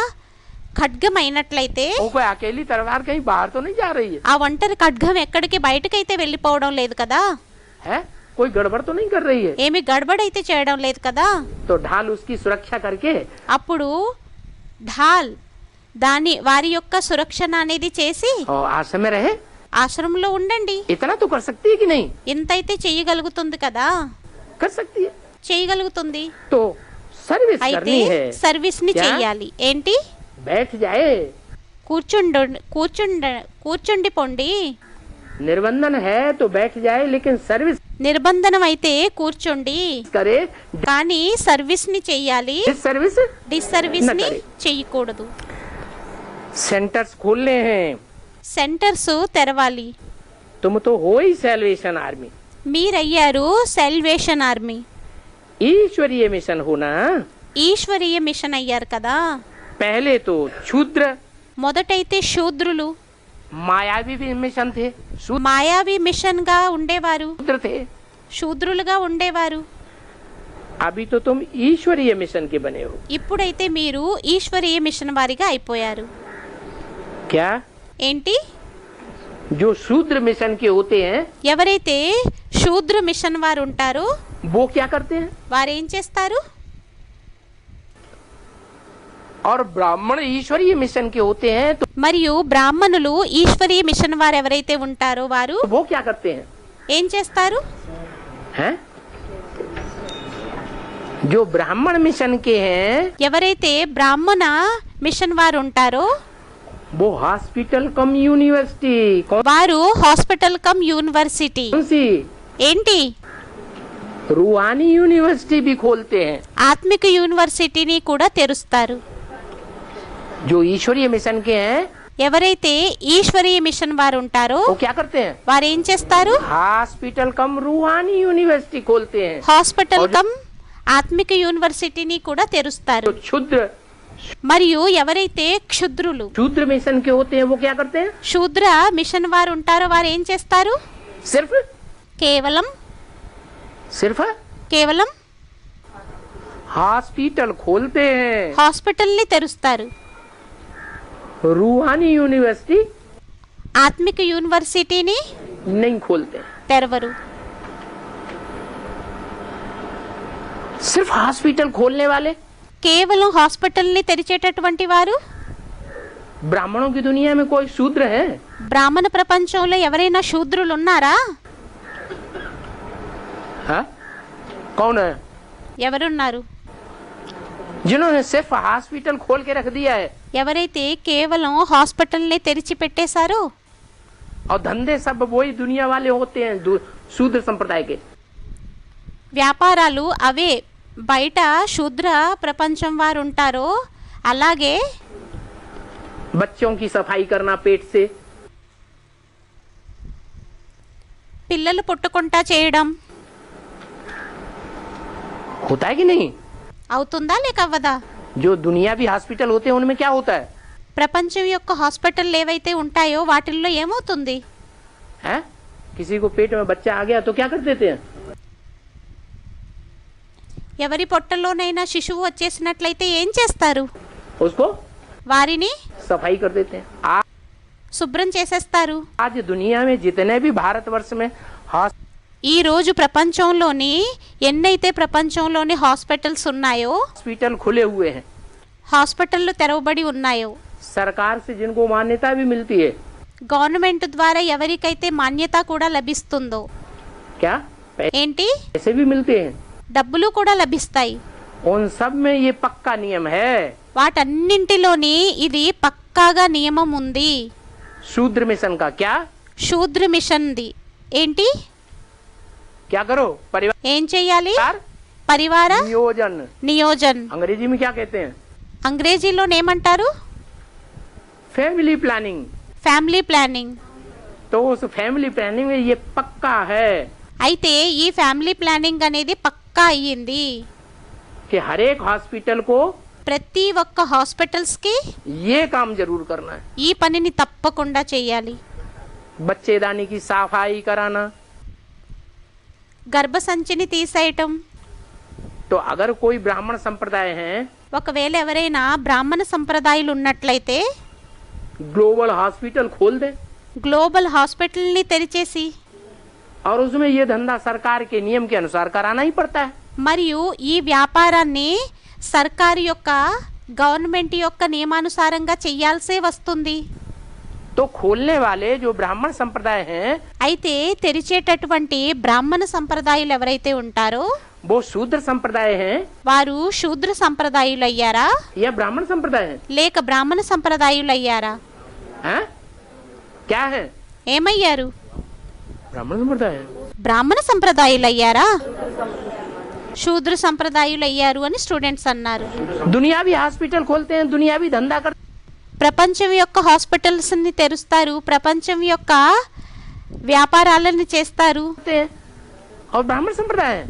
ఖడ్గం అయినట్లయితే, वो कोई अकेली तलवार कहीं बाहर तो नहीं जा रही है। ఆ ఒంటరి ఖడ్గం ఎక్కడికి బయటకైతే వెళ్ళిపోవడం లేదు కదా, है कोई गड़बड़ तो नहीं कर रही है। ఏమి గడబడైతే చేయడం లేదు కదా. तो ढाल उसकी सुरक्षा करके అప్పుడు ఢాల్ వారి యొక్క సురక్షణ అనేది చేసి और आश्रम में रहे। ఆశ్రమంలో ఉండండి. इतना तो कर सकती है कि नहीं? ఇంతైతే చెయ్యగలుగుతుంది కదా, कर सकती है। చేయగలుగుతుంది. तो सर्विस అయితే करनी है। సర్వీస్ ని क्या? చెయ్యాలి. ఏంటి? बैठ जाए। కూర్చుండిపోండి. निर्बंधन है तो बैठ जाए, लेकिन सर्विस నిర్బంధనం అయితే కూర్చోండి, करे। కానీ సర్వీస్ ని చెయ్యాలి. सर्विस డిస్సర్వీస్ न ని करे। చెయ్యకూడదు. सेंटर्स खोलने हैं। సెంటర్స్ తెరవాలి. तुम तो हो ही सैल्वेशन आर्मी, మీరయ్యారు సెల్వేషన్ ఆర్మీ. ईश्वरीय मिशन होना। ఈశ్వరీయ మిషన్ అయ్యారు కదా. पहले तो शूद्र మొదటైతే శూద్రులు मायावी भी मिशन थे, మాయావి మిషన్ గా ఉండేవారు, शूद्र थे। శూద్రులుగా ఉండేవారు. अभी तो तुम ईश्वरीय मिशन के बने हो। ఇప్పుడైతే మీరు ఈశ్వరీయ మిషన్ వారిగా అయిపోయారు. क्या? ఏంటి? जो शूद्र मिशन के होते हैं ఎవరైతే శూద్ర మిషన్ వారు ఉంటారో वो क्या करते हैं? వారు ఏం చేస్తారు? और ब्राह्मण ईश्वरीय मिशन के होते हैं तो మరియు బ్రాహ్మణులు ఈశ్వరీయ మిషన్ వారు ఎవరైతే ఉంటారో వారు वो क्या करते हैं? ఏం చేస్తారు? हैं? जो ब्राह्मण मिशन के हैं ఎవరైతే బ్రాహ్మణ మిషన్ వారు ఉంటారో वो हॉस्पिटल कम यूनिवर्सिटी, कौन వారు హాస్పిటల్ కమ్ యూనివర్సిటీ. सी? ఏంటి? रूहानी यूनिवर्सिटी भी खोलते हैं। ఆత్మిక యూనివర్సిటీని కూడా తెరుస్తారు. जो ईश्वरीय मिशन के हैं ఎవరైతే ఈశ్వరీయ మిషన్ వారు ఉంటారో वो क्या करते हैं? వారు ఏం చేస్తారు? हॉस्पिटल कम रूहानी यूनिवर्सिटी खोलते हैं। హాస్పిటల్ और जो- కమ్ ఆత్మిక యూనివర్సిటీని కూడా తెరుస్తారు. जो क्षुद्र మరియు ఎవరైతే క్షుద్రులు शूद्र मिशन के होते हैं वो क्या करते हैं? శూద్ర మిషన్ వారు ఉంటారో వారు ఏం చేస్తారు? सिर्फ కేవలం కేవలం हॉस्पिटल खोलते हैं। హాస్పిటల్ని తెరుస్తారు. रूहानी यूनिवर्सिटी ఆత్మిక యూనివర్సిటీని नहीं खोलते। తెరవరు. सिर्फ हॉस्पिटल खोलने वाले కేవలం హాస్పిటల్ని తెరిచేటటువంటి వారు ब्राह्मणों की दुनिया में कोई शूद्र है? బ్రాహ్మణ ప్రపంచంలో ఎవరైనా శూద్రులు ఉన్నారా? हाँ? कौन है? ఎవరున్నారు? जिन्होंने सिर्फ हॉस्पिटल खोल के रख दिया है ఎవరైతే కేవలం హాస్పిటల్ని తెరిచి పెట్టేశారో और धंधे सब वही दुनिया वाले होते हैं शूद्र संप्रदाय के। వ్యాపారాలు అవే బయట శూద్ర ప్రపంచం వారు ఉంటారో అలాగే बच्चों की सफाई करना पेट से, పిల్లలు పుట్టకుండా చేయడం होता है कि नहीं? అవుతుందా లేక అవ్వదా? जो दुनियावी हॉस्पिटल होते हैं उनमें क्या होता है? ప్రపంచం యొక్క హాస్పిటల్ ఏవైతే ఉంటాయో వాటిల్లో ఏమవుతుంది? हैं? किसी को पेट में बच्चा आ गया तो क्या कर देते हैं? ఎవరి పొట్టలోనైనా శిశువు వచ్చేసినట్లయితే ఏం చేస్తారు? उसको వారిని सफाई कर देते हैं। శుభ్రం చేసేస్తారు. आज दुनिया में जितने भी भारतवर्ष में ఈ రోజు ప్రపంచంలోని ఎన్నైతే ప్రపంచంలోని హాస్పిటల్స్ ఉన్నాయో हॉस्पिटल खुले हुए हैं, హాస్పిటల్లు తెరవబడి ఉన్నాయో सरकार से जिनको मान्यता भी मिलती है, గవర్నమెంట్ ద్వారా ఎవరికైతే మాన్యత కూడా లభిస్తుందో क्या ఏంటి पैसे भी मिलते हैं, డబ్బులు కూడా లభిస్తాయి. उन सब में ये पक्का नियम है। వాటన్నింటిలోని ఇది పక్కాగా నియమం ఉంది. शूद्र मिशन का क्या? శూద్ర మిషన్ది ఏంటి? क्या करो? परिवार ఏం చెయ్యాలి? పరివార नियोजन। నియోజన్ अंग्रेजी में क्या कहते हैं? అంగ్రేజీలోనేమంటారు? Family planning. Family planning. तो उस फैमिली प्लानिंग में ये पक्का है అయితే ఈ ఫ్యామిలీ ప్లానింగ్ అనేది పక్కా అయ్యింది. कि हर एक हॉस्पिटल को ప్రతి ఒక్క హాస్పిటల్స్ కి ये काम जरूर करना है। ఈ పనిని తప్పకుండా చేయాలి. बच्चेदानी की सफाई कराना। గర్భసంచిని తీసేయటం. तो अगर कोई ब्राह्मण संप्रदाय है, ఒకవేళ ఎవరైనా బ్రాహ్మణ సంప్రదాయాలు ఉన్నట్లయితే ग्लोबल हॉस्पिटल खोल दे గ్లోబల్ హాస్పిటల్ని తెరిచేసి और उसमें ये धंधा सरकार के नियम के अनुसार कराना ही पड़ता है। మరియు ఈ వ్యాపారాన్ని సర్కారు యొక్క గవర్నమెంట్ యొక్క నియమానుసారంగా చెయ్యాల్సే వస్తుంది. तो खोलने वाले जो ब्राह्मण संप्रदाय हैं అయితే తెరిచేటటువంటి బ్రాహ్మణ సంప్రదాయాలు ఎవరైతే ఉంటారో वो शूद्र संप्रदाय हैं వారు శూద్ర సంప్రదాయులు అయ్యారా या ब्राह्मण संप्रदाय हैं? లేక బ్రాహ్మణ సంప్రదాయులు అయ్యారా? हैं? क्या है? ఏమయ్యారు? ब्राह्मण संप्रदाय है। బ్రాహ్మణ సంప్రదాయులు అయ్యారా? శూద్ర సంప్రదాయులు అయ్యారు అని స్టూడెంట్స్ అన్నారు. दुनियावी हॉस्पिटल खोलते हैं, दुनियावी धंधा करते ప్రపంచం యొక్క హాస్పిటల్స్ ని తెరుస్తారు, ప్రపంచం యొక్క వ్యాపారాలను చేస్తారు. हैं और ब्राह्मण संप्रदाय है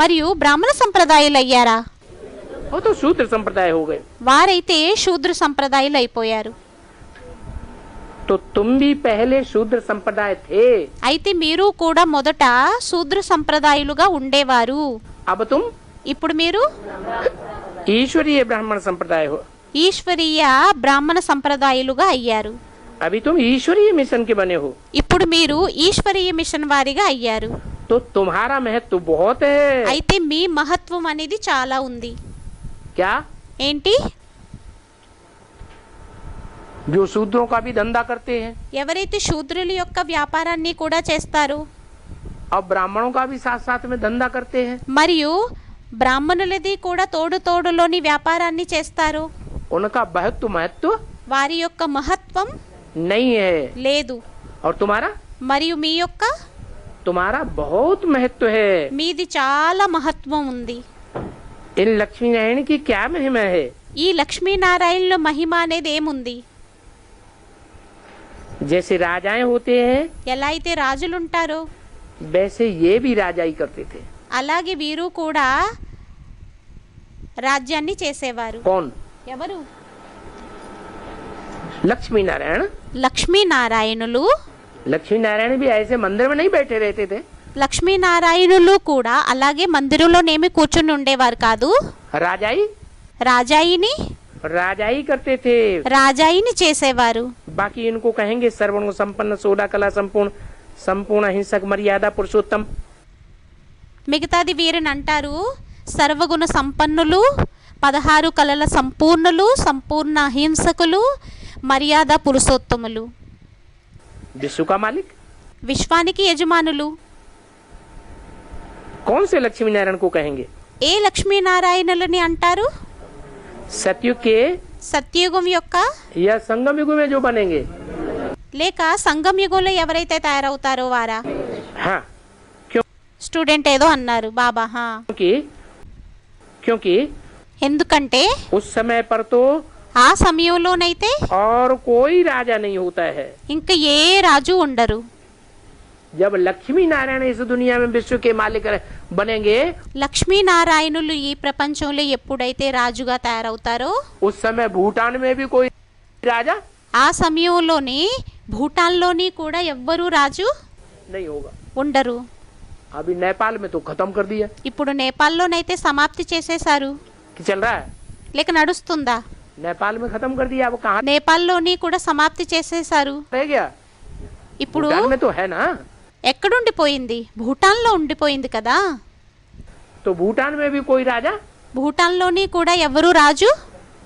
మరియు బ్రాహ్మణ సంప్రదాయాలు అయ్యారా? वो तो शूद्र संप्रदाय हो गए। వారైతే శూద్ర సంప్రదాయాలు అయిపోయారు. तो तुम भी पहले शूद्र संप्रदाय थे, అయితే మీరు కూడా మొదట శూద్ర సంప్రదాయాలుగా ఉండేవారు. अब तुम ఇప్పుడు మీరు ईश्वरीय ब्राह्मण संप्रदाय हो। ఈశ్వరీయ బ్రాహ్మణ సంప్రదాయాలుగా అయ్యారు. अभी तुम ईश्वरीय मिशन के बने हो। ఇప్పుడు మీరు ఈశ్వరీయ మిషన్ వారిగా అయ్యారు. तो तुम्हारा महत्व बहुत है। అయితే మీ మహత్వం అనేది చాలా ఉంది. क्या? ఏంటి? जो शूद्रों का भी धंधा करते हैं ఎవరైతే శూద్రుల యొక్క వ్యాపారాన్ని కూడా చేస్తారో और ब्राह्मणों का भी साथ साथ में धंधा करते हैं, మరియు బ్రాహ్మణులది కూడా తోడు తోడులోని వ్యాపారాన్ని చేస్తారో उनका बहुत महत्व వారి యొక్క మహత్వం नहीं है। లేదు. और तुम्हारा మరియు మీ యొక్క तुम्हारा बहुत महत्व है। మీది చాలా మహత్వం ఉంది. इन लक्ष्मी नारायण की क्या महिमा है? ఈ లక్ష్మీనారాయణలో మహిమ అనేది ఏముంది? जैसे राजाएं होते हैं ఎలా అయితే రాజులు ఉంటారో वैसे ये भी राजाई करते थे। అలాగే వీరు కూడా రాజ్యాన్ని చేసేవారు. कौन? ఎవరు? लक्ष्मी नारायण। లక్ష్మీనారాయణులు. लक्ष्मी नारायण भी ऐसे मंदिर में नहीं बैठे रहते थे। లక్ష్మీనారాయణులు కూడా అలాగే మందిరంలోనేమి కూర్చుని ఉండేవారు కాదు. राजाई రాజాయిని राजाई करते थे। రాజాయిని చేసేవారు. बाकी इनको कहेंगे सर्वगुण संपन्न, सोलह कला संपूर्ण, संपूर्ण अहिंसक, मर्यादा पुरुषोत्तम। మిగతాది వీరిని అంటారు సర్వగుణ సంపన్నులు, 16 కళల సంపూర్ణులు, సంపూర్ణ అహింసకులు, మర్యాద పురుషోత్తములు, विश्व का मालिक। విశ్వానికి యజమానులు. कौन से लक्ष्मी नारायण को कहेंगे? ఏ లక్ష్మీనారాయణులని అంటారు? सतयुग के సత్యయుగం యొక్క या संगम युग में जो बनेंगे। లేక సంగం యుగంలో ఎవరైతే తయారవుతారో వారా? हाँ, స్టూడెంట్ ఏదో అన్నారు బాబా. क्योंकि ఎందుకంటే उस समय पर तो ఆ సమయంలోనైతే और कोई राजा नहीं होता है। ఇంకా ఏ రాజు ఉండరు. जब लक्ष्मी नारायण इस दुनिया में विश्व के मालिक बनेंगे, లక్ష్మీనారాయణులు ఈ ప్రపంచంలో ఎప్పుడైతే రాజుగా తయారవుతారో उस समय भूटान में भी कोई राजा ఆ సమయంలోని భూటాన్లోని కూడా ఎవ్వరూ రాజు नहीं होगा। ఉండరు. अभी नेपाल में तो खत्म कर दिया ఇప్పుడు నేపాల్లోనైతే సమాప్తి చేసేశారు. कि चल रहा है। లేక నడుస్తుందా? नेपाल में खत्म कर दिया। अब कहाँ నేపాల్లోని కూడా సమాప్తి చేసేశారు. रह गया? ఇప్పుడు भूटान में तो है ना। ఎక్కడుండిపోయింది? భూటాన్లో ఉండిపోయింది కదా. तो भूटान में भी कोई राजा భూటాన్లోని కూడా ఎవరు రాజు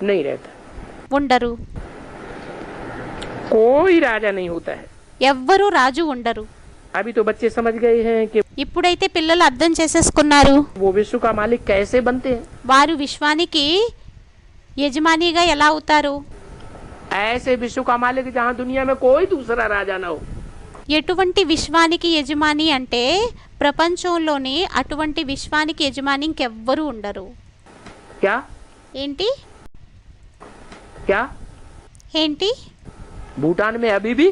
नहीं रहता। ఉండరు. कोई राजा नहीं होता है। ఎవ్వరూ రాజు ఉండరు. अभी तो बच्चे समझ गए हैं कि ఇప్పుడైతే పిల్లలు అర్థం చేసేసుకున్నారు वो विश्व का मालिक कैसे बनते हैं। వారు విశ్వానికి యజమానిగా ఎలా అవుతారు. ऐसे विश्व का मालिक जहाँ दुनिया में कोई दूसरा राजा ना हो। ఎటువంటి విశ్వానికి యజమాని అంటే ప్రపంచంలోని అటువంటి విశ్వానికి యజమాని ఇంకెవ్వరూ ఉండరు. क्या ఏంటి क्या ఏంటి? भूटान में अभी भी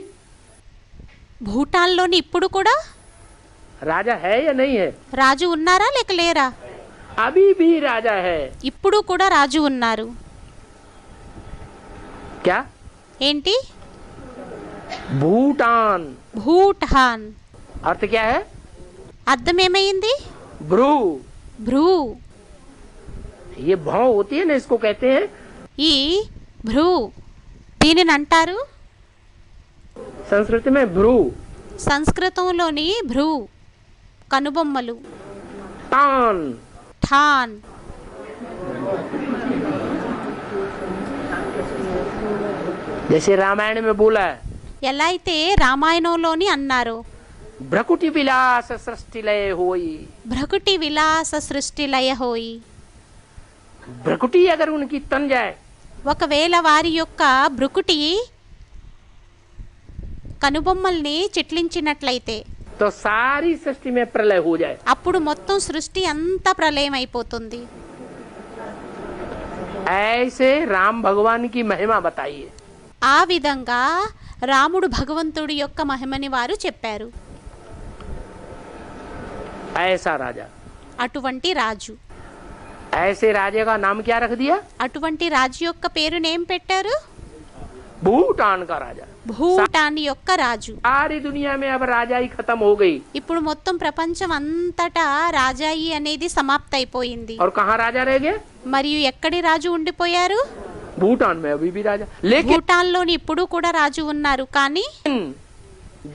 భూటాన్లోని ఇప్పుడు కూడా राजा है या नहीं है? రాజు ఉన్నారా లేక లేరా? अभी भी राजा है। ఇప్పుడు కూడా రాజు ఉన్నారు. क्या? ఏంటి? भूटान భూటాన్ अर्थ क्या है? అర్థం ఏమైంది? भ्रू। భ్రూ. ये भौं होती है ना, इसको कहते हैं ఈ భ్రూ దీనిని అంటారు संस्कृत में भ्रू। సంస్కృతంలోని భ్రూ కనుబొమ్మలు. तान ఠాన్ जैसे रामायण में बोला है, ఎలా అయితే రామాయణంలోని అన్నారు भ्रकुटी विलास सृष्टि लय होई। భ్రకుటి విలాస సృష్టి లయ హోయి. भ्रकुटी अगर उनकी तन जाए ఒకవేళ వారి యొక్క భ్రుకుటి కనుబొమ్మల్ని చిట్లించినట్లయితే तो सारी सृष्टि में प्रलय हो जाए। అప్పుడు మొత్తం సృష్టి అంతా ప్రళయం అయిపోతుంది. ऐसे राम भगवान की महिमा बताइए। ఆ విధంగా రాముడు భగవంతుడి యొక్క మహిమని వారు చెప్పారు. ऐसा राजा, అటువంటి రాజు, ऐसे राजा का नाम क्या रख दिया? అటువంటి రాజు యొక్క పేరునేం పెట్టారు? भूटान का राजा। భూటాన్ యొక్క రాజు. सारी दुनिया में अब राजाई खत्म हो गई। ఇప్పుడు మొత్తం ప్రపంచం అంతటా రాజాయి అనేది సమాప్త అయిపోయింది. और कहाँ राजा रह गया? మరియు ఎక్కడి రాజు ఉండిపోయారు? भूटान में अभी भी राजा। लेकिन భూటాన్లోని ఇప్పుడు కూడా రాజు ఉన్నారు. కానీ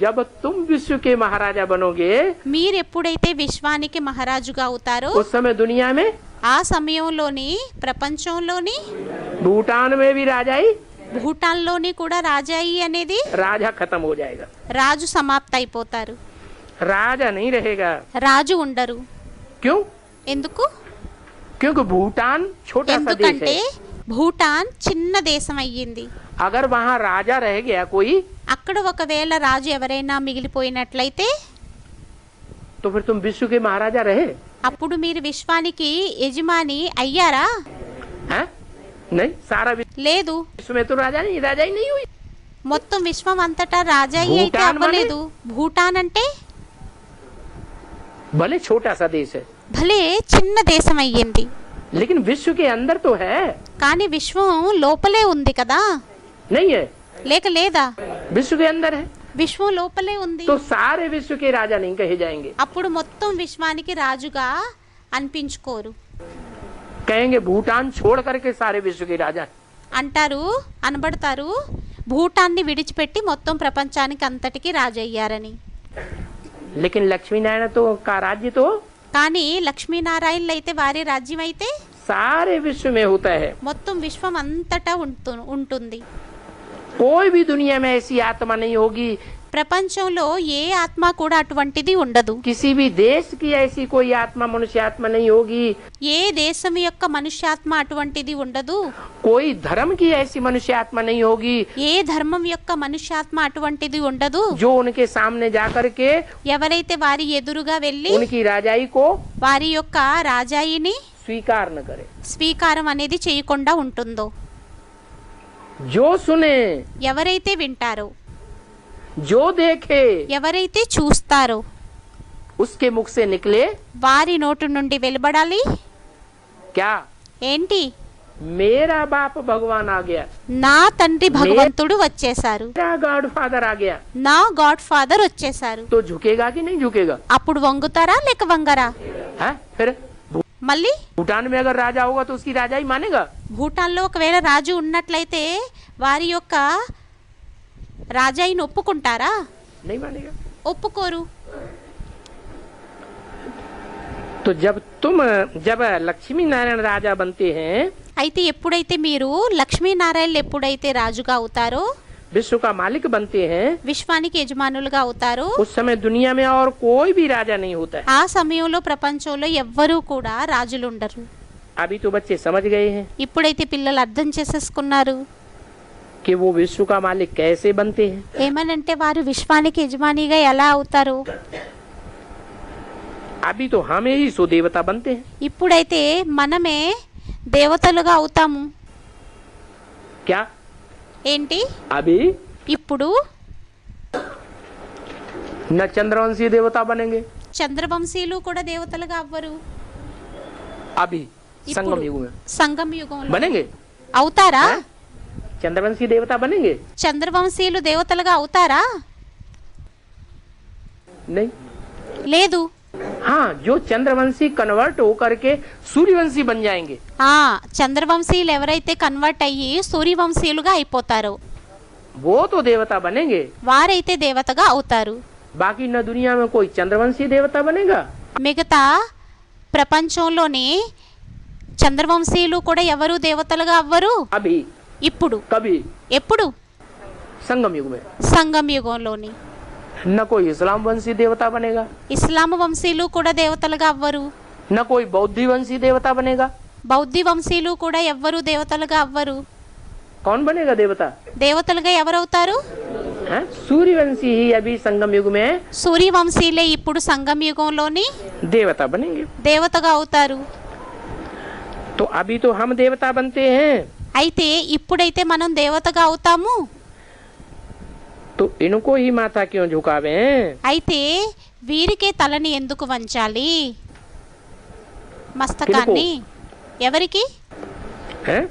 जब तुम विश्व के महाराजा बनोगे, మీరు ఎప్పుడైతే విశ్వానికి మహారాజుగా అవుతారో उस समय दुनिया में ఆ సమయంలోని ప్రపంచంలోని भूटान में भी राजाई భూటాన్లోని కూడా రాజాయి అనేది राजा खत्म हो जाएगा। రాజు సమాప్త అయిపోతారు. राजा नहीं रहेगा। రాజు ఉండరు. क्यों? ఎందుకు? क्योंकि भूटान छोटा सा देश ఎందుకంటే है। భూటాన్ చిన్న దేశం అయ్యింది. अगर वहाँ राजा रह गया कोई, అక్కడ ఒకవేళ రాజు ఎవరైనా మిగిలిపోయినట్లయితే तो फिर तुम विश्व के महाराजा रहे? అప్పుడు మీరు విశ్వానికి యజమాని అయ్యారా? हैं? नहीं, सारा లేదు. विश्व में तो राजा ही नहीं हुई। మొత్తం విశ్వం అంతటా రాజాయి అయితే భూటాన్ అవ్వలేదు. భూటాన్ అంటే भले छोटा सा देश है, భలే చిన్న దేశం అయ్యింది. लेकिन विश्व के अंदर तो है, కానీ విశ్వం లోపలే ఉంది కదా, नहीं है? లేక లేదా? विश्व के अंदर है, విశ్వం లోపలే ఉంది. तो सारे विश्व के राजा नहीं कहे जाएंगे, అప్పుడు మొత్తం విశ్వానికి రాజుగా అనిపించుకోరు. कहेंगे भूटान छोड़ करके सारे विश्व के राजा हैं। అంటారు, అనబడతారు, భూటాన్ని విడిచిపెట్టి మొత్తం ప్రపంచానికి అంతటికి రాజు అయ్యారని. लेकिन लक्ष्मी नारायण तो का राज्य तो కానీ లక్ష్మీనారాయణులు అయితే వారి రాజ్యం అయితే सारे विश्व में होता है। మొత్తం విశ్వం అంతటా ఉంటుంది. कोई भी दुनिया में ऐसी आत्मा नहीं होगी, ప్రపంచంలో ఏ ఆత్మ కూడా అటువంటిది ఉండదు. किसी भी देश की ऐसी कोई आत्मा मनुष्य आत्मा नहीं होगी, ఏ దేశం యొక్క మనుష్యాత్మ అటువంటిది ఉండదు. कोई धर्म की ऐसी मनुष्य आत्मा नहीं होगी ఏ ధర్మం యొక్క మనుష్యాత్మ అటువంటిది ఉండదు. जो उनके सामने जाकर के ఎవరైతే వారి ఎదురుగా వెళ్ళి उनकी राजाई को వారి యొక్క రాజాయిని स्वीकार न करे। స్వీకారం అనేది చేయకుండా ఉంటుందో, जो सुने, ఎవరైతే వింటారో, जो देखे, ఎవరైతే చూస్తారో उसके मुख से निकले వారి నోటి నుండి వెలువడాలి. क्या? ఏంటి? मेरा बाप भगवान आ गया, నా తండ్రి భగవంతుడు వచ్చేసారు, मेरा गॉड फादर आ गया, నా గాడ్ ఫాదర్ వచ్చేసారు. तो झुकेगा कि नहीं झुकेगा? అప్పుడు వంగుతారా లేక వంగరా? है? फिर మళ్ళీ भूटान में अगर राजा होगा तो उसकी राजाई मानेगा? భూటాన్లో ఒకవేళ రాజు ఉన్నట్లయితే వారి యొక్క రాజాయిని ఒప్పుకుంటారా? नहीं मानेगा। ఒప్పుకోరు. तो जब लक्ष्मी नारायण राजा बनते हैं, అయితే ఎప్పుడైతే మీరు లక్ష్మీనారాయణలు ఎప్పుడైతే రాజుగా అవుతారో, विश्व का मालिक बनते हैं, విశ్వానికి యజమానులుగా అవుతారో, उस समय दुनिया में और कोई भी राजा नहीं होता है। ఆ సమయంలో ప్రపంచంలో ఎవ్వరూ కూడా రాజులు ఉండరు. अभी तो बच्चे समझ गए हैं ఇప్పుడైతే పిల్లలు అర్థం చేసేసుకున్నారు कि वो विश्व का मालिक कैसे बनते हैं। ఏమనంటే వారు విశ్వానికి యజమానిగా ఎలా అవుతారు. अभी तो हमें ही सो देवता बनते हैं। ఇప్పుడైతే మనమే దేవతలుగా అవుతాము. क्या? ఏంటి? अभी ఇప్పుడు न चंद्रवंशी देवता बनेंगे, చంద్రవంశీయులు కూడా దేవతలుగా అవ్వరు. अभी संगम युग में సంగమ యుగంలో बनेंगे। అవుతారా? हैं? चंद्रवंशी देवता बनेंगे? చంద్రవంశీయులు దేవతలుగా అవుతారా? नहीं। లేదు. हाँ, जो चंद्रवंशी कन्वर्ट होकर के सूर्यवंशी बन जाएंगे, చంద్రవంశీయులు ఎవరైతే కన్వర్ట్ అయ్యి సూర్యవంశీయులుగా అయిపోతారో वो तो देवता बनेंगे। వారైతే దేవతగా అవుతారు. बाकी न दुनिया में कोई चंद्रवंशी देवता बनेगा। మిగతా ప్రపంచంలోని చంద్రవంశీయులు కూడా ఎవరు దేవతలుగా అవ్వరు. अभी ఇప్పుడు कभी ఎప్పుడు? संगम युग में సంగమ యుగంలోని न कोई इस्लाम वंशी देवता बनेगा, ఇస్లాం వంశీయులు కూడా దేవతలుగా అవ్వరు. न कोई बौद्धि वंशी देवता बनेगा। బౌద్ధి వంశీయులు కూడా ఎవ్వరు దేవతలుగా అవ్వరు. कौन बनेगा देवता? దేవతలుగా ఎవరవుతారు? हैं? सूर्यवंशी ही अभी संगम युग में సూర్యవంశీయులే ఇప్పుడు సంగమ యుగంలోని देवता बनेंगे। దేవతగా అవుతారు. तो अभी तो हम देवता बनते हैं, అయితే ఇప్పుడైతే మనం దేవతగా అవుతాము. तो इनको ही माथा क्यों झुकावे? అయితే వీరికే తలని ఎందుకు వంచాలి? మస్తకాన్ని ఎవరికి? हैं?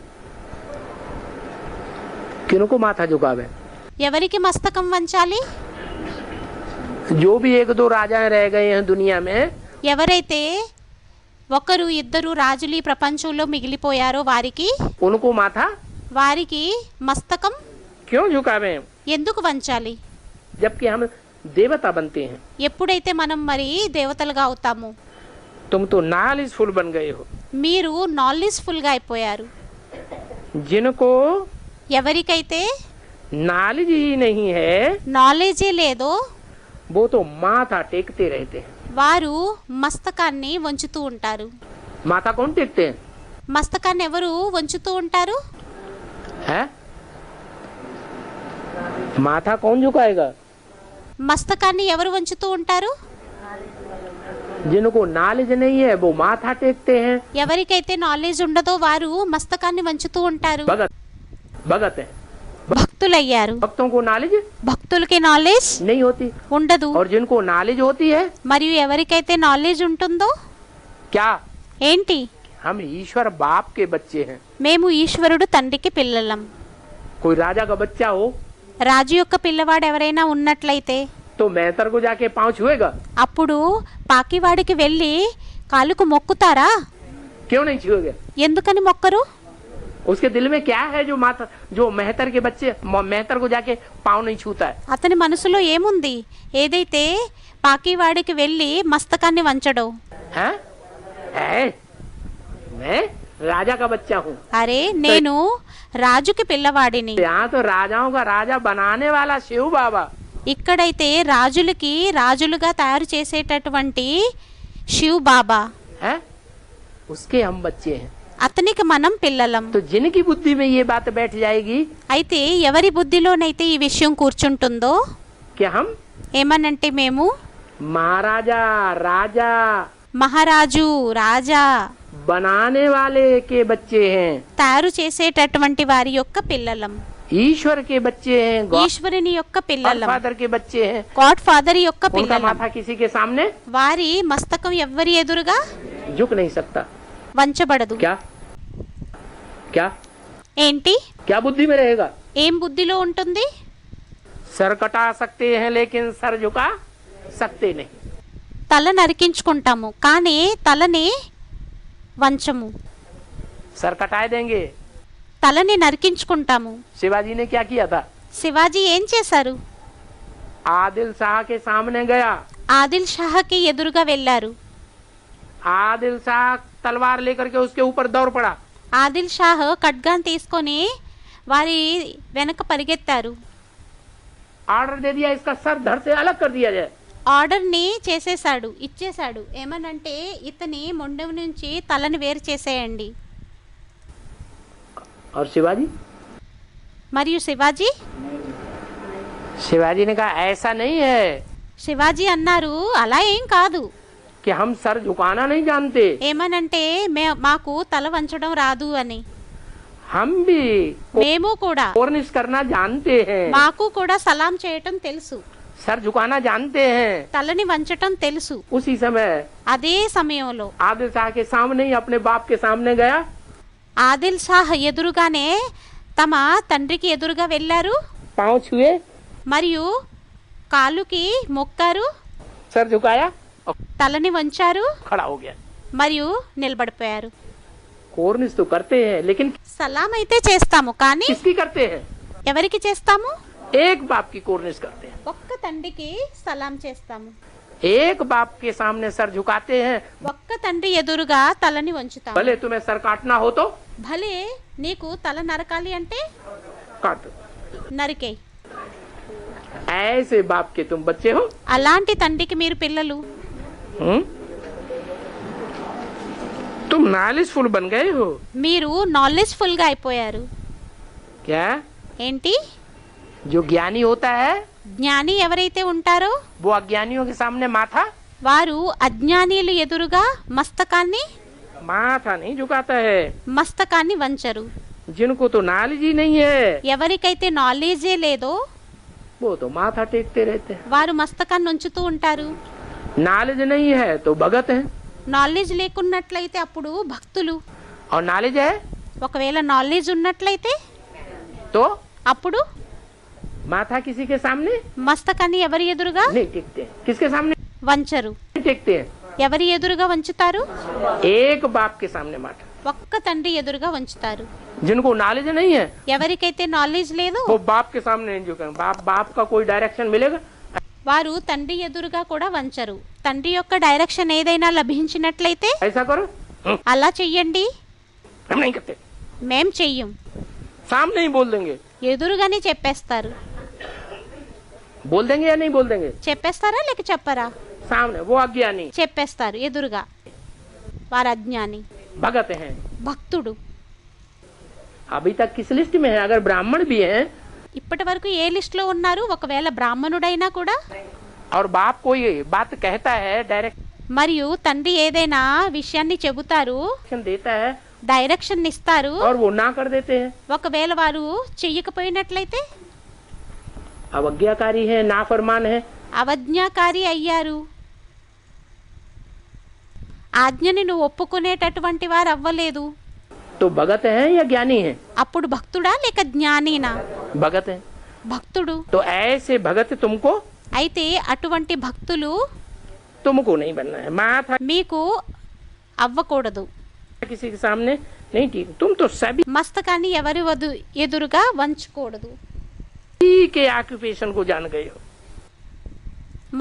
किनको माथा झुकावे? ఎవరికి మస్తకం వంచాలి? जो भी एक दो राजाएं रह गए हैं दुनिया में, ఎవరైతే ఒకరు ఇద్దరు రాజులు ఈ ప్రపంచంలో మిగిలిపోయారో వారికి उनको माथा వారికి మస్తకం क्यों झुकावे? ఎందుకు వంచాలి? जबकि हम देवता बनते हैं। ఎప్పుడైతే మనం మరి దేవతలుగా అవుతాము. तुम तो नॉलेजफुल बन गए हो। మీరు నాలెడ్జ్ఫుల్గా అయిపోయారు. जिनको ఎవరికైతే नॉलेज ही नहीं है, నాలెడ్జే లేదో वो तो माथा टेकते रहते हैं। వారు మస్తకాన్ని వంచుతూ ఉంటారు. माथा कौन टेकते हैं? మస్తకాన్ని ఎవరు వంచుతూ ఉంటారు? है? माथा कौन झुकाएगा? మస్తకాన్ని ఎవరు వంచుతూ ఉంటారు? जिनको नॉलेज नहीं है वो माथा टेकते हैं। ఎవరికైతే నాలెడ్జ్ ఉండదో వారు మస్తకాన్ని వంచుతూ ఉంటారు. भगत भगत है, భక్తులయ్యారు. भक्तों को नॉलेज భక్తులకి నాలెడ్జ్ नहीं होती, ఉండదు. और जिनको नॉलेज होती है మరియు ఎవరికైతే నాలెడ్జ్ ఉంటుందో क्या ఏంటి? हम ईश्वर बाप के बच्चे हैं। మేము ఈశ్వరుడు తండ్రికి పిల్లలం. कोई राजा का बच्चा हो రాజు యొక్క పిల్లవాడు ఎవరైనా ఉన్నట్లయితే तो मेहतर को जाके पाँव छुएगा? అప్పుడు పాకివాడికి వెళ్ళి కాలుకు మొక్కుతారా? क्यों नहीं छुएगा? ఎందుకని మొక్కరు? उसके दिल में क्या है जो मेहतर के बच्चे मेहतर को जाके पाँव नहीं छूता है? అతని మనసులో ఏముంది ఏదైతే పాకివాడికి వెళ్ళి మస్తకాన్ని వంచడో? हैं? मैं राजा का बच्चा हूँ। అరే నేను రాజుకి పిల్లవాడిని. यहाँ तो राजाओं का राजा बनाने वाला शिव बाबा। ఇక్కడైతే రాజులకి రాజులుగా తయారు చేసేటటువంటి శివ్ బాబా, है उसके हम बच्चे हैं। అతనికి మనం పిల్లలం. तो जिनकी बुद्धि में ये बात बैठ जाएगी అయితే ఎవరి బుద్ధిలోనైతే ఈ విషయం కూర్చుంటుందో कि हम ఏమనంటే మేము महाराजा राजा మహారాజు రాజా बनाने वाले के बच्चे हैं, తయారు చేసేటటువంటి వారి యొక్క పిల్లలం, ईश्वर के बच्चे हैं, ఈశ్వరుని యొక్క పిల్లలం, फादर के बच्चे हैं। గాడ్ ఫాదర్ యొక్క उनका పిల్లలం. माथा किसी के सामने వారి మస్తకం ఎవ్వరి ఎదురుగా झुक नहीं सकता। వంచబడదు. क्या क्या ఏంటి? क्या बुद्धि में रहेगा? ఏం బుద్ధిలో ఉంటుంది? सर कटा सकते हैं लेकिन सर झुका सकते नहीं। తల నరికించుకుంటాము కానీ తలని వంచము. सर कटाए देंगे। తలని నరికించుకుంటాము. शिवाजी ने क्या किया था? శివాజీ ఏం చేశారు? आदिल शाह के सामने गया। ఆదిల్ షాహకి ఎదురుగా వెళ్ళారు. आदिल शाह तलवार लेकर के उसके ऊपर दौड़ पड़ा। ఆదిల్ షాహ్ ఖడ్గాన్ తీసుకొని వారి వెనక పరిగెత్తారు. ऑर्डर दे दिया इसका सर धड़ से अलग कर दिया जाए। ఆర్డర్ని చేసేశాడు, ఇచ్చేశాడు. ఏమనంటే ఇతని మొండెం నుంచి తలని వేరు చేసేయండి. और शिवाजी మరియు శివాజీ शिवाजी ने कहा ऐसा नहीं है శివాజీ అన్నారు అలా ఏం కాదు. कि हम सर झुकाना नहीं जानते, ఏమనంటే మాకు తల వంచడం రాదు అని. हम भी మేము కూడా कोर्निश करना जानते हैं, మాకు కూడా సలాం చేయటం తెలుసు, सर झुकाना जानते हैं। తలని వంచటం తెలుసు. उसी समय అదే సమయంలో आदिल शाह के सामने ही अपने बाप के सामने गया, ఆదిల్ షాహ్ ఎదురుగానే తమ తండ్రికి ఎదురుగా వెళ్ళారు. पाँव छुए, మరియు కాలుకి మొక్కారు, सर झुकाया और తలని వంచారు, खड़ा हो गया। మరియు నిలబడిపోయారు. कोर्निश तो करते हैं लेकिन సలాం అయితే చేస్తాము కానీ किसकी करते हैं? ఎవరికి చేస్తాము? एक बाप की कोर्निश करते हैं। ఒక్క తండ్రికి సలాం చేస్తాము. एक बाप के सामने सर झुकाते हैं। ఒక్క తండ్రి ఎదురుగా తలని వంచుతాము. भले तुम्हें सर काटना हो तो భలే నీకు తల నరకాలి అంటే काट। నరికేయ్. ऐसे बाप के तुम बच्चे हो। అలాంటి తండ్రికి మీరు పిల్లలు. तुम नॉलेजफुल बन गए हो। మీరు నాలెడ్జ్ఫుల్ గా అయిపోయారు. क्या? ఏంటి? जो ज्ञानी होता है జ్ఞాని ఎవరైతే ఉంటారో वो अज्ञानियों के सामने माथा వారు అజ్ఞానీయులు ఎదురుగా మస్తకాన్ని नहीं झुकाता है। మస్తకాన్ని వంచరు. जिनको तो नॉलेज ही नहीं है ఎవరికైతే నాలెడ్జే లేదో वो तो माथा टेकते रहते हैं। వారు మస్తకాన్ని ఉంచుతూ ఉంటారు. नॉलेज नहीं है तो भगत है, నాలెడ్జ్ లేకున్నట్లయితే అప్పుడు భక్తులు. और नॉलेज है ఒకవేళ నాలెడ్జ్ ఉన్నట్లయితే तो అప్పుడు माथा किसी के सामने మస్తకాన్ని ఎవరి ఎదురుగా नहीं टेकते हैं। किसके सामने వంచరు. नहीं टेकते हैं? ఎవరి ఎదురుగా వంచుతారు? एक बाप के सामने माथा। ఒక్క తండ్రి ఎదురుగా వంచుతారు. जिनको नॉलेज नहीं है ఎవరికైతే నాలెడ్జ్ లేదో वो बाप के सामने नहीं झुकेंगे। बाप का कोई डायरेक्शन मिलेगा వారు తండ్రి ఎదురుగా కూడా వంచరు. తండ్రి యొక్క డైరెక్షన్ ఏదైనా లభించినట్లయితే ऐसा करो, అలా చెయ్యండి, हम नहीं करते। మేం చెయ్యం, सामने ही बोल देंगे। ఎదురుగానే చెప్పేస్తారు. बोल देंगे या नहीं बोल देंगे? చెప్పేస్తారా లేక చెప్పరా? सामने वो अज्ञानी చెప్పేస్తారు ఎదురుగా. వారు అజ్ఞాని, भगत हैं। భక్తుడు. अभी तक किस लिस्ट में है? अगर ब्राह्मण भी हैं ఇప్పటి వరకు ఏ లిస్ట్ లో ఉన్నారు? ఒకవేళ బ్రాహ్మణుడైనా కూడా और बाप कोई बात कहता है, डायरेक्शन మరియు తండ్రి ఏదైనా విషయాన్ని చెబుతారు, देता है డైరెక్షన్ ఇస్తారు, और वो ना कर देते हैं, ఒకవేళ వారు చెయ్యకపోయినట్లయితే अवज्ञाकारी है, नाफरमान है। అవజ్ఞాకారి అయ్యారు. ఆజ్ఞని నువ్వు ఒప్పుకునేటటువంటి వారు అవ్వలేదు. तो भगत है या ज्ञानी है? అప్పుడు భక్తుడా లేక జ్ఞానినా? भगत है। భక్తుడు. तो ऐसे भगत तुमको అయితే అటువంటి భక్తులు तुमको नहीं बनना है। माथा మీకు అవ్వకూడదు. किसी के सामने नहीं ठीक। तुम तो सभी మస్తకాన్ని ఎవరి ఎదురుగా వంచకూడదు. के ऑक्यूपेशन को जान गए हो।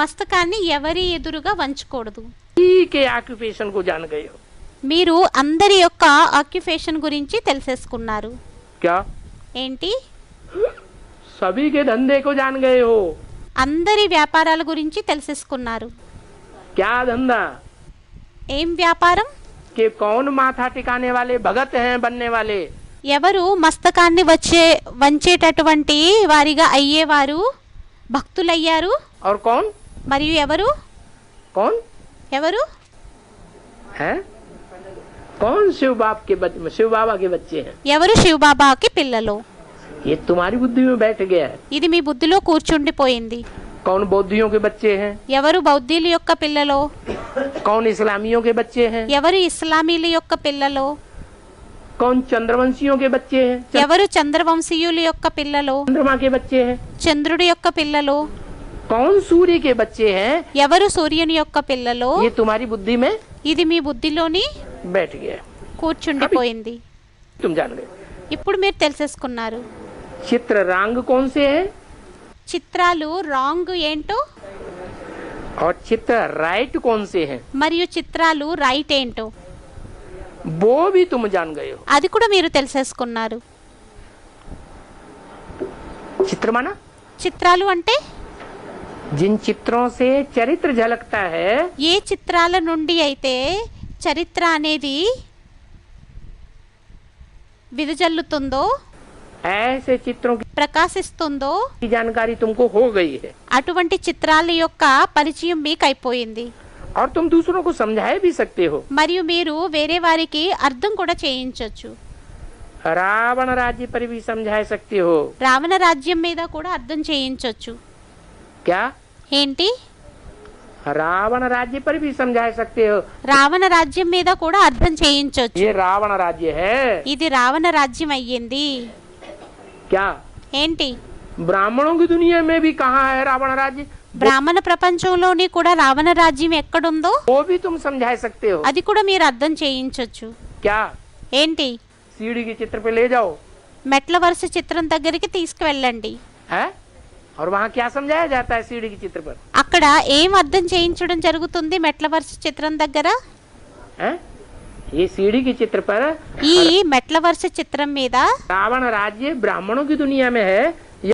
మస్తకాన్ని ఎవరి ఎదురుగా వంచకూడదు. के ऑक्यूपेशन को जान गए हो। మీరు అందరి యొక్క ఆక్యుపేషన్ గురించి తెలిసేసుకున్నారు. क्या? ఏంటి? सभी के धंधे को जान गए हो। అందరి వ్యాపారాల గురించి తెలిసేసుకున్నారు. क्या धंधा? ఏం వ్యాపారం? कि कौन माथा टिकाने वाले भगत हैं बनने वाले। ఎవరు మస్తకాన్ని వంచేటటువంటి వారిగా అయ్యేవారు భక్తులయ్యారు. और कौन? మరియు ఎవరు? कौन ఎవరు? है? कौन शिव बाप के बच्चे, शिव बाबा के बच्चे हैं। ఎవరు శివబాబాకి పిల్లలు. ये तुम्हारी बुद्धि में बैठ गया है। ఇది మీ బుద్ధిలో కూర్చుండిపోయింది. कौन बौद्धियों के बच्चे हैं? ఎవరు బౌద్ధీల యొక్క పిల్లలో. कौन इस्लामियों के बच्चे हैं? ఎవరు ఇస్లామీల యొక్క పిల్లలో. कौन चंद्रवंशियों के बच्चे हैं? ఎవరు చంద్రవంశీయుల యొక్క పిల్లలో. चंद्रमा के बच्चे हैं। చంద్రుడి యొక్క పిల్లలో. कौन सूर्य के बच्चे हैं? ఎవరు సూర్యుని యొక్క పిల్లలో. ये तुम्हारी बुद्धि में ఇది మీ బుద్ధిలోని बैठ गया। కూర్చుండిపోయింది. तुम जान गए। ఇప్పుడు మీరు తెలిసేసుకున్నారు. चित्र रंग कौन से है? చిత్రాలు రాంగ్ ఏంటో और चित्र राइट कौन से हैं? మరియు చిత్రాలు రైట్ ఏంటో वो भी तुम जान गए हो। అది కూడా మీరు తెలిసేసుకున్నారు. चित्र माना చిత్రాలు అంటే जिन चित्रों से चरित्र झलकता है, ఏ చిత్రాల నుండి అయితే చరిత్ర అనేది విదజల్లుతుందో ऐसे चित्रों ప్రకాశిస్తుందో की जानकारी तुमको हो गई है అటువంటి చిత్రాల యొక్క పరిచయం మీకు అయిపోయింది. और तुम दूसरों को समझा भी सकते हो। మరియు మీరు వేరే వారికి అర్థం కూడా చేయించవచ్చు. रावण राज्य पर भी समझा सकते हो। రావణ రాజ్యం మీద కూడా అర్థం చేయించవచ్చు. क्या? ఏంటి? रावण राज्य पर भी समझा सकते हो। రావణ రాజ్యం మీద కూడా అర్థం చేయించవచ్చు. ये रावण राज्य है। ఇది రావణ రాజ్యం అయ్యింది. क्या? ఏంటి? ब्राह्मणों की दुनिया में भी कहाँ है रावण राज्य? బ్రాహ్మణ ప్రపంచంలోని కూడా రావణ రాజ్యం ఎక్కడుందో वो भी तुम समझा सकते हो। అది కూడా మీరు అర్థం చేయించవచ్చు. क्या? ఏంటి? सीढ़ी के चित्र पे ले जाओ మెట్ల వరుస చిత్రం దగ్గరికి తీసుకువెళ్ళండి. है, और वहाँ क्या समझाया जाता है सीढ़ी के चित्र पर? అక్కడ ఏం అర్థం చేయించడం జరుగుతుంది మెట్ల వరుస చిత్రం దగ్గర? है? ये सीढ़ी के चित्र पर ఈ మెట్ల వరుస చిత్రం మీద रावण राज्य ब्राह्मणों की दुनिया में है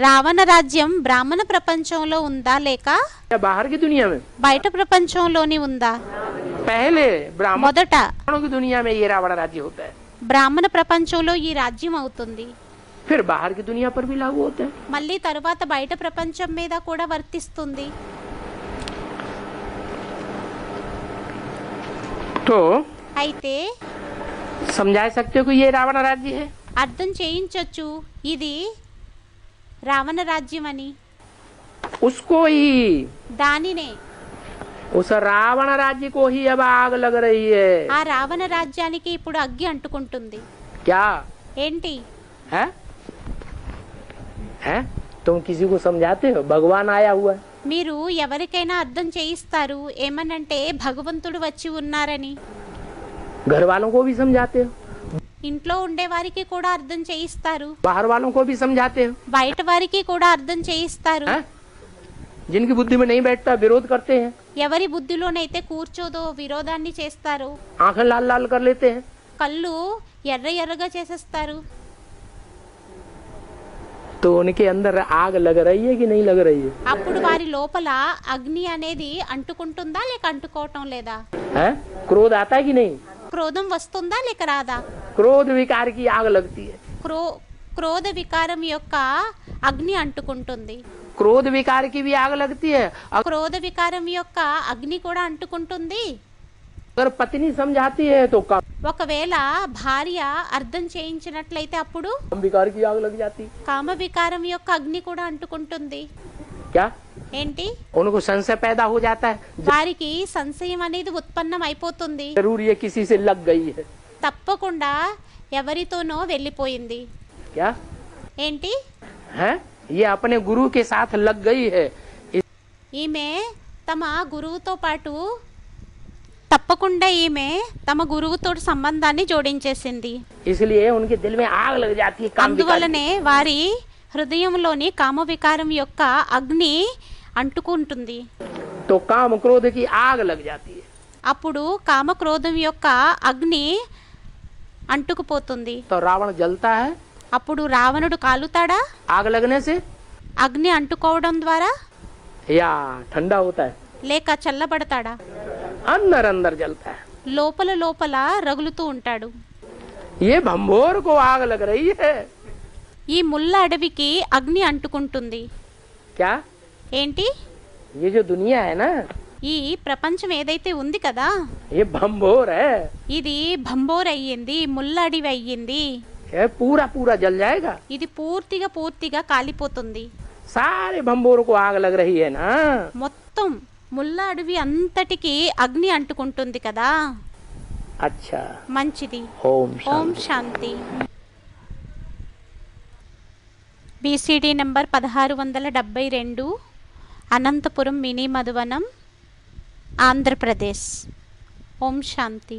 రావణ రాజ్యం బ్రాహ్మణ ప్రపంచంలో ఉందా లేక या बाहर की दुनिया में? బయట ప్రపంచంలోని ఉందా? पहले మొదట ब्राह्मणों की दुनिया में ये रावण राज्य होता है, బ్రాహ్మణ ప్రపంచంలో ఈ రాజ్యం అవుతుంది. फिर बाहर की दुनिया पर भी लागू होता है। మళ్ళీ తరువాత బయట ప్రపంచం మీద కూడా వర్తిస్తుంది. तो అయితే समझा सकते हो कि ये रावण राज्य है। అర్థం చేయించొచ్చు ఇది రావణ రాజ్యం అని. उसको ही, దానినే उस रावण राज्य को ही अब आग लग रही है। ఆ రావణ రాజ్యానికి ఇప్పుడు అగ్గి అంటుకుంటుంది. क्या ఏంటి? है? है? तुम किसी को समझाते हो? भगवान आया हुआ है। మీరు ఎవరికైనా అర్థం చేయిస్తారు ఏమనంటే భగవంతుడు వచ్చి ఉన్నారని. घर वालों को भी समझाते हो, ఇంట్లో ఉండే వారికి కూడా అర్థం చేయిస్తారు, बाहर वालों को भी समझाते हो। బయట వారికి కూడా అర్థం చేయిస్తారు. है? जिनकी बुद्धि में नहीं बैठता विरोध करते हैं, ఎవరి బుద్ధిలోనైతే కూర్చోదో విరోధాన్ని చేస్తారు, आंखें लाल लाल कर लेते हैं। కళ్ళు ఎర్ర ఎర్రగా చేసేస్తారు. तो उनके अंदर आग लग रही है कि नहीं लग रही है? అప్పుడు వారి లోపల అగ్ని అనేది అంటుకుంటుందా లేక అంటుకోవటం లేదా? है? क्रोध आता है कि नहीं? క్రోధం వస్తుందా లేక రాదా? क्रोध विकार की आग लगती है। క్రోధ వికారం యొక్క అగ్ని అంటుకుంటుంది. क्रोध विकार की भी आग लगती है। క్రోధ వికారం యొక్క అగ్ని కూడా అంటుకుంటుంది. अगर पत्नी समझाती है तो काम ఒకవేళ భార్య అర్థం చేయించినట్లయితే అప్పుడు विकार की आग लग जाती। కామ వికారం యొక్క అగ్ని కూడా అంటుకుంటుంది. क्या? ఏంటి? उनको संशय पैदा हो जाता है, వారికి సంశయం అనేది ఉత్పన్నం అయిపోతుంది. जरूर ये किसी से लग गई है। తప్పకుండా ఎవరితోనో వెళ్ళిపోయింది. क्या ఏంటి? है? ये अपने गुरु के साथ लग गई है। ఈమె తమ గురువుతో పాటు తప్పకుండా ఈమె తమ గురువుతో సంబంధాన్ని జోడించేసింది. इसलिए उनके दिल में आग लग जाती है काम विकार की। అందువలనే వారి హృదయంలోని కామవికారం యొక్క అగ్ని అంటుకుంటుంది. तो काम क्रोध की आग लग जाती है। అప్పుడు కామక్రోధం యొక్క అగ్ని అంటుకుపోతుంది. तो रावण जलता है। అప్పుడు రావణుడు కాలుతాడా? आग लगने से అగ్ని అంటుకోవడం ద్వారా, या ठंडा होता है? లేక చల్లబడతాడా? अंदर अंदर जलता है। లోపల లోపల రగులుతూ ఉంటాడు. ये भंबोर को आग लग रही है। ఈ ముళ్ళ అడవికి అగ్ని అంటుకుంటుంది. क्या? ఏంటి? ये जो दुनिया है ना, ఈ ప్రపంచం ఏదైతే ఉంది కదా, ये भंबोर है। ఇది భంబోర్ అయ్యింది, ముళ్ళ అడవి అయ్యింది. ये पूरा पूरा जल जाएगा। ఇది పూర్తిగా కాలిపోతుంది. सारे भंबोर को आग लग रही है ना। మొత్తం ముళ్ళ అడవి అంతటికి అగ్ని అంటుకుంటుంది కదా. अच्छा, మంచిది. ओम ఓం శాంతి. BCD number 1672, Anantapuram mini Madhuvanam, Andhra Pradesh. ఓం శాంతి.